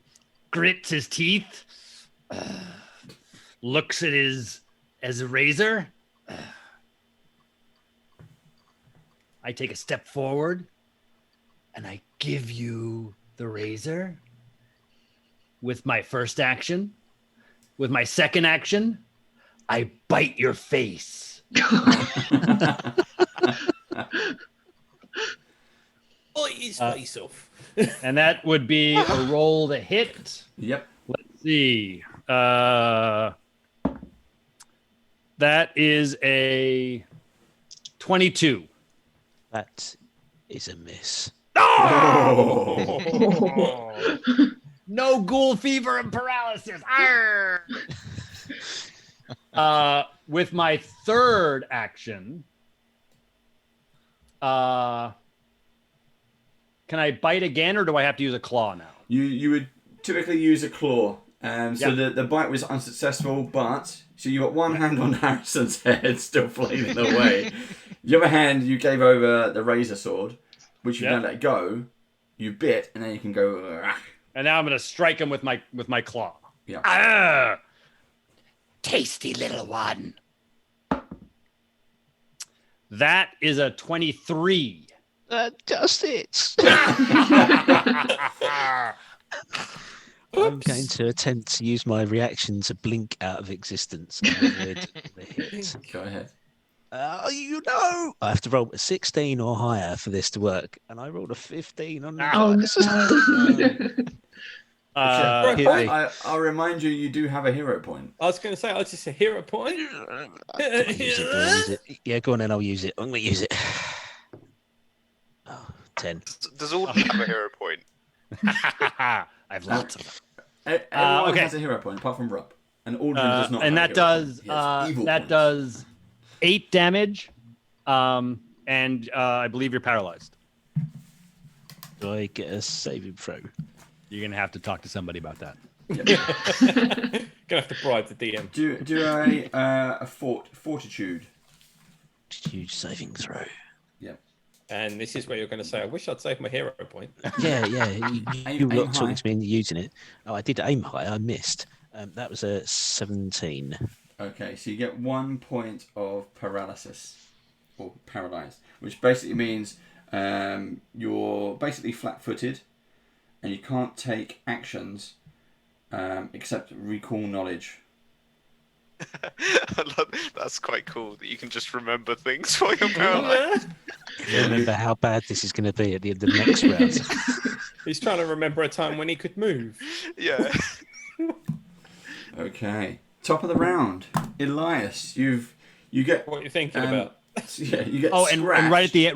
grits his teeth, looks at his as a razor. I take a step forward, and I give you the razor with my first action. With my second action, I bite your face. Bite his face off. And that would be a roll to hit. Yep. Let's see. That is a 22. That is a miss. Oh! No ghoul fever and paralysis. With my third action, can I bite again, or do I have to use a claw now? You would typically use a claw. So the bite was unsuccessful, but so you got one hand on Harrison's head, still flailing away. The other hand, you gave over the razor sword, which you now let go. You bit, and then you can go. And now I'm going to strike him with my claw. Yeah. Tasty little one. That is a 23. Just it. I'm going to attempt to use my reaction to blink out of existence and avoid the hit. Go ahead. I have to roll a 16 or higher for this to work, and I rolled a 15 on the I'll remind you, you do have a hero point. I was going to say, I'll just a hero point. Use it. Yeah, go on then, I'll use it. I'm going to use it. Oh, 10. Does Alden have a hero point? I have lots of them. Everyone has a hero point, apart from RUPP. And Alden does not and have that does 8 damage, and I believe you're paralyzed. Do I get a saving throw? You're gonna have to talk to somebody about that. Gonna have to bribe the DM. Do a fortitude. Huge saving throw. Yep. And this is where you're going to say, I wish I'd saved my hero point. Yeah. You were talking to me and using it. Oh, I did aim high. I missed. That was a 17. Okay, so you get 1 point of paralysis, or paralyzed, which basically means you're basically flat-footed, and you can't take actions except recall knowledge. That's quite cool that you can just remember things while you're paralyzed. Remember how bad this is going to be at the end of the next round. He's trying to remember a time when he could move. Yeah. Okay, top of the round, Elias. You get what you're thinking about. Yeah, you get. Oh, and right at the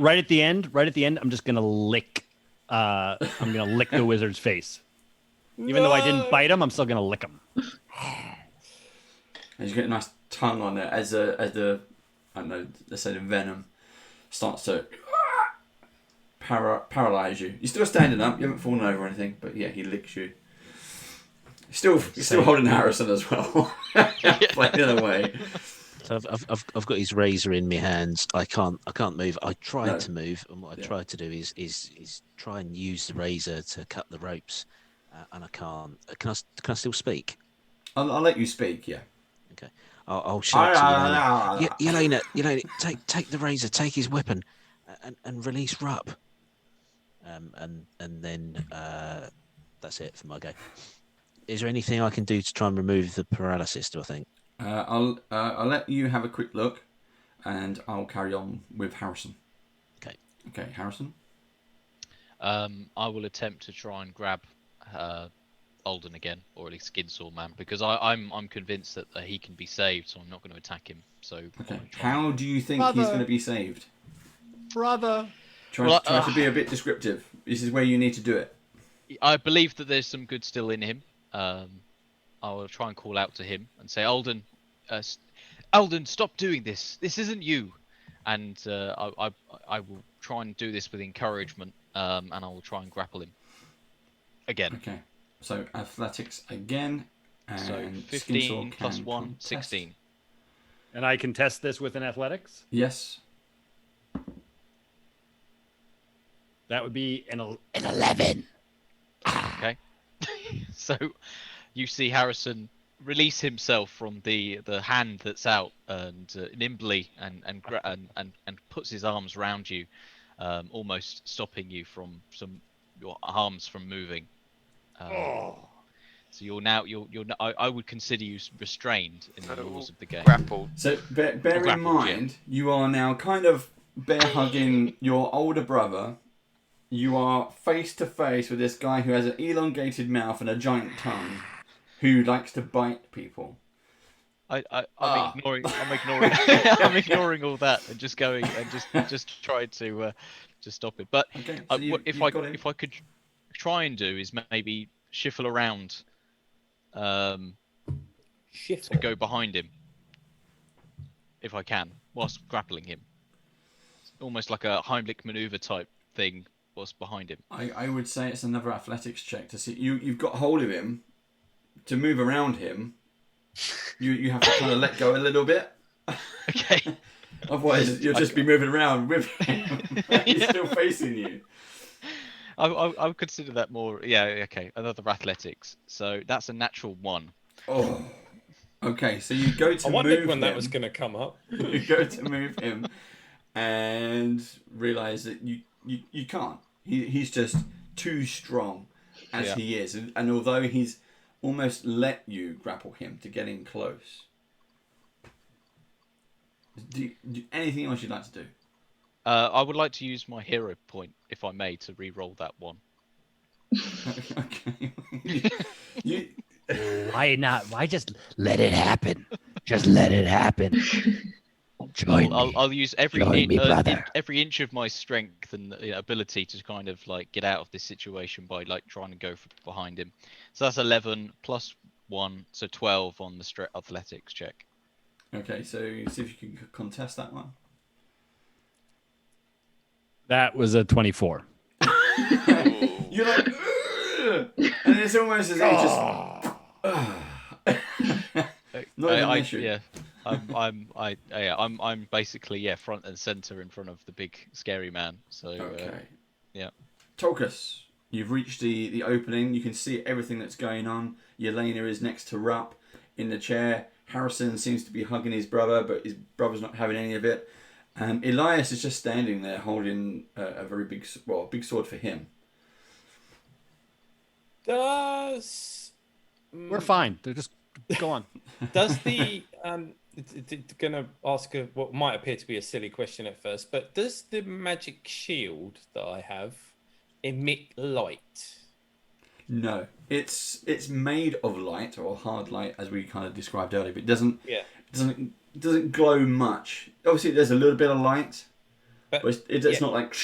end, I'm just gonna lick. I'm gonna lick the wizard's face. Even though I didn't bite him, I'm still gonna lick him. And you get a nice tongue on it as the I don't know, let's say the venom starts to paralyze you. You're still standing up. You haven't fallen over or anything, but yeah, he licks you. You're still holding Harrison as well, playing away. So I've got his razor in my hands. I can't move. I tried to move, and what I tried to do is try and use the razor to cut the ropes, and I can't. Can I still speak? I'll let you speak. Yeah. Okay. I'll shout to Yelena. Yelena, take the razor, take his weapon, and release RUPP. And then that's it for my go. Is there anything I can do to try and remove the paralysis? Do I think? I'll let you have a quick look, and I'll carry on with Harrison. Okay, Harrison. I will attempt to try and grab Alden again, or at least SKINSAW Man, because I'm convinced that he can be saved, so I'm not going to attack him. So okay. How do you think he's going to be saved? Brother. Try to be a bit descriptive. This is where you need to do it. I believe that there's some good still in him. I will try and call out to him and say, Alden, Alden, stop doing this. This isn't you. And I will try and do this with encouragement, and I will try and grapple him again. Okay. So athletics again. And so 15 plus 1, contest. 16. And I can test this with an athletics? Yes. That would be an 11. Okay. So you see Harrison release himself from the hand that's out and nimbly and puts his arms around you, almost stopping you from your arms from moving. So you're now I would consider you restrained in the rules of the game. Grappled. So bear in mind, you are now kind of bear hugging your older brother. You are face to face with this guy who has an elongated mouth and a giant tongue, who likes to bite people. I'm ignoring I'm ignoring all that and just going and just trying to stop it. But okay, so if I could try and do is maybe shuffle around, to go behind him if I can whilst grappling him, almost like a Heimlich maneuver type thing. What's behind him? I would say it's another athletics check to see. You've got hold of him. To move around him, you have to kind of let go a little bit. Okay. Otherwise, you'll just be moving around with him. He's still facing you. I would consider that more. Yeah. Okay. Another athletics. So that's a natural 1. Oh. Okay. So you go to I wondered move when him. that was going to come up. You go to move him, and realise that you can't. He's just too strong as he is, and although he's almost let you grapple him to get in close. Do anything else you'd like to do? I would like to use my hero point, if I may, to re-roll that 1. Okay. Why not? Why just let it happen? Just let it happen. Join me. I'll use every every inch of my strength and ability to kind of like get out of this situation by like trying to go behind him. So that's 11 plus 1, so 12 on the athletics check. Okay, so see if you can contest that one. That was a 24. You're like, ugh! And it's almost as if not an issue. Yeah. I'm basically front and center in front of the big scary man. So okay. Yeah. Tulkas, you've reached the opening. You can see everything that's going on. Yelena is next to RUPP in the chair. Harrison seems to be hugging his brother, but his brother's not having any of it. Elias is just standing there holding a very big sword for him. We're fine. They're just go on. Does the gonna ask what might appear to be a silly question at first, but does the magic shield that I have emit light? No, it's made of light or hard light, as we kind of described earlier, but it doesn't glow much. Obviously, there's a little bit of light, but it's not like.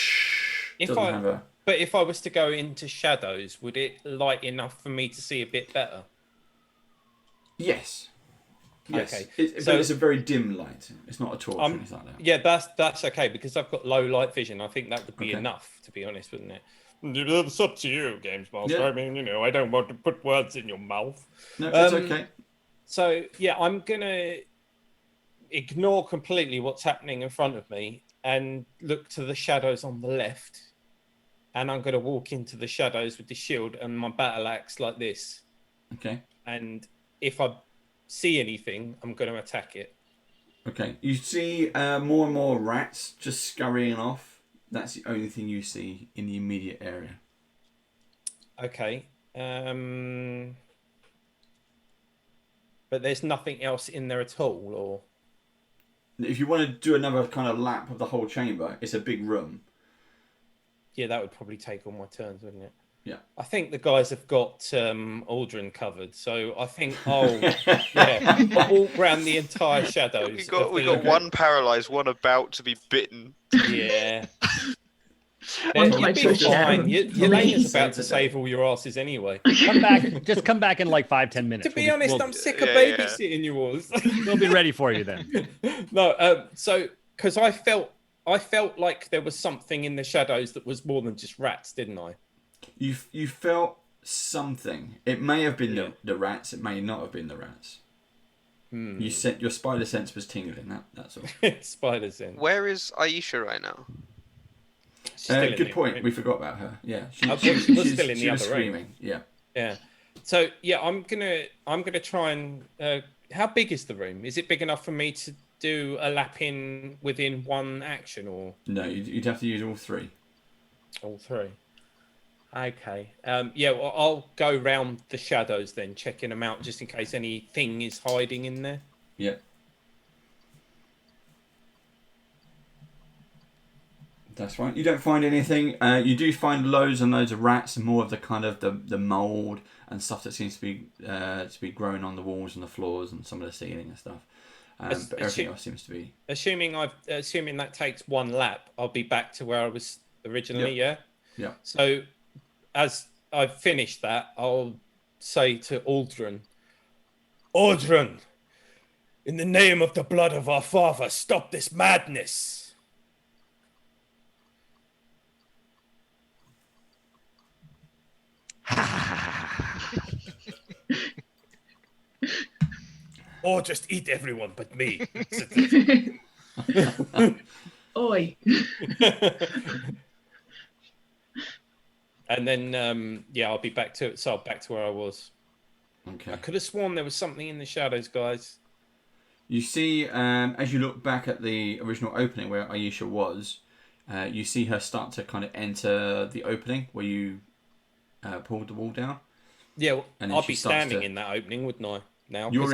But if I was to go into shadows, would it light enough for me to see a bit better? Yes. Okay. But it's a very dim light. It's not a torch or anything like that. Yeah, that's okay, because I've got low light vision. I think that would be enough, to be honest, wouldn't it? It's up to you, Games Master. Yeah. I mean, I don't want to put words in your mouth. No, it's okay. So, I'm going to ignore completely what's happening in front of me and look to the shadows on the left. And I'm going to walk into the shadows with the shield and my battle axe like this. Okay. And if I see anything, I'm going to attack it. Okay. You see more and more rats just scurrying off. That's the only thing you see in the immediate area. Okay. But there's nothing else in there at all, or? If you want to do another kind of lap of the whole chamber, it's a big room. Yeah, that would probably take all my turns, wouldn't it? Yeah. I think the guys have got Aldrin covered, so I think I'll walk around the entire shadows. We got one paralyzed, one about to be bitten. Yeah. One You'll fight be to a chair. fine. Yelena's about to save all your asses anyway. Come back. Just come back in like 5-10 minutes. To be honest, I'm sick of yeah. babysitting you all. We'll be ready for you then. No, so because I felt like there was something in the shadows that was more than just rats, didn't I? You felt something. It may have been the rats. It may not have been the rats. You said your spider sense was tingling. That's all. Spider sense. Where is Aisha right now? Good point. We forgot about her. Yeah, she was still in the other screaming. room. Yeah. So yeah, I'm gonna try and. How big is the room? Is it big enough for me to do a lap in within one action, or no? You'd have to use all three. All three. Okay. Yeah. Well, I'll go round the shadows then, checking them out just in case anything is hiding in there. Yeah. That's right. You don't find anything. You do find loads and loads of rats and more of the kind of the mold and stuff that seems to be growing on the walls and the floors and some of the ceiling and stuff. But everything else seems to be. Assuming that takes one lap, I'll be back to where I was originally. Yep. Yeah. Yeah. So, as I've finished that, I'll say to Aldrin, "Aldrin, in the name of the blood of our father, stop this madness." Or just eat everyone but me. Oi. And then, I'll be back to where I was. Okay. I could have sworn there was something in the shadows, guys. You see, as you look back at the original opening where Aisha was, you see her start to kind of enter the opening where you pulled the wall down. Yeah, well, I'd be standing in that opening, wouldn't I? Now you're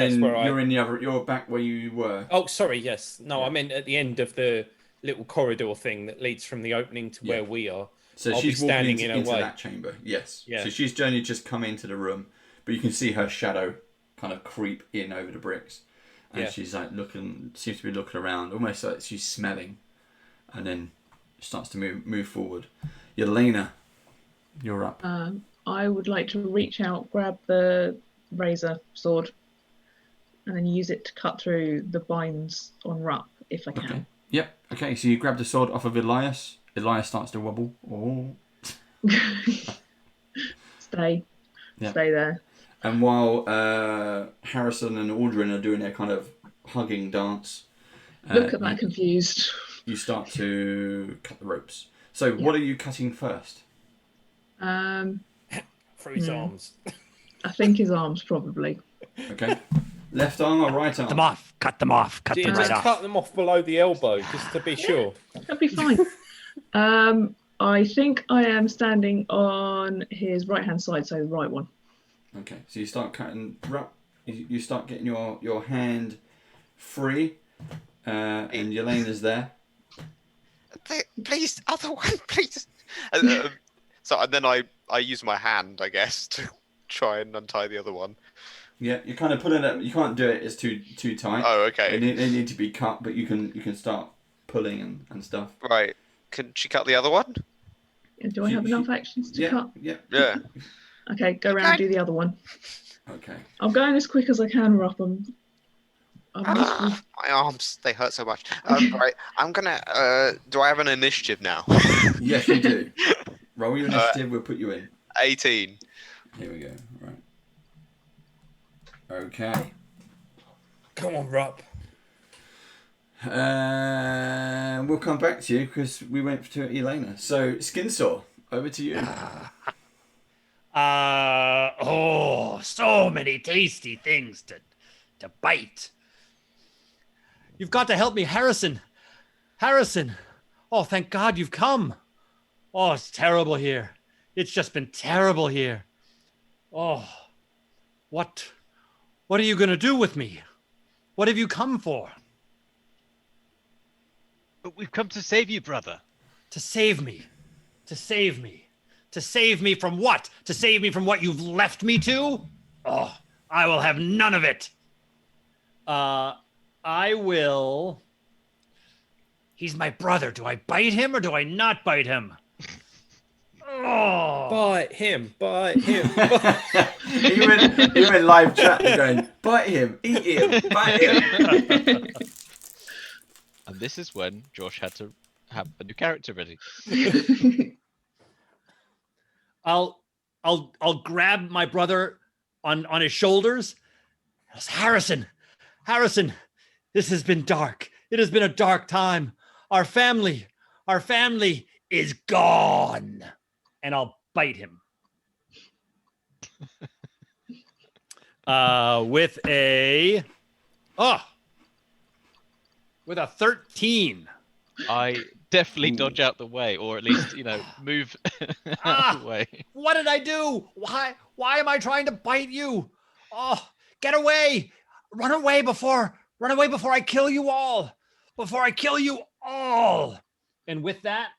back where you were. Oh, sorry. Yes. No, I meant at the end of the little corridor thing that leads from the opening to where we are. So I'll she's be standing walking into that chamber. Yes. Yeah. So she's only just come into the room, but you can see her shadow kind of creep in over the bricks, and she's like seems to be looking around, almost like she's smelling, and then starts to move forward. Yelena, you're up. I would like to reach out, grab the razor sword, and then use it to cut through the binds on RUPP if I can. Okay. Yep. Okay. So you grab the sword off of Elias. Elias starts to wobble. Oh. Stay there. And while Harrison and Aldrin are doing their kind of hugging dance, look at that confused. You start to cut the ropes. So what are you cutting first? For his arms. I think his arms probably. Okay. Left arm or right arm? Cut them off. Cut them off. Cut them right off. Cut them off below the elbow, just to be sure. That'd be fine. I think I am standing on his right-hand side, so the right one. Okay, so you start cutting. You start getting your hand free, and Yelena's there. Please, other one, please. So and then I use my hand, I guess, to try and untie the other one. Yeah, you're kind of pulling it. You can't do it. It's too tight. Oh, okay. They need to be cut, but you can start pulling and stuff. Right. Can she cut the other one? Do I have enough actions to cut? Yeah. Okay, go around and do the other one. Okay. I'm going as quick as I can, RUPP. My arms, they hurt so much. Right, I'm gonna. Do I have an initiative now? Yes, you do. Roll your initiative. We'll put you in. 18. Here we go. Right. Okay. Come on, RUPP. We'll come back to you because we went to Elena. So, Skinsaw, over to you. So many tasty things to bite. You've got to help me, Harrison. Harrison. Oh, thank God you've come. Oh, it's terrible here. It's just been terrible here. Oh, what are you going to do with me? What have you come for? But we've come to save you, brother. To save me. To save me. To save me from what? To save me from what you've left me to? Oh, I will have none of it. I will... He's my brother. Do I bite him or do I not bite him? Oh. Bite him. Bite him. You went live chat going, bite him, eat him, bite him. And this is when Josh had to have a new character ready. I'll grab my brother on his shoulders. Harrison, this has been dark. It has been a dark time. Our family is gone. And I'll bite him. With a 13. I definitely dodge out the way, or at least, move out of the way. What did I do? Why am I trying to bite you? Oh, get away. Run away before I kill you all. And with that,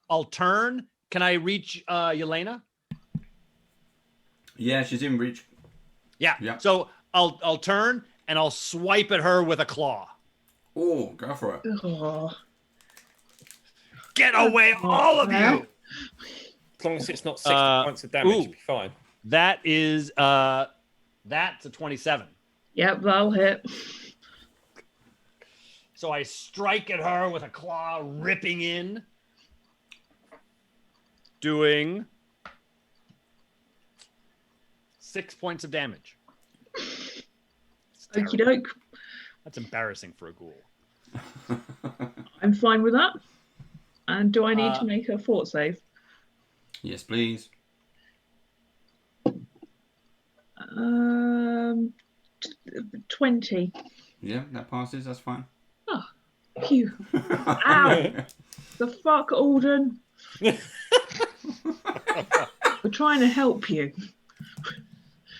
I'll turn. Can I reach Yelena? Yeah, she's in reach. Yeah. So I'll turn and I'll swipe at her with a claw. Oh, go for it. Oh. Get away, all of you! As long as it's not 60 points of damage, you'll be fine. That is that's a 27. Yep, that'll hit. So I strike at her with a claw, ripping in. Doing 6 points of damage. Okie doke. That's embarrassing for a ghoul. I'm fine with that. And do I need to make a fort save? Yes, please. 20. Yeah, that passes. That's fine. Oh, phew. Ow. The fuck, Alden? We're trying to help you.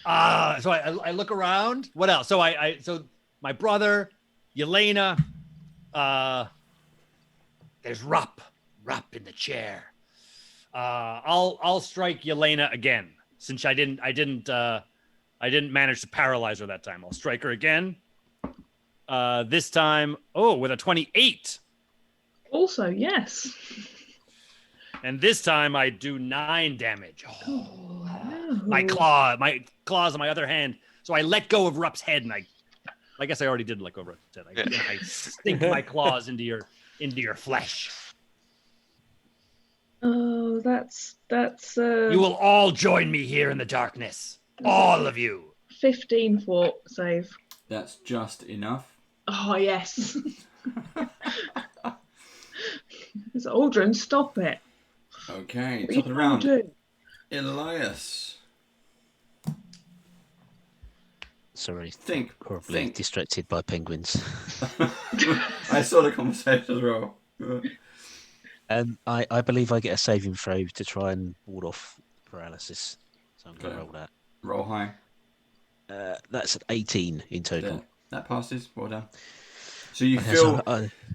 So I look around. What else? So so my brother, Yelena, there's RUPP in the chair. I'll strike Yelena again since I didn't manage to paralyze her that time. I'll strike her again. This time, with a 28. Also, yes. And this time I do 9 damage. Oh, no. My claws on my other hand. So I let go of RUPP's head, and I guess I already did let go of RUPP's head. I sink my claws into your flesh. Oh, that's. You will all join me here in the darkness. All of you. 15 fort save. That's just enough. Oh yes. It's Aldrin, stop it. Okay, What top of the round. doing? Elias. Sorry. Think. Distracted by penguins. I saw the conversation as well. I believe I get a saving throw to try and ward off paralysis. So I'm going to roll that. Roll high. That's an 18 in total. Yeah, that passes. Well done. So you feel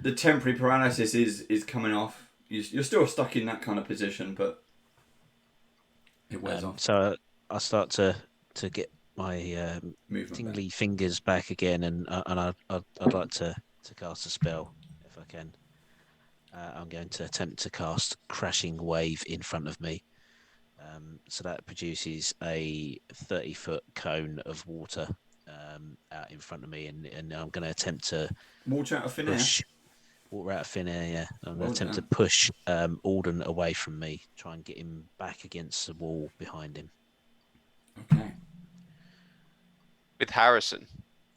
the temporary paralysis is coming off. You're still stuck in that kind of position, but it wears off. So I start to get my tingly fingers back again, and I'd like to cast a spell if I can. I'm going to attempt to cast Crashing Wave in front of me. So that produces a 30-foot cone of water out in front of me, and I'm going to attempt to water out of thin air. Water out of thin air, yeah. I'm going to attempt to push Alden away from me, try and get him back against the wall behind him. Okay. With Harrison.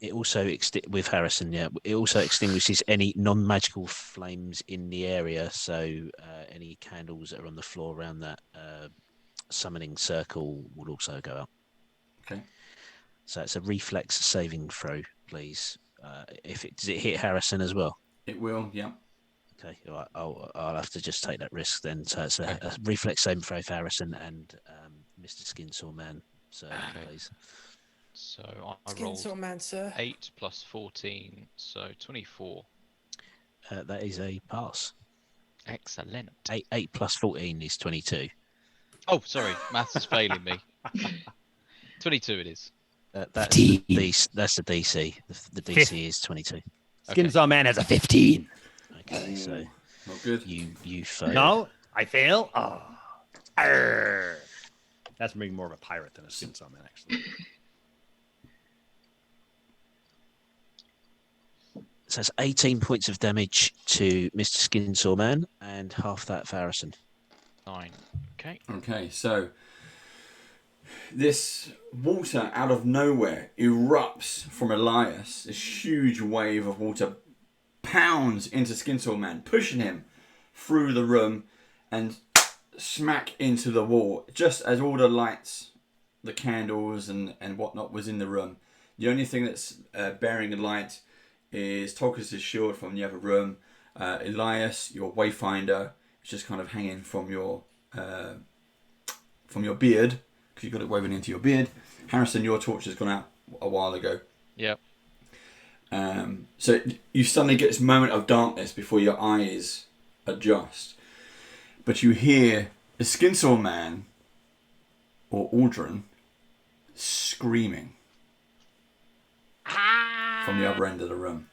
It also with Harrison, yeah. It also extinguishes any non-magical flames in the area, so any candles that are on the floor around that summoning circle would also go out. Okay. So it's a reflex saving throw, please. Does it hit Harrison as well? It will, yeah. Okay, I'll have to just take that risk then. So it's a reflex saving throw for Harrison and Mr. SKINSAW Man, so please. So I rolled Man, sir. 8 plus 14, so 24. That is a pass. Excellent. 8 plus 14 is 22. Oh, sorry, maths is failing me. 22 it is. That's the DC. The DC is 22. SKINSAW Man has a 15. Okay, so not good. You fail. No, I fail. Oh. Arr. That's maybe more of a pirate than a SKINSAW Man, actually. So that's 18 points of damage to Mr. SKINSAW Man and half that for Harrison. 9. Okay. Okay, so this water out of nowhere erupts from Elias. This huge wave of water pounds into SKINSAW Man, pushing him through the room and smack into the wall. Just as all the lights, the candles and whatnot was in the room. The only thing that's bearing a light is Tolkis' shield from the other room. Elias, your Wayfinder, is just kind of hanging from your beard, because you got it woven into your beard. Harrison, your torch has gone out a while ago. Yep. So you suddenly get this moment of darkness before your eyes adjust. But you hear a SKINSAW Man or Aldrin screaming from the other end of the room.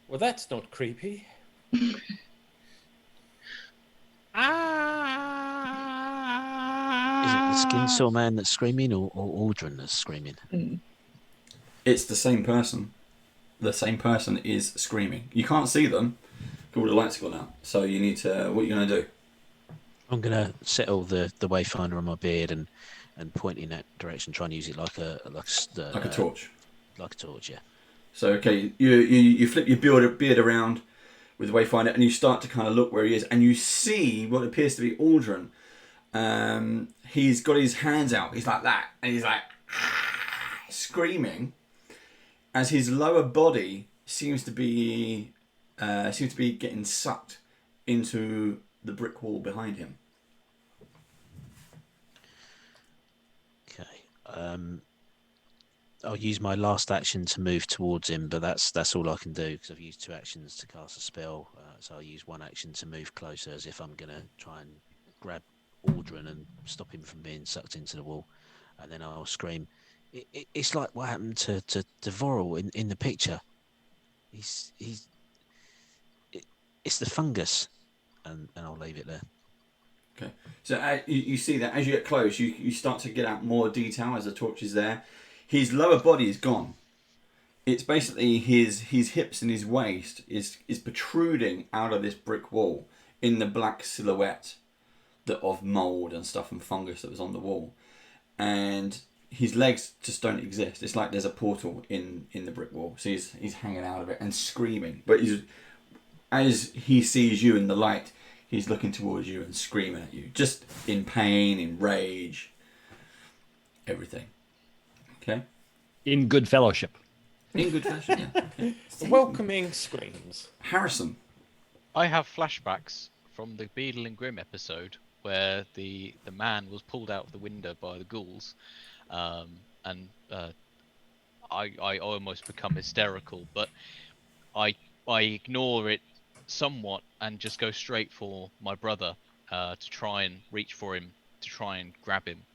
Well, that's not creepy. Is it the SKINSAW Man that's screaming or Aldrin that's screaming? It's the same person. The same person is screaming. You can't see them. All the lights have gone out. So you need to... What are you going to do? I'm going to settle the Wayfinder on my beard and point in that direction, try and use it like a torch. Like a torch, yeah. So, okay, you flip your beard around with the Wayfinder and you start to kind of look where he is and you see what appears to be Aldrin. He's got his hands out. He's like that. And he's like screaming as his lower body seems to be getting sucked into the brick wall behind him. Okay. I'll use my last action to move towards him, but that's all I can do because I've used 2 actions to cast a spell. So I'll use 1 action to move closer, as if I'm going to try and grab Aldrin and stop him from being sucked into the wall, and then I'll scream. It's like what happened to Devoril in the picture. It's the fungus, and I'll leave it there. Okay, so you see that as you get close, you start to get out more detail as the torch is there. His lower body is gone. It's basically his hips and his waist is protruding out of this brick wall in the black silhouette of mold and stuff and fungus that was on the wall, and his legs just don't exist. It's like there's a portal in the brick wall. So he's hanging out of it and screaming. But as he sees you in the light, he's looking towards you and screaming at you, just in pain, in rage, everything. Okay. In good fellowship. In good fellowship. Yeah. Okay. Welcoming screams. Harrison. I have flashbacks from the Beadle and Grimm episode where the man was pulled out of the window by the ghouls, and I almost become hysterical, but I ignore it somewhat and just go straight for my brother to try and reach for him, to try and grab him,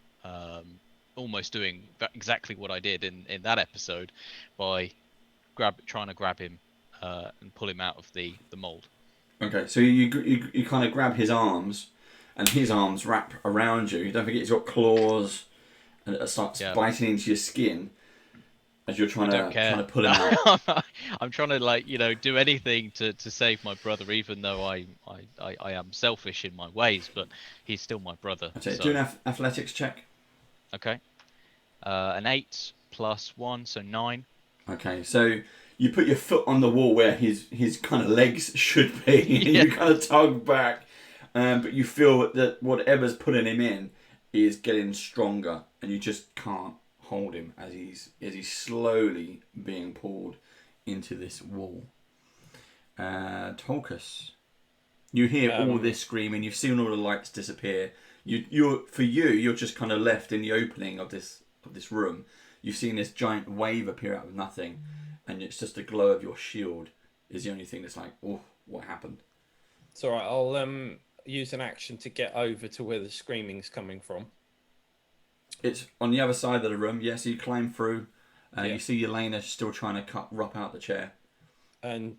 almost doing exactly what I did in that episode by trying to grab him and pull him out of the mold. Okay, so you kind of grab his arms, and his arms wrap around you. Don't forget he's got claws, and it starts biting into your skin as you're trying to pull him out. I'm trying to do anything to save my brother, even though I am selfish in my ways, but he's still my brother. Okay, do an athletics check. Okay. An 8 + 1, so 9. Okay, so you put your foot on the wall where his kind of legs should be, and you kind of tug back, but you feel that whatever's pulling him in is getting stronger, and you just can't hold him as he's slowly being pulled into this wall. Tolkis, you hear all this screaming. You've seen all the lights disappear. You're just kind of left in the opening of this room. You've seen this giant wave appear out of nothing, and it's just the glow of your shield is the only thing that's like, oh, what happened? It's all right. use an action to get over to where the screaming's coming from? It's on the other side of the room. Yes, you climb through. Yeah. You see Elena still trying to cut RUPP out the chair. And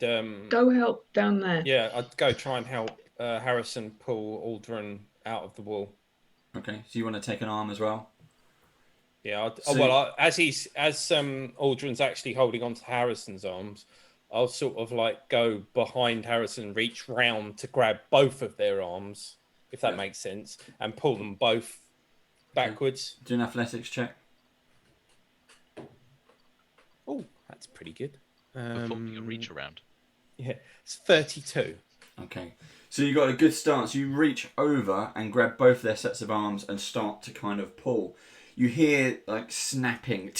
go help down there. Yeah, I'd go try and help Harrison pull Aldrin out of the wall. Okay, so you want to take an arm as well? Yeah. So, as Aldrin's actually holding onto Harrison's arms, I'll sort of like go behind Harrison, reach round to grab both of their arms, if that makes sense, and pull them both backwards. Do an athletics check. Oh, that's pretty good. Performing a reach around. Yeah, it's 32. Okay, so you got a good stance. You reach over and grab both their sets of arms and start to kind of pull. You hear like snapping,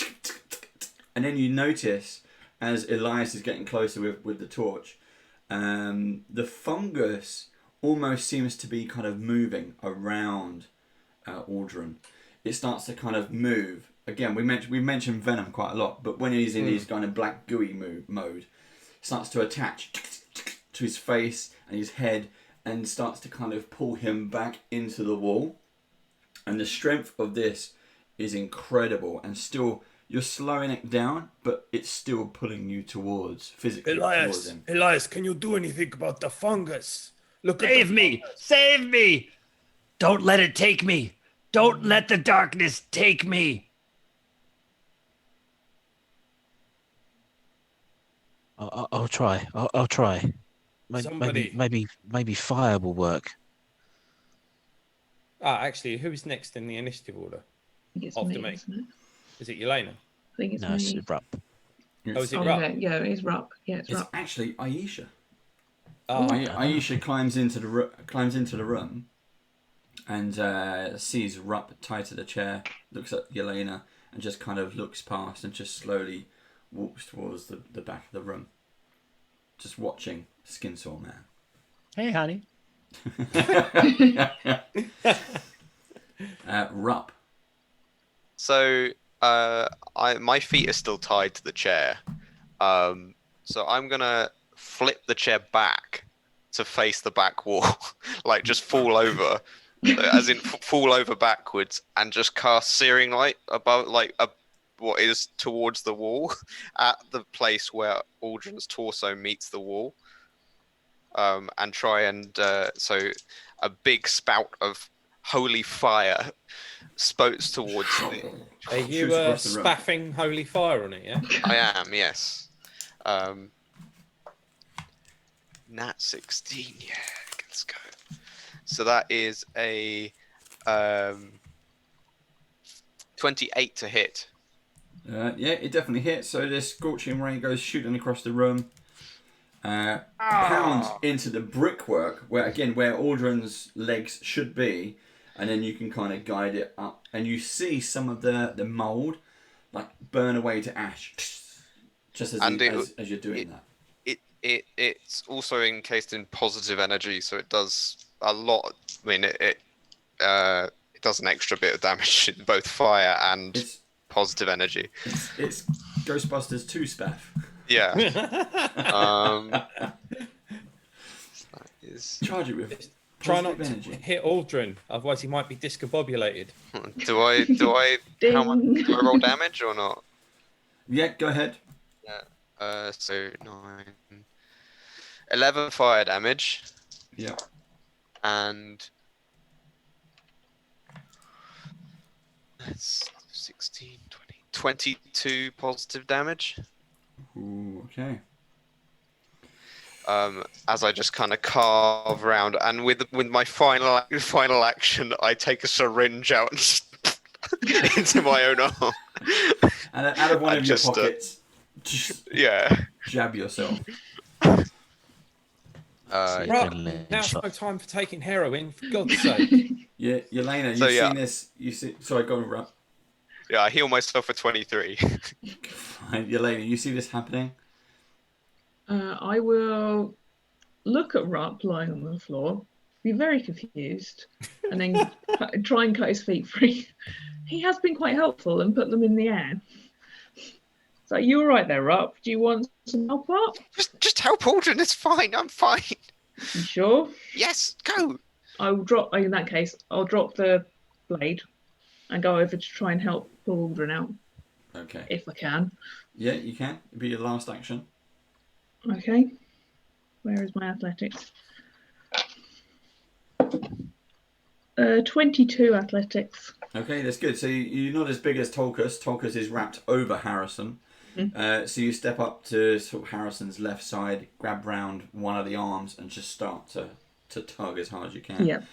and then you notice as Elias is getting closer with the torch, the fungus almost seems to be kind of moving around Aldrin. It starts to kind of move. Again, we mentioned Venom quite a lot, but when he's in his kind of black gooey mode, it starts to attach to his face and his head and starts to kind of pull him back into the wall. And the strength of this is incredible, and still you're slowing it down, but it's still pulling you physically towards him. Elias, can you do anything about the fungus? Save me! Save me! Don't let it take me! Don't let the darkness take me! I'll try. I'll try. Maybe fire will work. Actually, who's next in the initiative order? I think it's After me, me. isn't it? Is it Yelena? I think it's No, me. it's RUPP. Oh, is it Oh, RUPP? yeah, it's RUPP. Yeah, it's It's RUPP. actually Aisha. Oh, Aisha climbs into the room and sees RUPP tied to the chair, looks at Yelena and just kind of looks past and just slowly walks towards the back of the room, just watching SKINSAW Man. Hey, honey. RUPP. So my feet are still tied to the chair. So I'm gonna flip the chair back to face the back wall, like just fall over, as in fall over backwards, and just cast Searing Light above, like what is towards the wall, at the place where Aldrin's torso meets the wall, and try and so a big spout of holy fire spouts towards me. Are you spaffing holy fire on it, yeah? I am, yes. Nat 16, yeah, let's go. So that is a 28 to hit. Yeah, it definitely hits. So this scorching ray goes shooting across the room, pounds into the brickwork where Aldrin's legs should be, and then you can kind of guide it up, and you see some of the mold like burn away to ash, just as you're doing that. It's also encased in positive energy, so it does a lot. I mean, it does an extra bit of damage in both fire and positive energy. It's Ghostbusters 2 spaff. Yeah. That is... Charge it with Try not energy. to hit Aldrin, otherwise he might be discombobulated. Do I how much, do I roll damage or not? Yeah, go ahead. Yeah. So 11 fire damage. Yeah. And that's 16, 20, 22 positive damage. Ooh, okay. As I just kind of carve around, and with my final action, I take a syringe out and just into my own arm. And out of one of your pockets, just jab yourself. Now's no time for taking heroin, for God's sake. Yeah, Yelena, you've seen this. Sorry, go on, RUPP. Yeah, I heal myself for 23. Fine, Yelena, you see this happening? I will look at RUPP lying on the floor, be very confused, and then try and cut his feet free. He has been quite helpful and put them in the air. So you all right there, RUPP? Do you want some help up? Just help Aldrin, it's fine, I'm fine. You sure? Yes, go. I will drop. In that case, I'll drop the blade and go over to try and help pull Aldrin out. Okay. If I can. Yeah, you can. It'll be your last action. Okay. Where is my athletics? 22 athletics. Okay, that's good. So you're not as big as Tolkus. Tolkus is wrapped over Harrison. So you step up to sort of Harrison's left side, grab round one of the arms, and just start to tug as hard as you can. Yeah.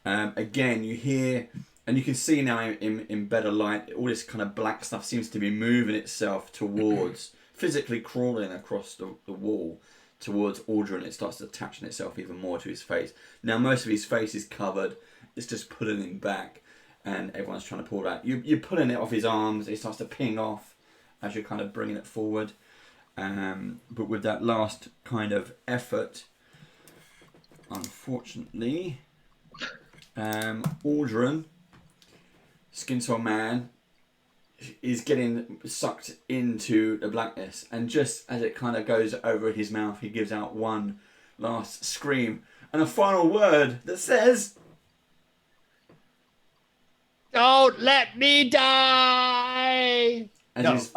Again, you hear, and you can see now in better light, all this kind of black stuff seems to be moving itself towards, physically crawling across the wall towards Aldrin. It starts attaching itself even more to his face. Now most of his face is covered. It's just pulling him back, and everyone's trying to pull that. You're pulling it off his arms. It starts to ping off as you're kind of bringing it forward. But with that last kind of effort, unfortunately, Aldrin, SKINSAW Man, is getting sucked into the blackness, and just as it kind of goes over his mouth, he gives out one last scream and a final word that says, "Don't let me die." As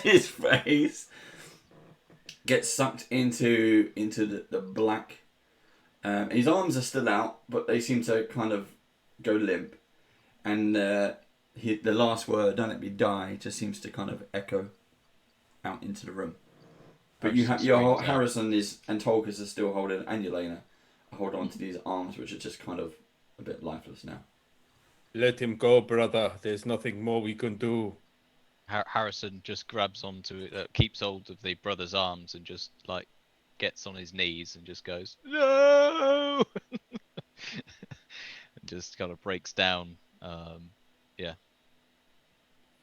his face gets sucked into the black. His arms are still out, but they seem to kind of go limp. And the last word, "Don't let me die," just seems to kind of echo out into the room. But Harrison and Tolkus are still holding, and Yelena hold on to these arms, which are just kind of a bit lifeless now. Let him go, brother. There's nothing more we can do. Harrison just grabs onto it, keeps hold of the brother's arms, and just like gets on his knees and just goes, "No!" and just kind of breaks down. Yeah.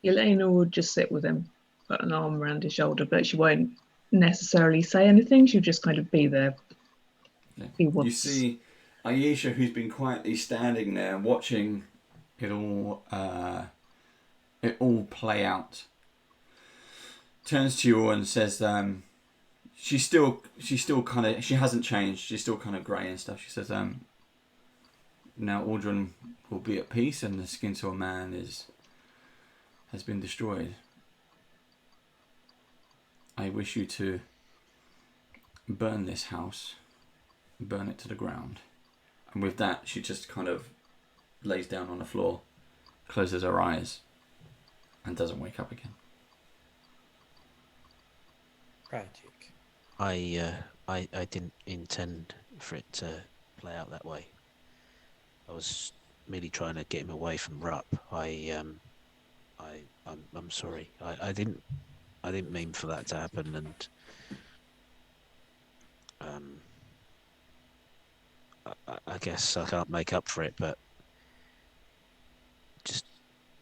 Elena would just sit with him, put an arm around his shoulder, but she won't necessarily say anything. She'll just kind of be there. Yeah. You see Aisha, who's been quietly standing there watching it all play out, turns to you and says, she's still kind of, she hasn't changed, she's still kind of grey and stuff. She says, now Aldrin will be at peace, and the SKINSAW Man has been destroyed. I wish you to burn this house, burn it to the ground. And with that, she just kind of lays down on the floor, closes her eyes, and doesn't wake up again. Tragic. I didn't intend for it to play out that way. I was merely trying to get him away from RUPP. I'm sorry. I didn't mean for that to happen, and I guess I can't make up for it, but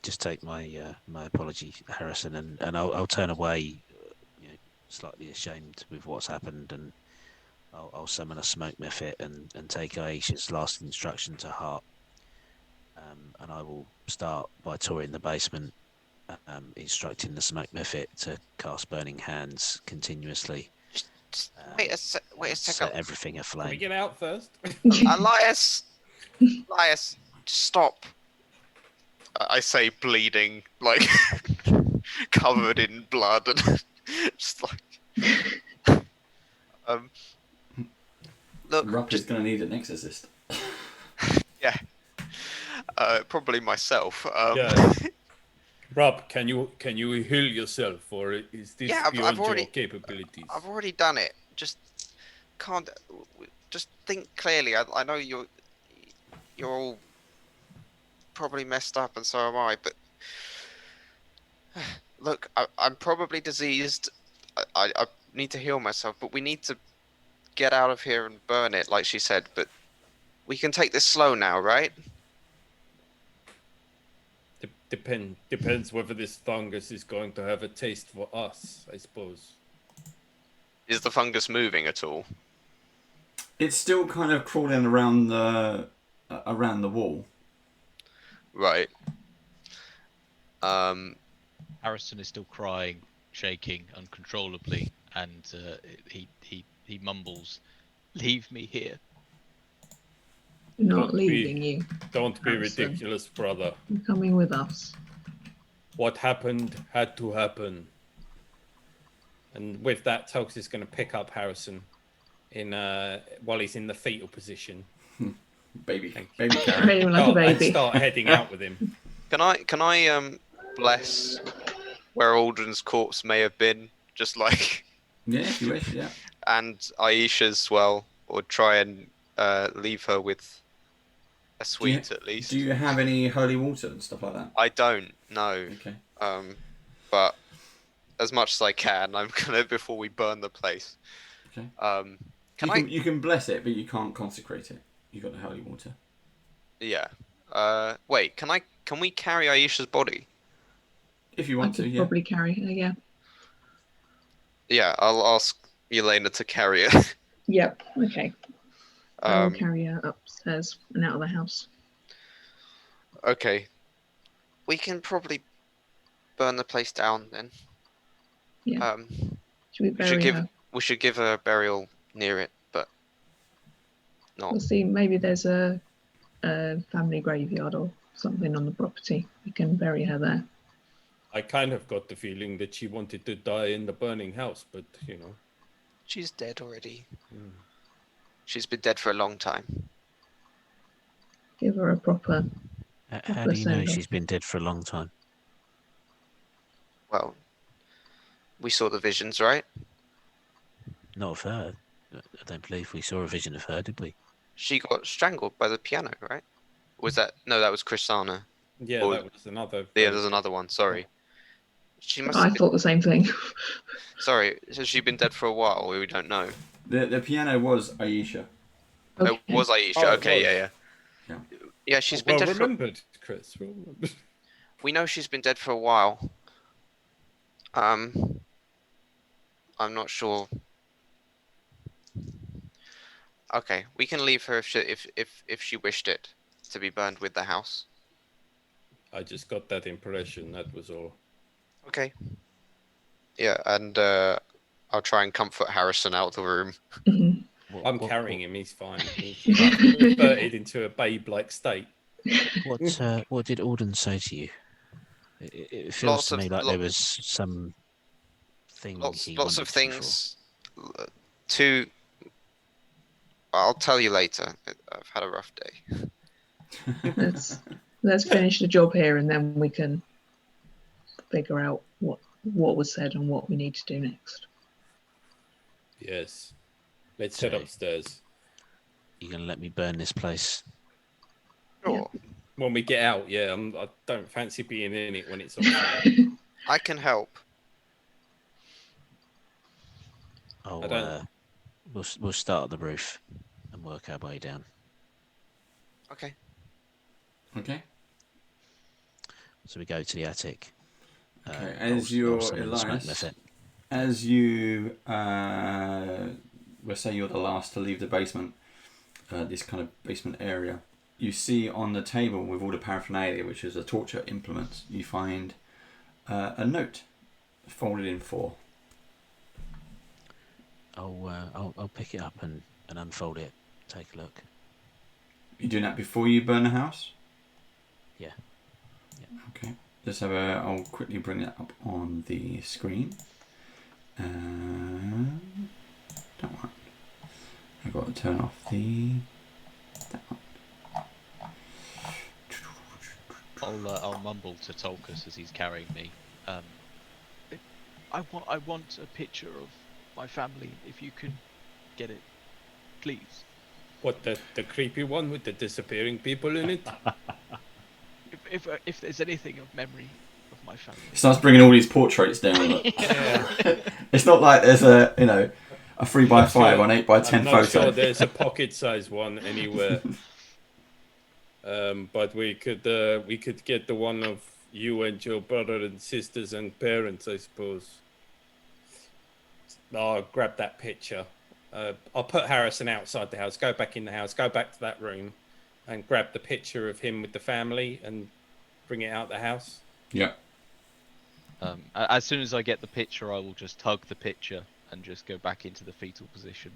just take my my apology, Harrison, and I'll turn away, slightly ashamed with what's happened, and I'll summon a smoke mephit and take Aisha's last instruction to heart, and I will start by touring the basement, instructing the smoke mephit to cast Burning Hands continuously. Wait a second. Set everything aflame. Can we get out first? Elias, stop. I say, bleeding, like covered in blood, and just like look. RUPP is going to need an exorcist. Yeah, probably myself. Yeah. RUPP, can you heal yourself, or is this beyond your capabilities? I've already done it. Just can't. Just think clearly. I know you're all probably messed up, and so am I. But look, I'm probably diseased. I need to heal myself, but we need to get out of here and burn it, like she said. But we can take this slow now, right? Depends whether this fungus is going to have a taste for us, I suppose. Is the fungus moving at all? It's still kind of crawling around the wall. Right. Harrison is still crying, shaking uncontrollably, and he mumbles, "Leave me here. We're not leaving you. Don't be Harrison. ridiculous, brother. You're coming with us. What happened had to happen. And with that, Tulks is going to pick up Harrison while he's in the fetal position. baby carry. Treat him like a baby. And start heading out with him. Can I bless where Aldrin's corpse may have been? Just like. Yeah, if you wish. Yeah. And Aisha's as well, or try and leave her with a sweet at least. Do you have any holy water and stuff like that? I don't. No. Okay. But as much as I can, I'm gonna before we burn the place. Okay. You can bless it, but you can't consecrate it. You got the holy water. Yeah. Wait. Can we carry Aisha's body? If you want to, yeah. Probably carry her. Yeah. Yeah. I'll ask Elena to carry it. Yep. Okay. I'll carry her upstairs and out of the house. Okay. We can probably burn the place down then. Yeah. Should we bury her? We should give her a burial near it, but not. We'll see. Maybe there's a family graveyard or something on the property. We can bury her there. I kind of got the feeling that she wanted to die in the burning house, but you know. She's dead already. She's been dead for a long time. Give her a proper. How do you know she's been dead for a long time? Well, we saw the visions, right? Not of her. I don't believe we saw a vision of her, did we? She got strangled by the piano, right? Was that no? That was Chrisana. Yeah, that was another. Yeah, there's another one. Sorry. She must. I thought the same thing. Sorry, has she been dead for a while? We don't know. The piano was Aisha. Okay. It was Aisha. Oh, okay, yeah. Yeah, she's been dead remembered, Chris. Well remembered. We know she's been dead for a while. I'm not sure. Okay, we can leave her if she wished it to be burned with the house. I just got that impression. That was all. Okay. Yeah, and I'll try and comfort Harrison out of the room. I'm carrying him. He's fine. He's converted into a babe-like state. What did Alden say to you? It feels to me like there was some thing. Lots of things. I'll tell you later. I've had a rough day. Let's finish the job here, and then we can figure out what was said and what we need to do next. Yes. Let's head upstairs. You gonna let me burn this place? Sure. When we get out, yeah. I don't fancy being in it when it's on. I can help. We'll start at the roof and work our way down. Okay. Okay. So we go to the attic. Okay. As you're Elias, as you we'll say you're the last to leave the basement, this kind of basement area, you see on the table with all the paraphernalia, which is a torture implement, you find a note folded in four. I'll pick it up and unfold it. Take a look. You doing that before you burn the house? Yeah. Okay. Let's have I'll quickly bring that up on the screen. That one. I've got to turn off that one. I'll mumble to Tolkus as he's carrying me. I want a picture of my family. If you can get it, please. What, the creepy one with the disappearing people in it? If there's anything of memory of my family. He starts bringing all these portraits down. It's not like there's a 3x5 on 8x10 photo. I'm not sure there's a pocket-sized one anywhere. But we could get the one of you and your brother and sisters and parents, I suppose. I'll grab that picture. I'll put Harrison outside the house, go back in the house, go back to that room, and grab the picture of him with the family and bring it out the house. Yeah. As soon as I get the picture, I will just hug the picture and just go back into the fetal position.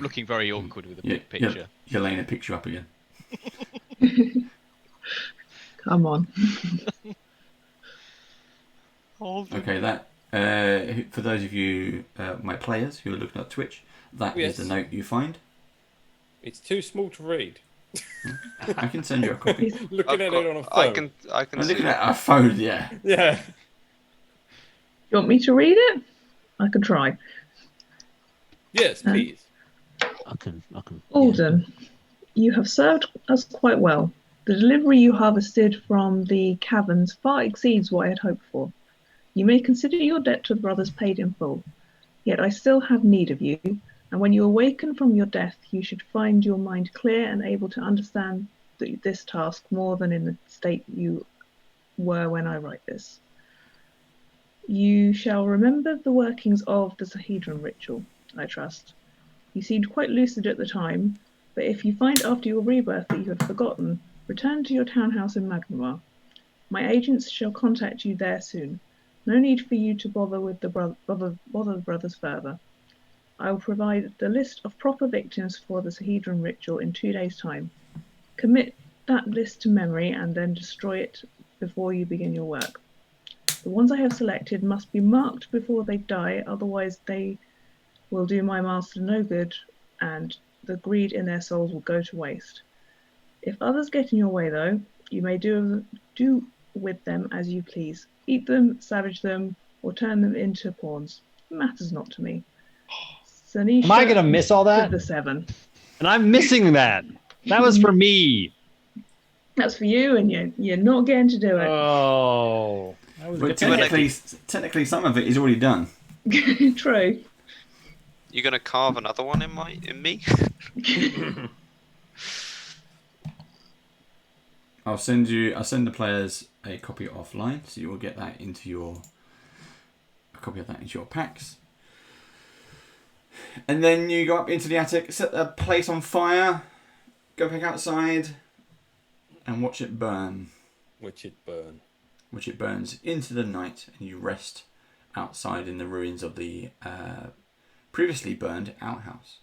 looking very awkward with a big picture. You're laying a picture up again. Come on. Okay, that for those of you, my players who are looking at Twitch, that is the note you find. It's too small to read. I can send you a copy. Looking at it on a phone. I can I'm see looking at a phone, yeah. Yeah. You want me to read it? I can try. Yes, please. I can. Alden, you have served us quite well. The delivery you harvested from the caverns far exceeds what I had hoped for. You may consider your debt to the brothers paid in full. Yet I still have need of you, and when you awaken from your death, you should find your mind clear and able to understand this task more than in the state you were when I write this. You shall remember the workings of the Sahedron ritual, I trust. You seemed quite lucid at the time, but if you find after your rebirth that you had forgotten, return to your townhouse in Magnemar. My agents shall contact you there soon. No need for you to bother with the brothers further. I will provide the list of proper victims for the Sahedron ritual in 2 days' time. Commit that list to memory and then destroy it before you begin your work. The ones I have selected must be marked before they die, otherwise they will do my master no good, and the greed in their souls will go to waste. If others get in your way, though, you may do with them as you please. Eat them, savage them, or turn them into pawns. It matters not to me. Sanisha, am I going to miss all that? The 7. And I'm missing that. That was for me. That's for you, and you're not getting to do it. Oh. But technically, some of it is already done. True. You gonna carve another one in me? I'll send the players a copy offline, so you will get that into a copy of that into your packs. And then you go up into the attic, set the place on fire, go back outside, and watch it burn. Watch it burn. Which it burns into the night, and you rest outside in the ruins of the previously burned outhouse.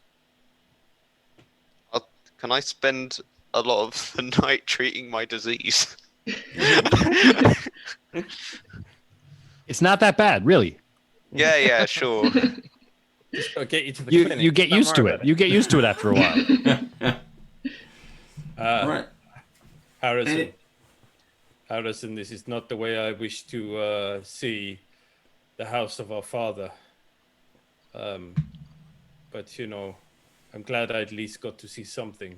Can I spend a lot of the night treating my disease? It's not that bad, really. Yeah, sure. Just gotta get you to the clinic. You get used to it. You get used to it after a while. Right. Harrison, this is not the way I wish to see the house of our father. But you know, I'm glad I at least got to see something.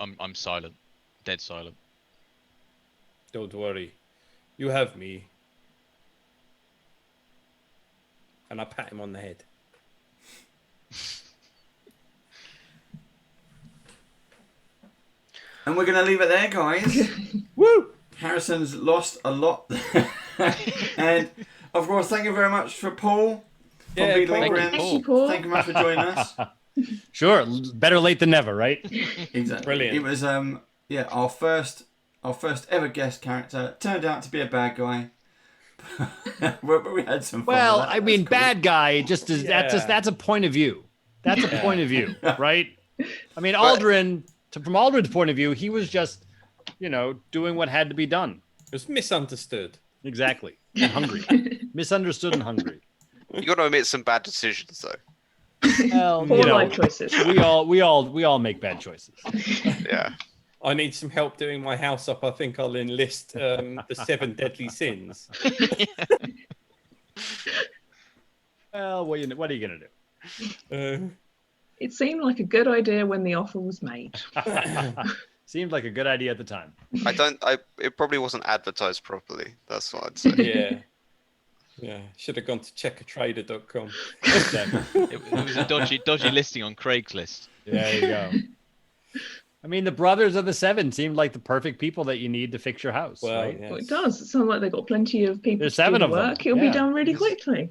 I'm silent, dead silent. Don't worry, you have me. And I pat him on the head. And we're going to leave it there, guys. Woo! Harrison's lost a lot. And, of course, thank you very much for Paul. Yeah, Thank you, Paul. Thank you much for joining us. Sure, better late than never, right? Exactly. Brilliant. It was our first ever guest character. Turned out to be a bad guy. But we had some fun. Well, with that. I mean, That's cool. bad guy that's a point of view. That's a point of view, right? I mean, Aldrin, from Aldrin's point of view, he was just, doing what had to be done. It was misunderstood. Exactly. And hungry. Misunderstood and hungry. You got to admit some bad decisions, though. Well, Poor life choices. we all make bad choices. Yeah. I need some help doing my house up. I think I'll enlist the 7 deadly sins. Well, what are you gonna do? It seemed like a good idea when the offer was made. Seemed like a good idea at the time. It probably wasn't advertised properly. That's what I'd say. Yeah. Should have gone to checkatrader.com. It was a dodgy listing on Craigslist. There you go. I mean, the brothers of the 7 seemed like the perfect people that you need to fix your house. Well, right? yes. Well, it does. It sounds like they've got plenty of people There's to do 7 the of them. work. It'll be done really quickly.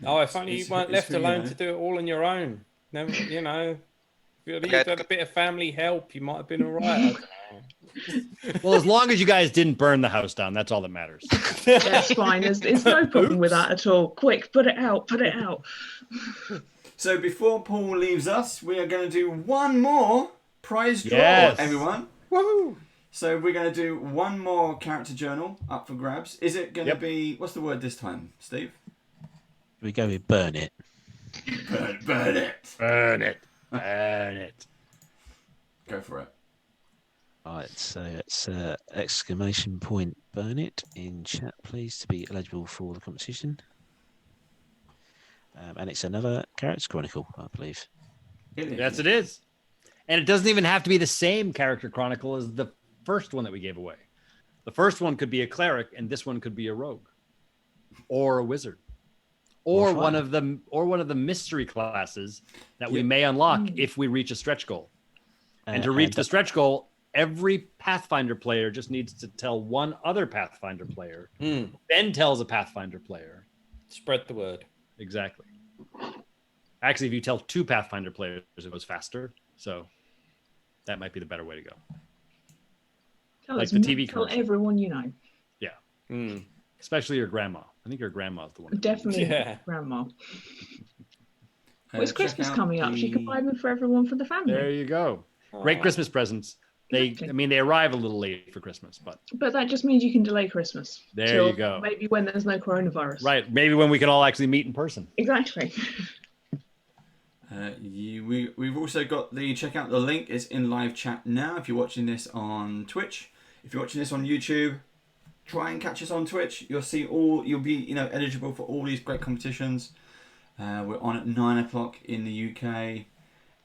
Oh, if only you weren't left for you, alone eh? to do it all on your own. Never, if you'd had a bit of family help, you might have been all right. Well, as long as you guys didn't burn the house down, that's all that matters. That's fine. There's no problem with that at all. Quick, put it out. Put it out. So before Paul leaves us, we are going to do one more prize draw, everyone. Woohoo! So we're going to do one more character journal up for grabs. Is it going to be, what's the word this time, Steve? We go with burn it. Burn it. Burn it. Burn it. Go for it. Right, so it's exclamation point burn it in chat, please, to be eligible for the competition. And it's another Character Chronicle, I believe. Yes, it is. And it doesn't even have to be the same Character Chronicle as the first one that we gave away. The first one could be a cleric, and this one could be a rogue, or a wizard, or one of the mystery classes that we may unlock if we reach a stretch goal. And to reach the stretch goal, every Pathfinder player just needs to tell one other Pathfinder player, then tells a Pathfinder player. Spread the word. Exactly. Actually, if you tell two Pathfinder players, it goes faster. So that might be the better way to go. Tell Like the TV tell commercial. everyone you know. Yeah. Especially your grandma. I think your grandma's the one. Definitely grandma. Well, it's Christmas coming up. She could buy them for everyone for the family. There you go. Great Christmas presents. They arrive a little late for Christmas, but that just means you can delay Christmas. There you go. Maybe when there's no coronavirus. Right. Maybe when we can all actually meet in person. Exactly. We've also got check out the link. It's in live chat now. If you're watching this on Twitch, if you're watching this on YouTube, try and catch us on Twitch. You'll see you'll be eligible for all these great competitions. We're on at 9 o'clock in the UK.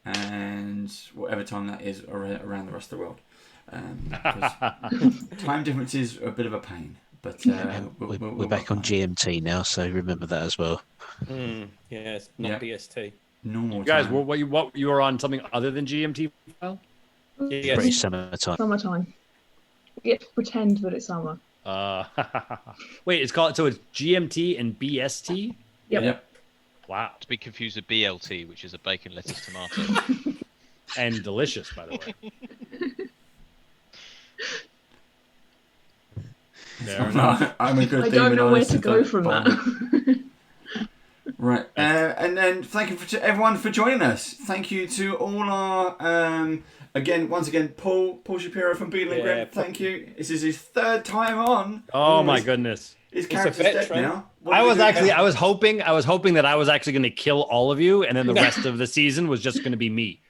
And whatever time that is around the rest of the world. Time differences are a bit of a pain. But we're back on GMT now, so remember that as well. Yes, not BST. Normal you guys, time. what you were on something other than GMT? Well, yes. Pretty summertime. Summertime. You get to pretend that it's summer. Wait, it's GMT and BST? Yep. Wow. To be confused with BLT, which is a bacon, lettuce, tomato. And delicious, by the way. I'm a good I don't know where to go from that. Right. And then thank you to everyone for joining us. Thank you to all our, once again, Paul Shapiro from BEADLE and Graham. Thank you. This is his third time on. Oh, my goodness. His character's dead now. I was hoping that I was actually going to kill all of you, and then the rest of the season was just going to be me.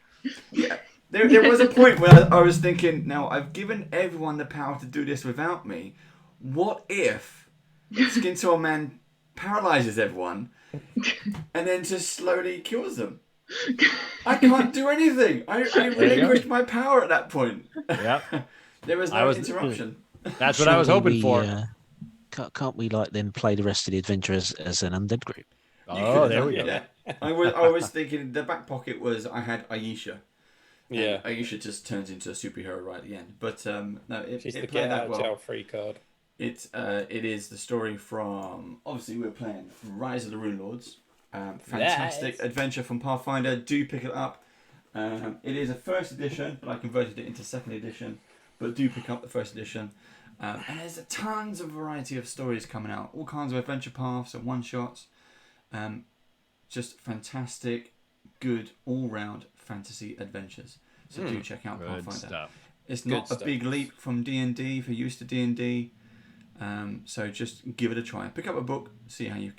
Yeah, there was a point where I was thinking, now I've given everyone the power to do this without me. What if SKINSAW Man paralyzes everyone and then just slowly kills them? I can't do anything. I relinquished my power at that point. Yep. There was no interruption. That's what I was hoping for. Can't we then play the rest of the adventure as an undead group? Oh, there we go. Yeah. I was thinking the back pocket was I had Aisha. Yeah. Aisha just turns into a superhero right at the end. But no, She's the played get that out well. jail free card. It is the story from, obviously we're playing Rise of the Runelords. Fantastic adventure from Pathfinder. Do pick it up. It is a first edition, but I converted it into second edition. But do pick up the first edition. And there's tons of variety of stories coming out. All kinds of adventure paths and one-shots. Just fantastic, good, all-round fantasy adventures. So do check out Pathfinder. Stuff. It's not a big leap from D&D for used to D&D. So just give it a try. Pick up a book, see how you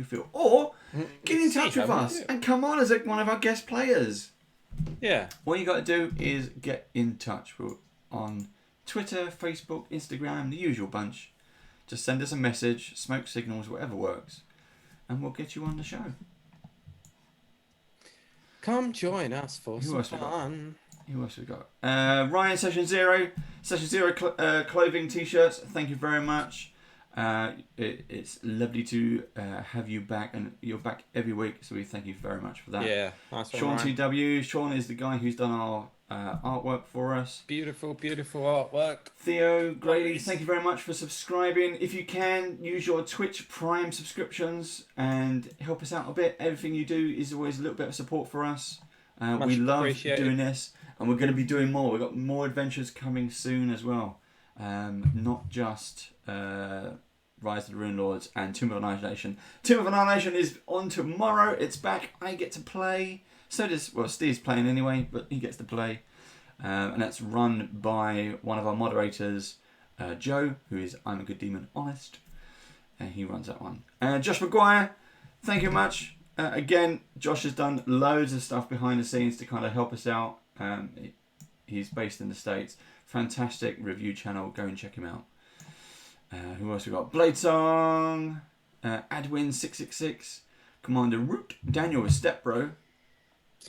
feel, or get in touch with us and come on as one of our guest players. Yeah. All you got to do is get in touch. We're on Twitter, Facebook, Instagram, the usual bunch. Just send us a message, smoke signals, whatever works, and we'll get you on the show. Come join us for some fun. Who else we got? Ryan, Session Zero clothing t-shirts. Thank you very much. It's lovely to have you back, and you're back every week, so we thank you very much for that. Yeah, nice one, Ch02. Sean is the guy who's done our artwork for us. Beautiful, beautiful artwork. Theo Grady, thank you very much for subscribing. If you can, use your Twitch Prime subscriptions and help us out a bit. Everything you do is always a little bit of support for us. We love doing this, and we're going to be doing more. We've got more adventures coming soon as well. Not just Rise of the Runelords and Tomb of Annihilation. Tomb of Annihilation is on tomorrow. It's back. I get to play. So does, well, Steve's playing anyway, but he gets to play. And that's run by one of our moderators, Joe, who is I'm a Good Demon Honest. And he runs that one. Josh McGuire, thank you much. Again, Josh has done loads of stuff behind the scenes to kind of help us out. He's based in the States. Fantastic review channel. Go and check him out. Who else we got? Bladesong, Adwin666, Commander Root, Daniel with Stepbro.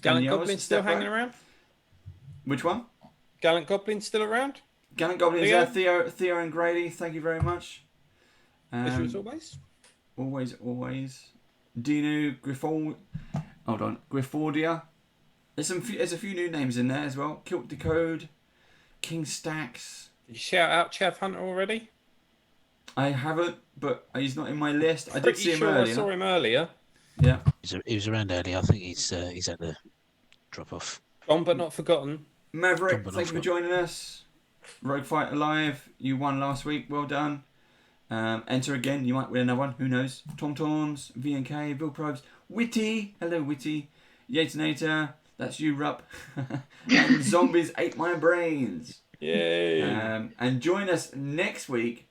Gallant Goblin still hanging around? Which one? Gallant Goblin still around? Gallant Goblin is Theo and Grady. Thank you very much. As always. Always. Dinu, Griffordia. There's a few new names in there as well. Kilt Decode, King Stacks. Did you shout out Chav Hunter already? I haven't, but he's not in my list. I did see him earlier. I saw him earlier. Yeah. He was around earlier. I think he's at the drop off. Gone but not forgotten. Maverick, thank you for joining us. Rogue Fighter Live, you won last week. Well done. Enter again, you might win another one. Who knows? Tom Toms, V&K, Bill Probes, Witty. Hello, Witty. Yatinator, that's you, RUPP. And Zombies Ate My Brains. Yay. And join us next week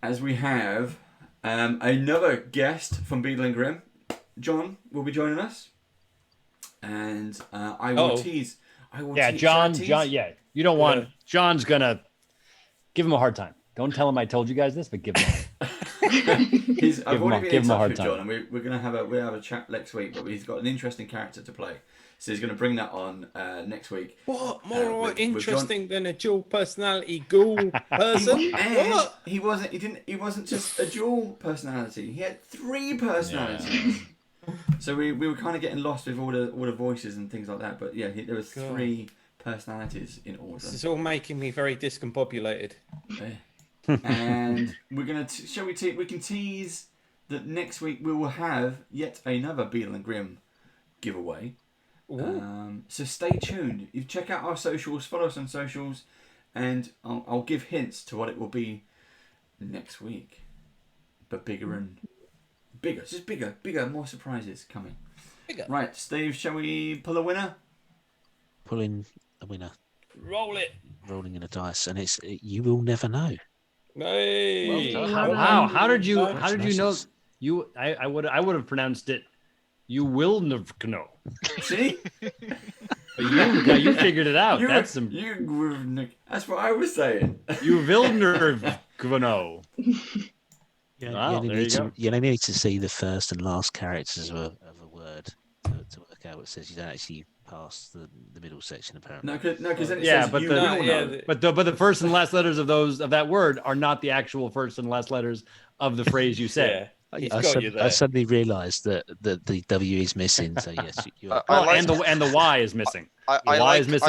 as we have another guest from Beadle and Grimm. John will be joining us. And I will tease. John. Yeah, you don't want. John's gonna give him a hard time. Don't tell him I told you guys this, but give him. I've already been in touch with John, and we're gonna have a chat next week. But he's got an interesting character to play, so he's gonna bring that on next week. What more interesting than a dual personality ghoul person? What? He wasn't just a dual personality. He had 3 personalities. Yeah. So we were kind of getting lost with all the voices and things like that. But yeah, there was 3 personalities in order. This is all making me very discombobulated. And we're gonna we can tease that next week we will have yet another Beadle and Grimm giveaway. So stay tuned. You check out our socials, follow us on socials, and I'll give hints to what it will be next week. But bigger, just bigger, more surprises coming. Bigger. Right, Steve, shall we pull a winner? Pulling a winner. Roll it. Rolling in a dice, and you will never know. Hey. Wow. How did you know? I would have pronounced it. You will never know. See? But you figured it out. That's what I was saying. You will never know. You only need to see the first and last characters of a word to work out what it says. You don't actually pass the middle section apparently. No, because then it says but you will know. But the first and last letters of that word are not the actual first and last letters of the phrase you say. I suddenly realised that the W is missing. So yes, you are. And the Y is missing. I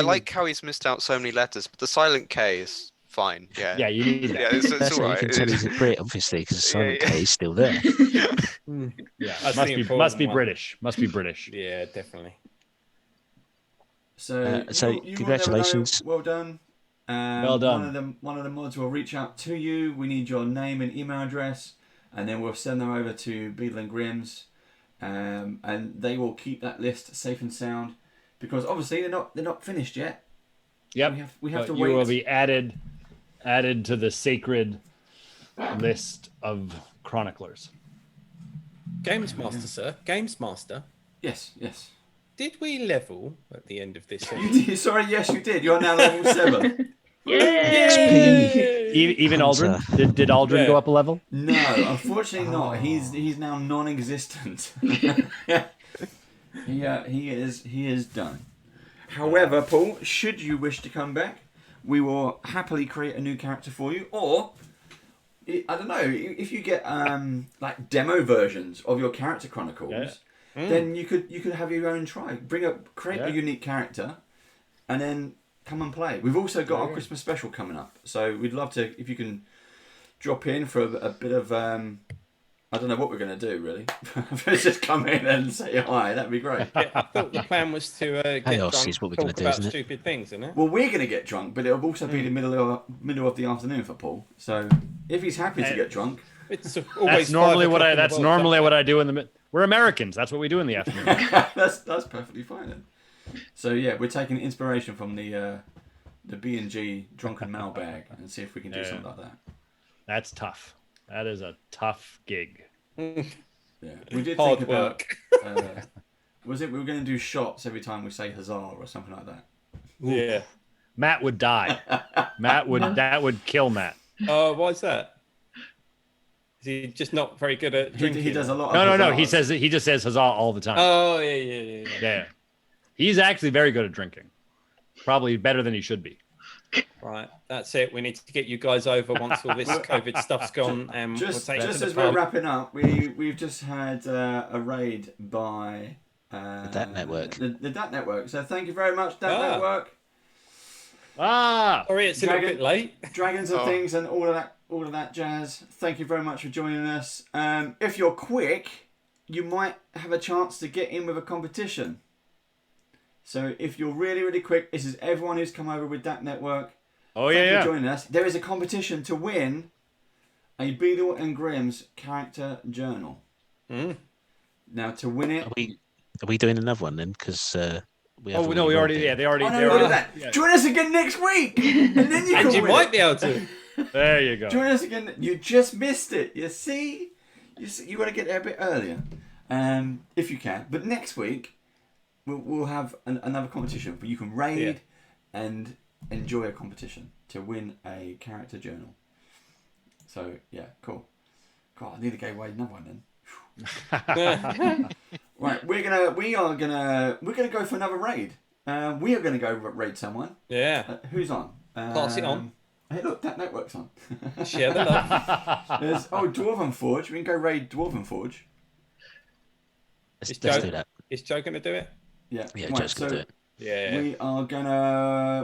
like how he's missed out so many letters, but the silent K is fine. Yeah. Yeah, you need that. Yeah, it's all right. You can tell he's a Brit, obviously, because the silent K is still there. Yeah, must be British. Must be British. Yeah, definitely. So congratulations. Well done. Well done. One of the mods will reach out to you. We need your name and email address, and then we'll send them over to Beadle and Grimm's, and they will keep that list safe and sound, because obviously they're not finished yet. Yep. We have to wait. You will be added to the sacred list of chroniclers. Games Master, sir. Games Master. Yes. Did we level at the end of this session? You did. Sorry, yes, you did. You're now level 7. Yay! Even Aldrin? Did Aldrin go up a level? No, unfortunately not. He's now non-existent. He is done. However, Paul, should you wish to come back, we will happily create a new character for you. Or, I don't know, if you get like demo versions of your character chronicles, then you could have your own try. Create a unique character, and then come and play. We've also got our Christmas special coming up, so we'd love to if you can drop in for a bit of I don't know what we're going to do, really. Let's just come in and say hi. That'd be great. Yeah, I thought the plan was to get Chaos drunk, is what we're talk gonna do, about isn't it? stupid things, isn't it? Well, we're going to get drunk, but it'll also be the middle of the afternoon for Paul. So if he's happy to get drunk, It's That's always normally 5 what o'clock I. in the That's world, normally so- what I do in the. We're Americans. That's what we do in the afternoon. that's perfectly fine then. So yeah, we're taking inspiration from the B&G drunken mailbag and see if we can do something like that. That's tough. That is a tough gig. Yeah, we did Hard think work. about. Was it we were going to do shots every time we say huzzah or something like that? Yeah. Matt would die. That would kill Matt. Oh, why's that? Is he just not very good at drinking? He does a lot. No. of He just says huzzah all the time. Oh, yeah. Yeah. He's actually very good at drinking. Probably better than he should be. Right, that's it. We need to get you guys over once all this COVID stuff's gone, and Just we'll take as you to the we're pub. wrapping up, we've just had a raid by The Dat Network. The Dat Network. So thank you very much, Dat Ah. Network. Sorry, it's a little bit late. Dragons and things and all of that jazz. Thank you very much for joining us. If you're quick, you might have a chance to get in with a competition. So if you're really, really quick, this is everyone who's come over with Dat Network. Oh, Thank you yeah. for joining us. There is a competition to win a Beadle and Grimm's character journal. Now, to win it... Are we doing another one then? Because we have. We already. Yeah, they already. Oh, they no, look already at that. yeah. Join us again next week, and then you can And you win might it. be able to. There you go. Join us again. You just missed it. You see, you got to get there a bit earlier, if you can. But next week, we'll have another competition, but you can raid and enjoy a competition to win a character journal. So yeah, cool. God, I nearly gave away another one then. Right, we're gonna go for another raid. We are gonna go raid someone. Yeah. Who's on? Pass it on. Hey, look, that network's on. Share the love. There's Dwarven Forge. We can go raid Dwarven Forge. Let's do that. Is Joe going to do it? Yeah. Yeah, right, Joe's gonna do it. Yeah.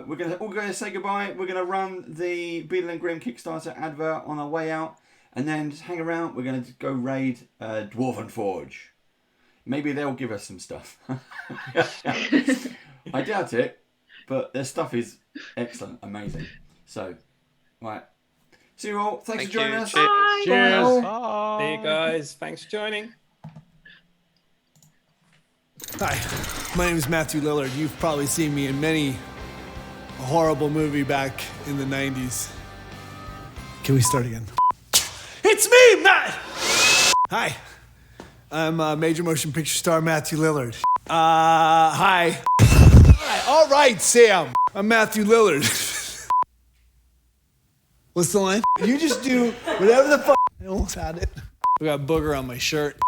We're gonna say goodbye. We're gonna run the Beadle and Grimm Kickstarter advert on our way out, and then just hang around. We're gonna go raid Dwarven Forge. Maybe they'll give us some stuff. I doubt it, but their stuff is excellent, amazing. So, right. See you all. Thanks for joining us. Bye. Cheers. Bye. See you guys. Thanks for joining. Hi, my name is Matthew Lillard. You've probably seen me in many a horrible movie back in the 90s. Can we start again? It's me, Matt! Hi, I'm major motion picture star Matthew Lillard. Hi. All right, Sam. I'm Matthew Lillard. What's the line? You just do whatever the fuck. I almost had it. I got booger on my shirt.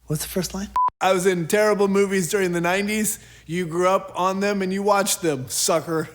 What's the first line? I was in terrible movies during the 90s. You grew up on them and you watched them, sucker.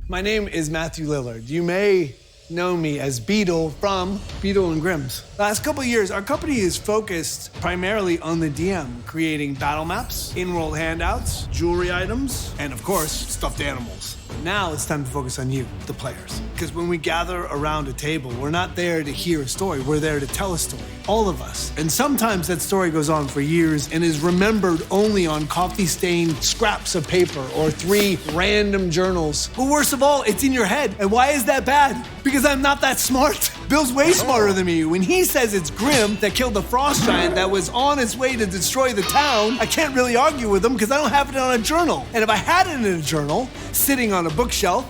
My name is Matthew Lillard. You may know me as Beadle from Beadle and Grimm's. Last couple of years, our company is focused primarily on the DM, creating battle maps, in-world handouts, jewelry items, and of course, stuffed animals. Now it's time to focus on you, the players. Because when we gather around a table, we're not there to hear a story, we're there to tell a story. All of us. And sometimes that story goes on for years and is remembered only on coffee-stained scraps of paper or 3 random journals. But worst of all, it's in your head. And why is that bad? Because I'm not that smart. Bill's way smarter than me. When he says it's Grimm that killed the frost giant that was on its way to destroy the town, I can't really argue with him because I don't have it on a journal. And if I had it in a journal, sitting on a bookshelf,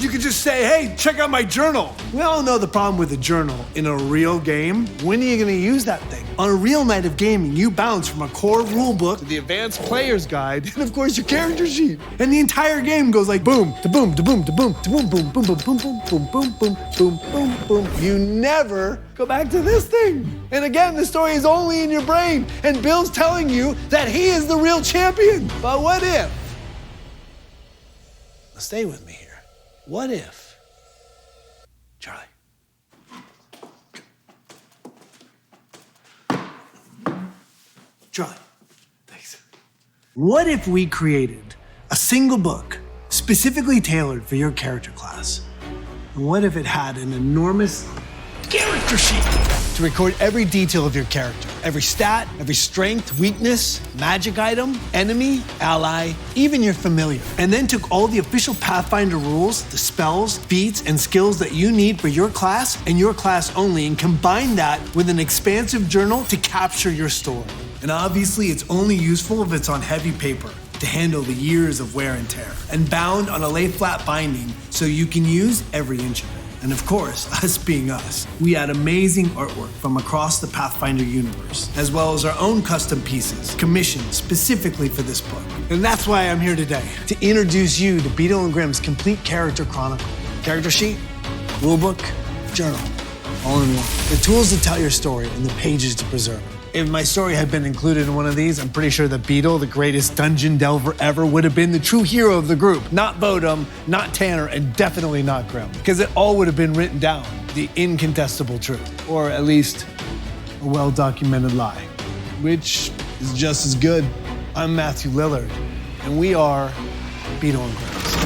you could just say, hey, check out my journal. We all know the problem with a journal. In a real game, when are you gonna use that thing? On a real night of gaming, you bounce from a core rule book to the advanced player's guide, and of course your character sheet. And the entire game goes like boom, to boom, to boom, to boom, to boom, boom, boom, boom, boom, boom, boom, boom, boom, boom, boom, boom. You never go back to this thing. And again, the story is only in your brain, and Bill's telling you that he is the real champion. But what if? Stay with me here. What if, Charlie? Charlie, thanks. What if we created a single book specifically tailored for your character class? And what if it had an enormous character sheet? to record every detail of your character. Every stat, every strength, weakness, magic item, enemy, ally, even your familiar. And then took all the official Pathfinder rules, the spells, feats, and skills that you need for your class and your class only, and combined that with an expansive journal to capture your story. And obviously, it's only useful if it's on heavy paper to handle the years of wear and tear, and bound on a lay-flat binding so you can use every inch of it. And of course, us being us, we add amazing artwork from across the Pathfinder universe, as well as our own custom pieces, commissioned specifically for this book. And that's why I'm here today, to introduce you to Beadle and Grimm's complete character chronicle. Character sheet, rulebook, journal, all in one. The tools to tell your story and the pages to preserve it. If my story had been included in one of these, I'm pretty sure that Beadle, the greatest dungeon delver ever, would have been the true hero of the group. Not Bodum, not Tanner, and definitely not Grimm. Because it all would have been written down, the incontestable truth. Or at least, a well-documented lie. Which is just as good. I'm Matthew Lillard, and we are Beadle and Grimm.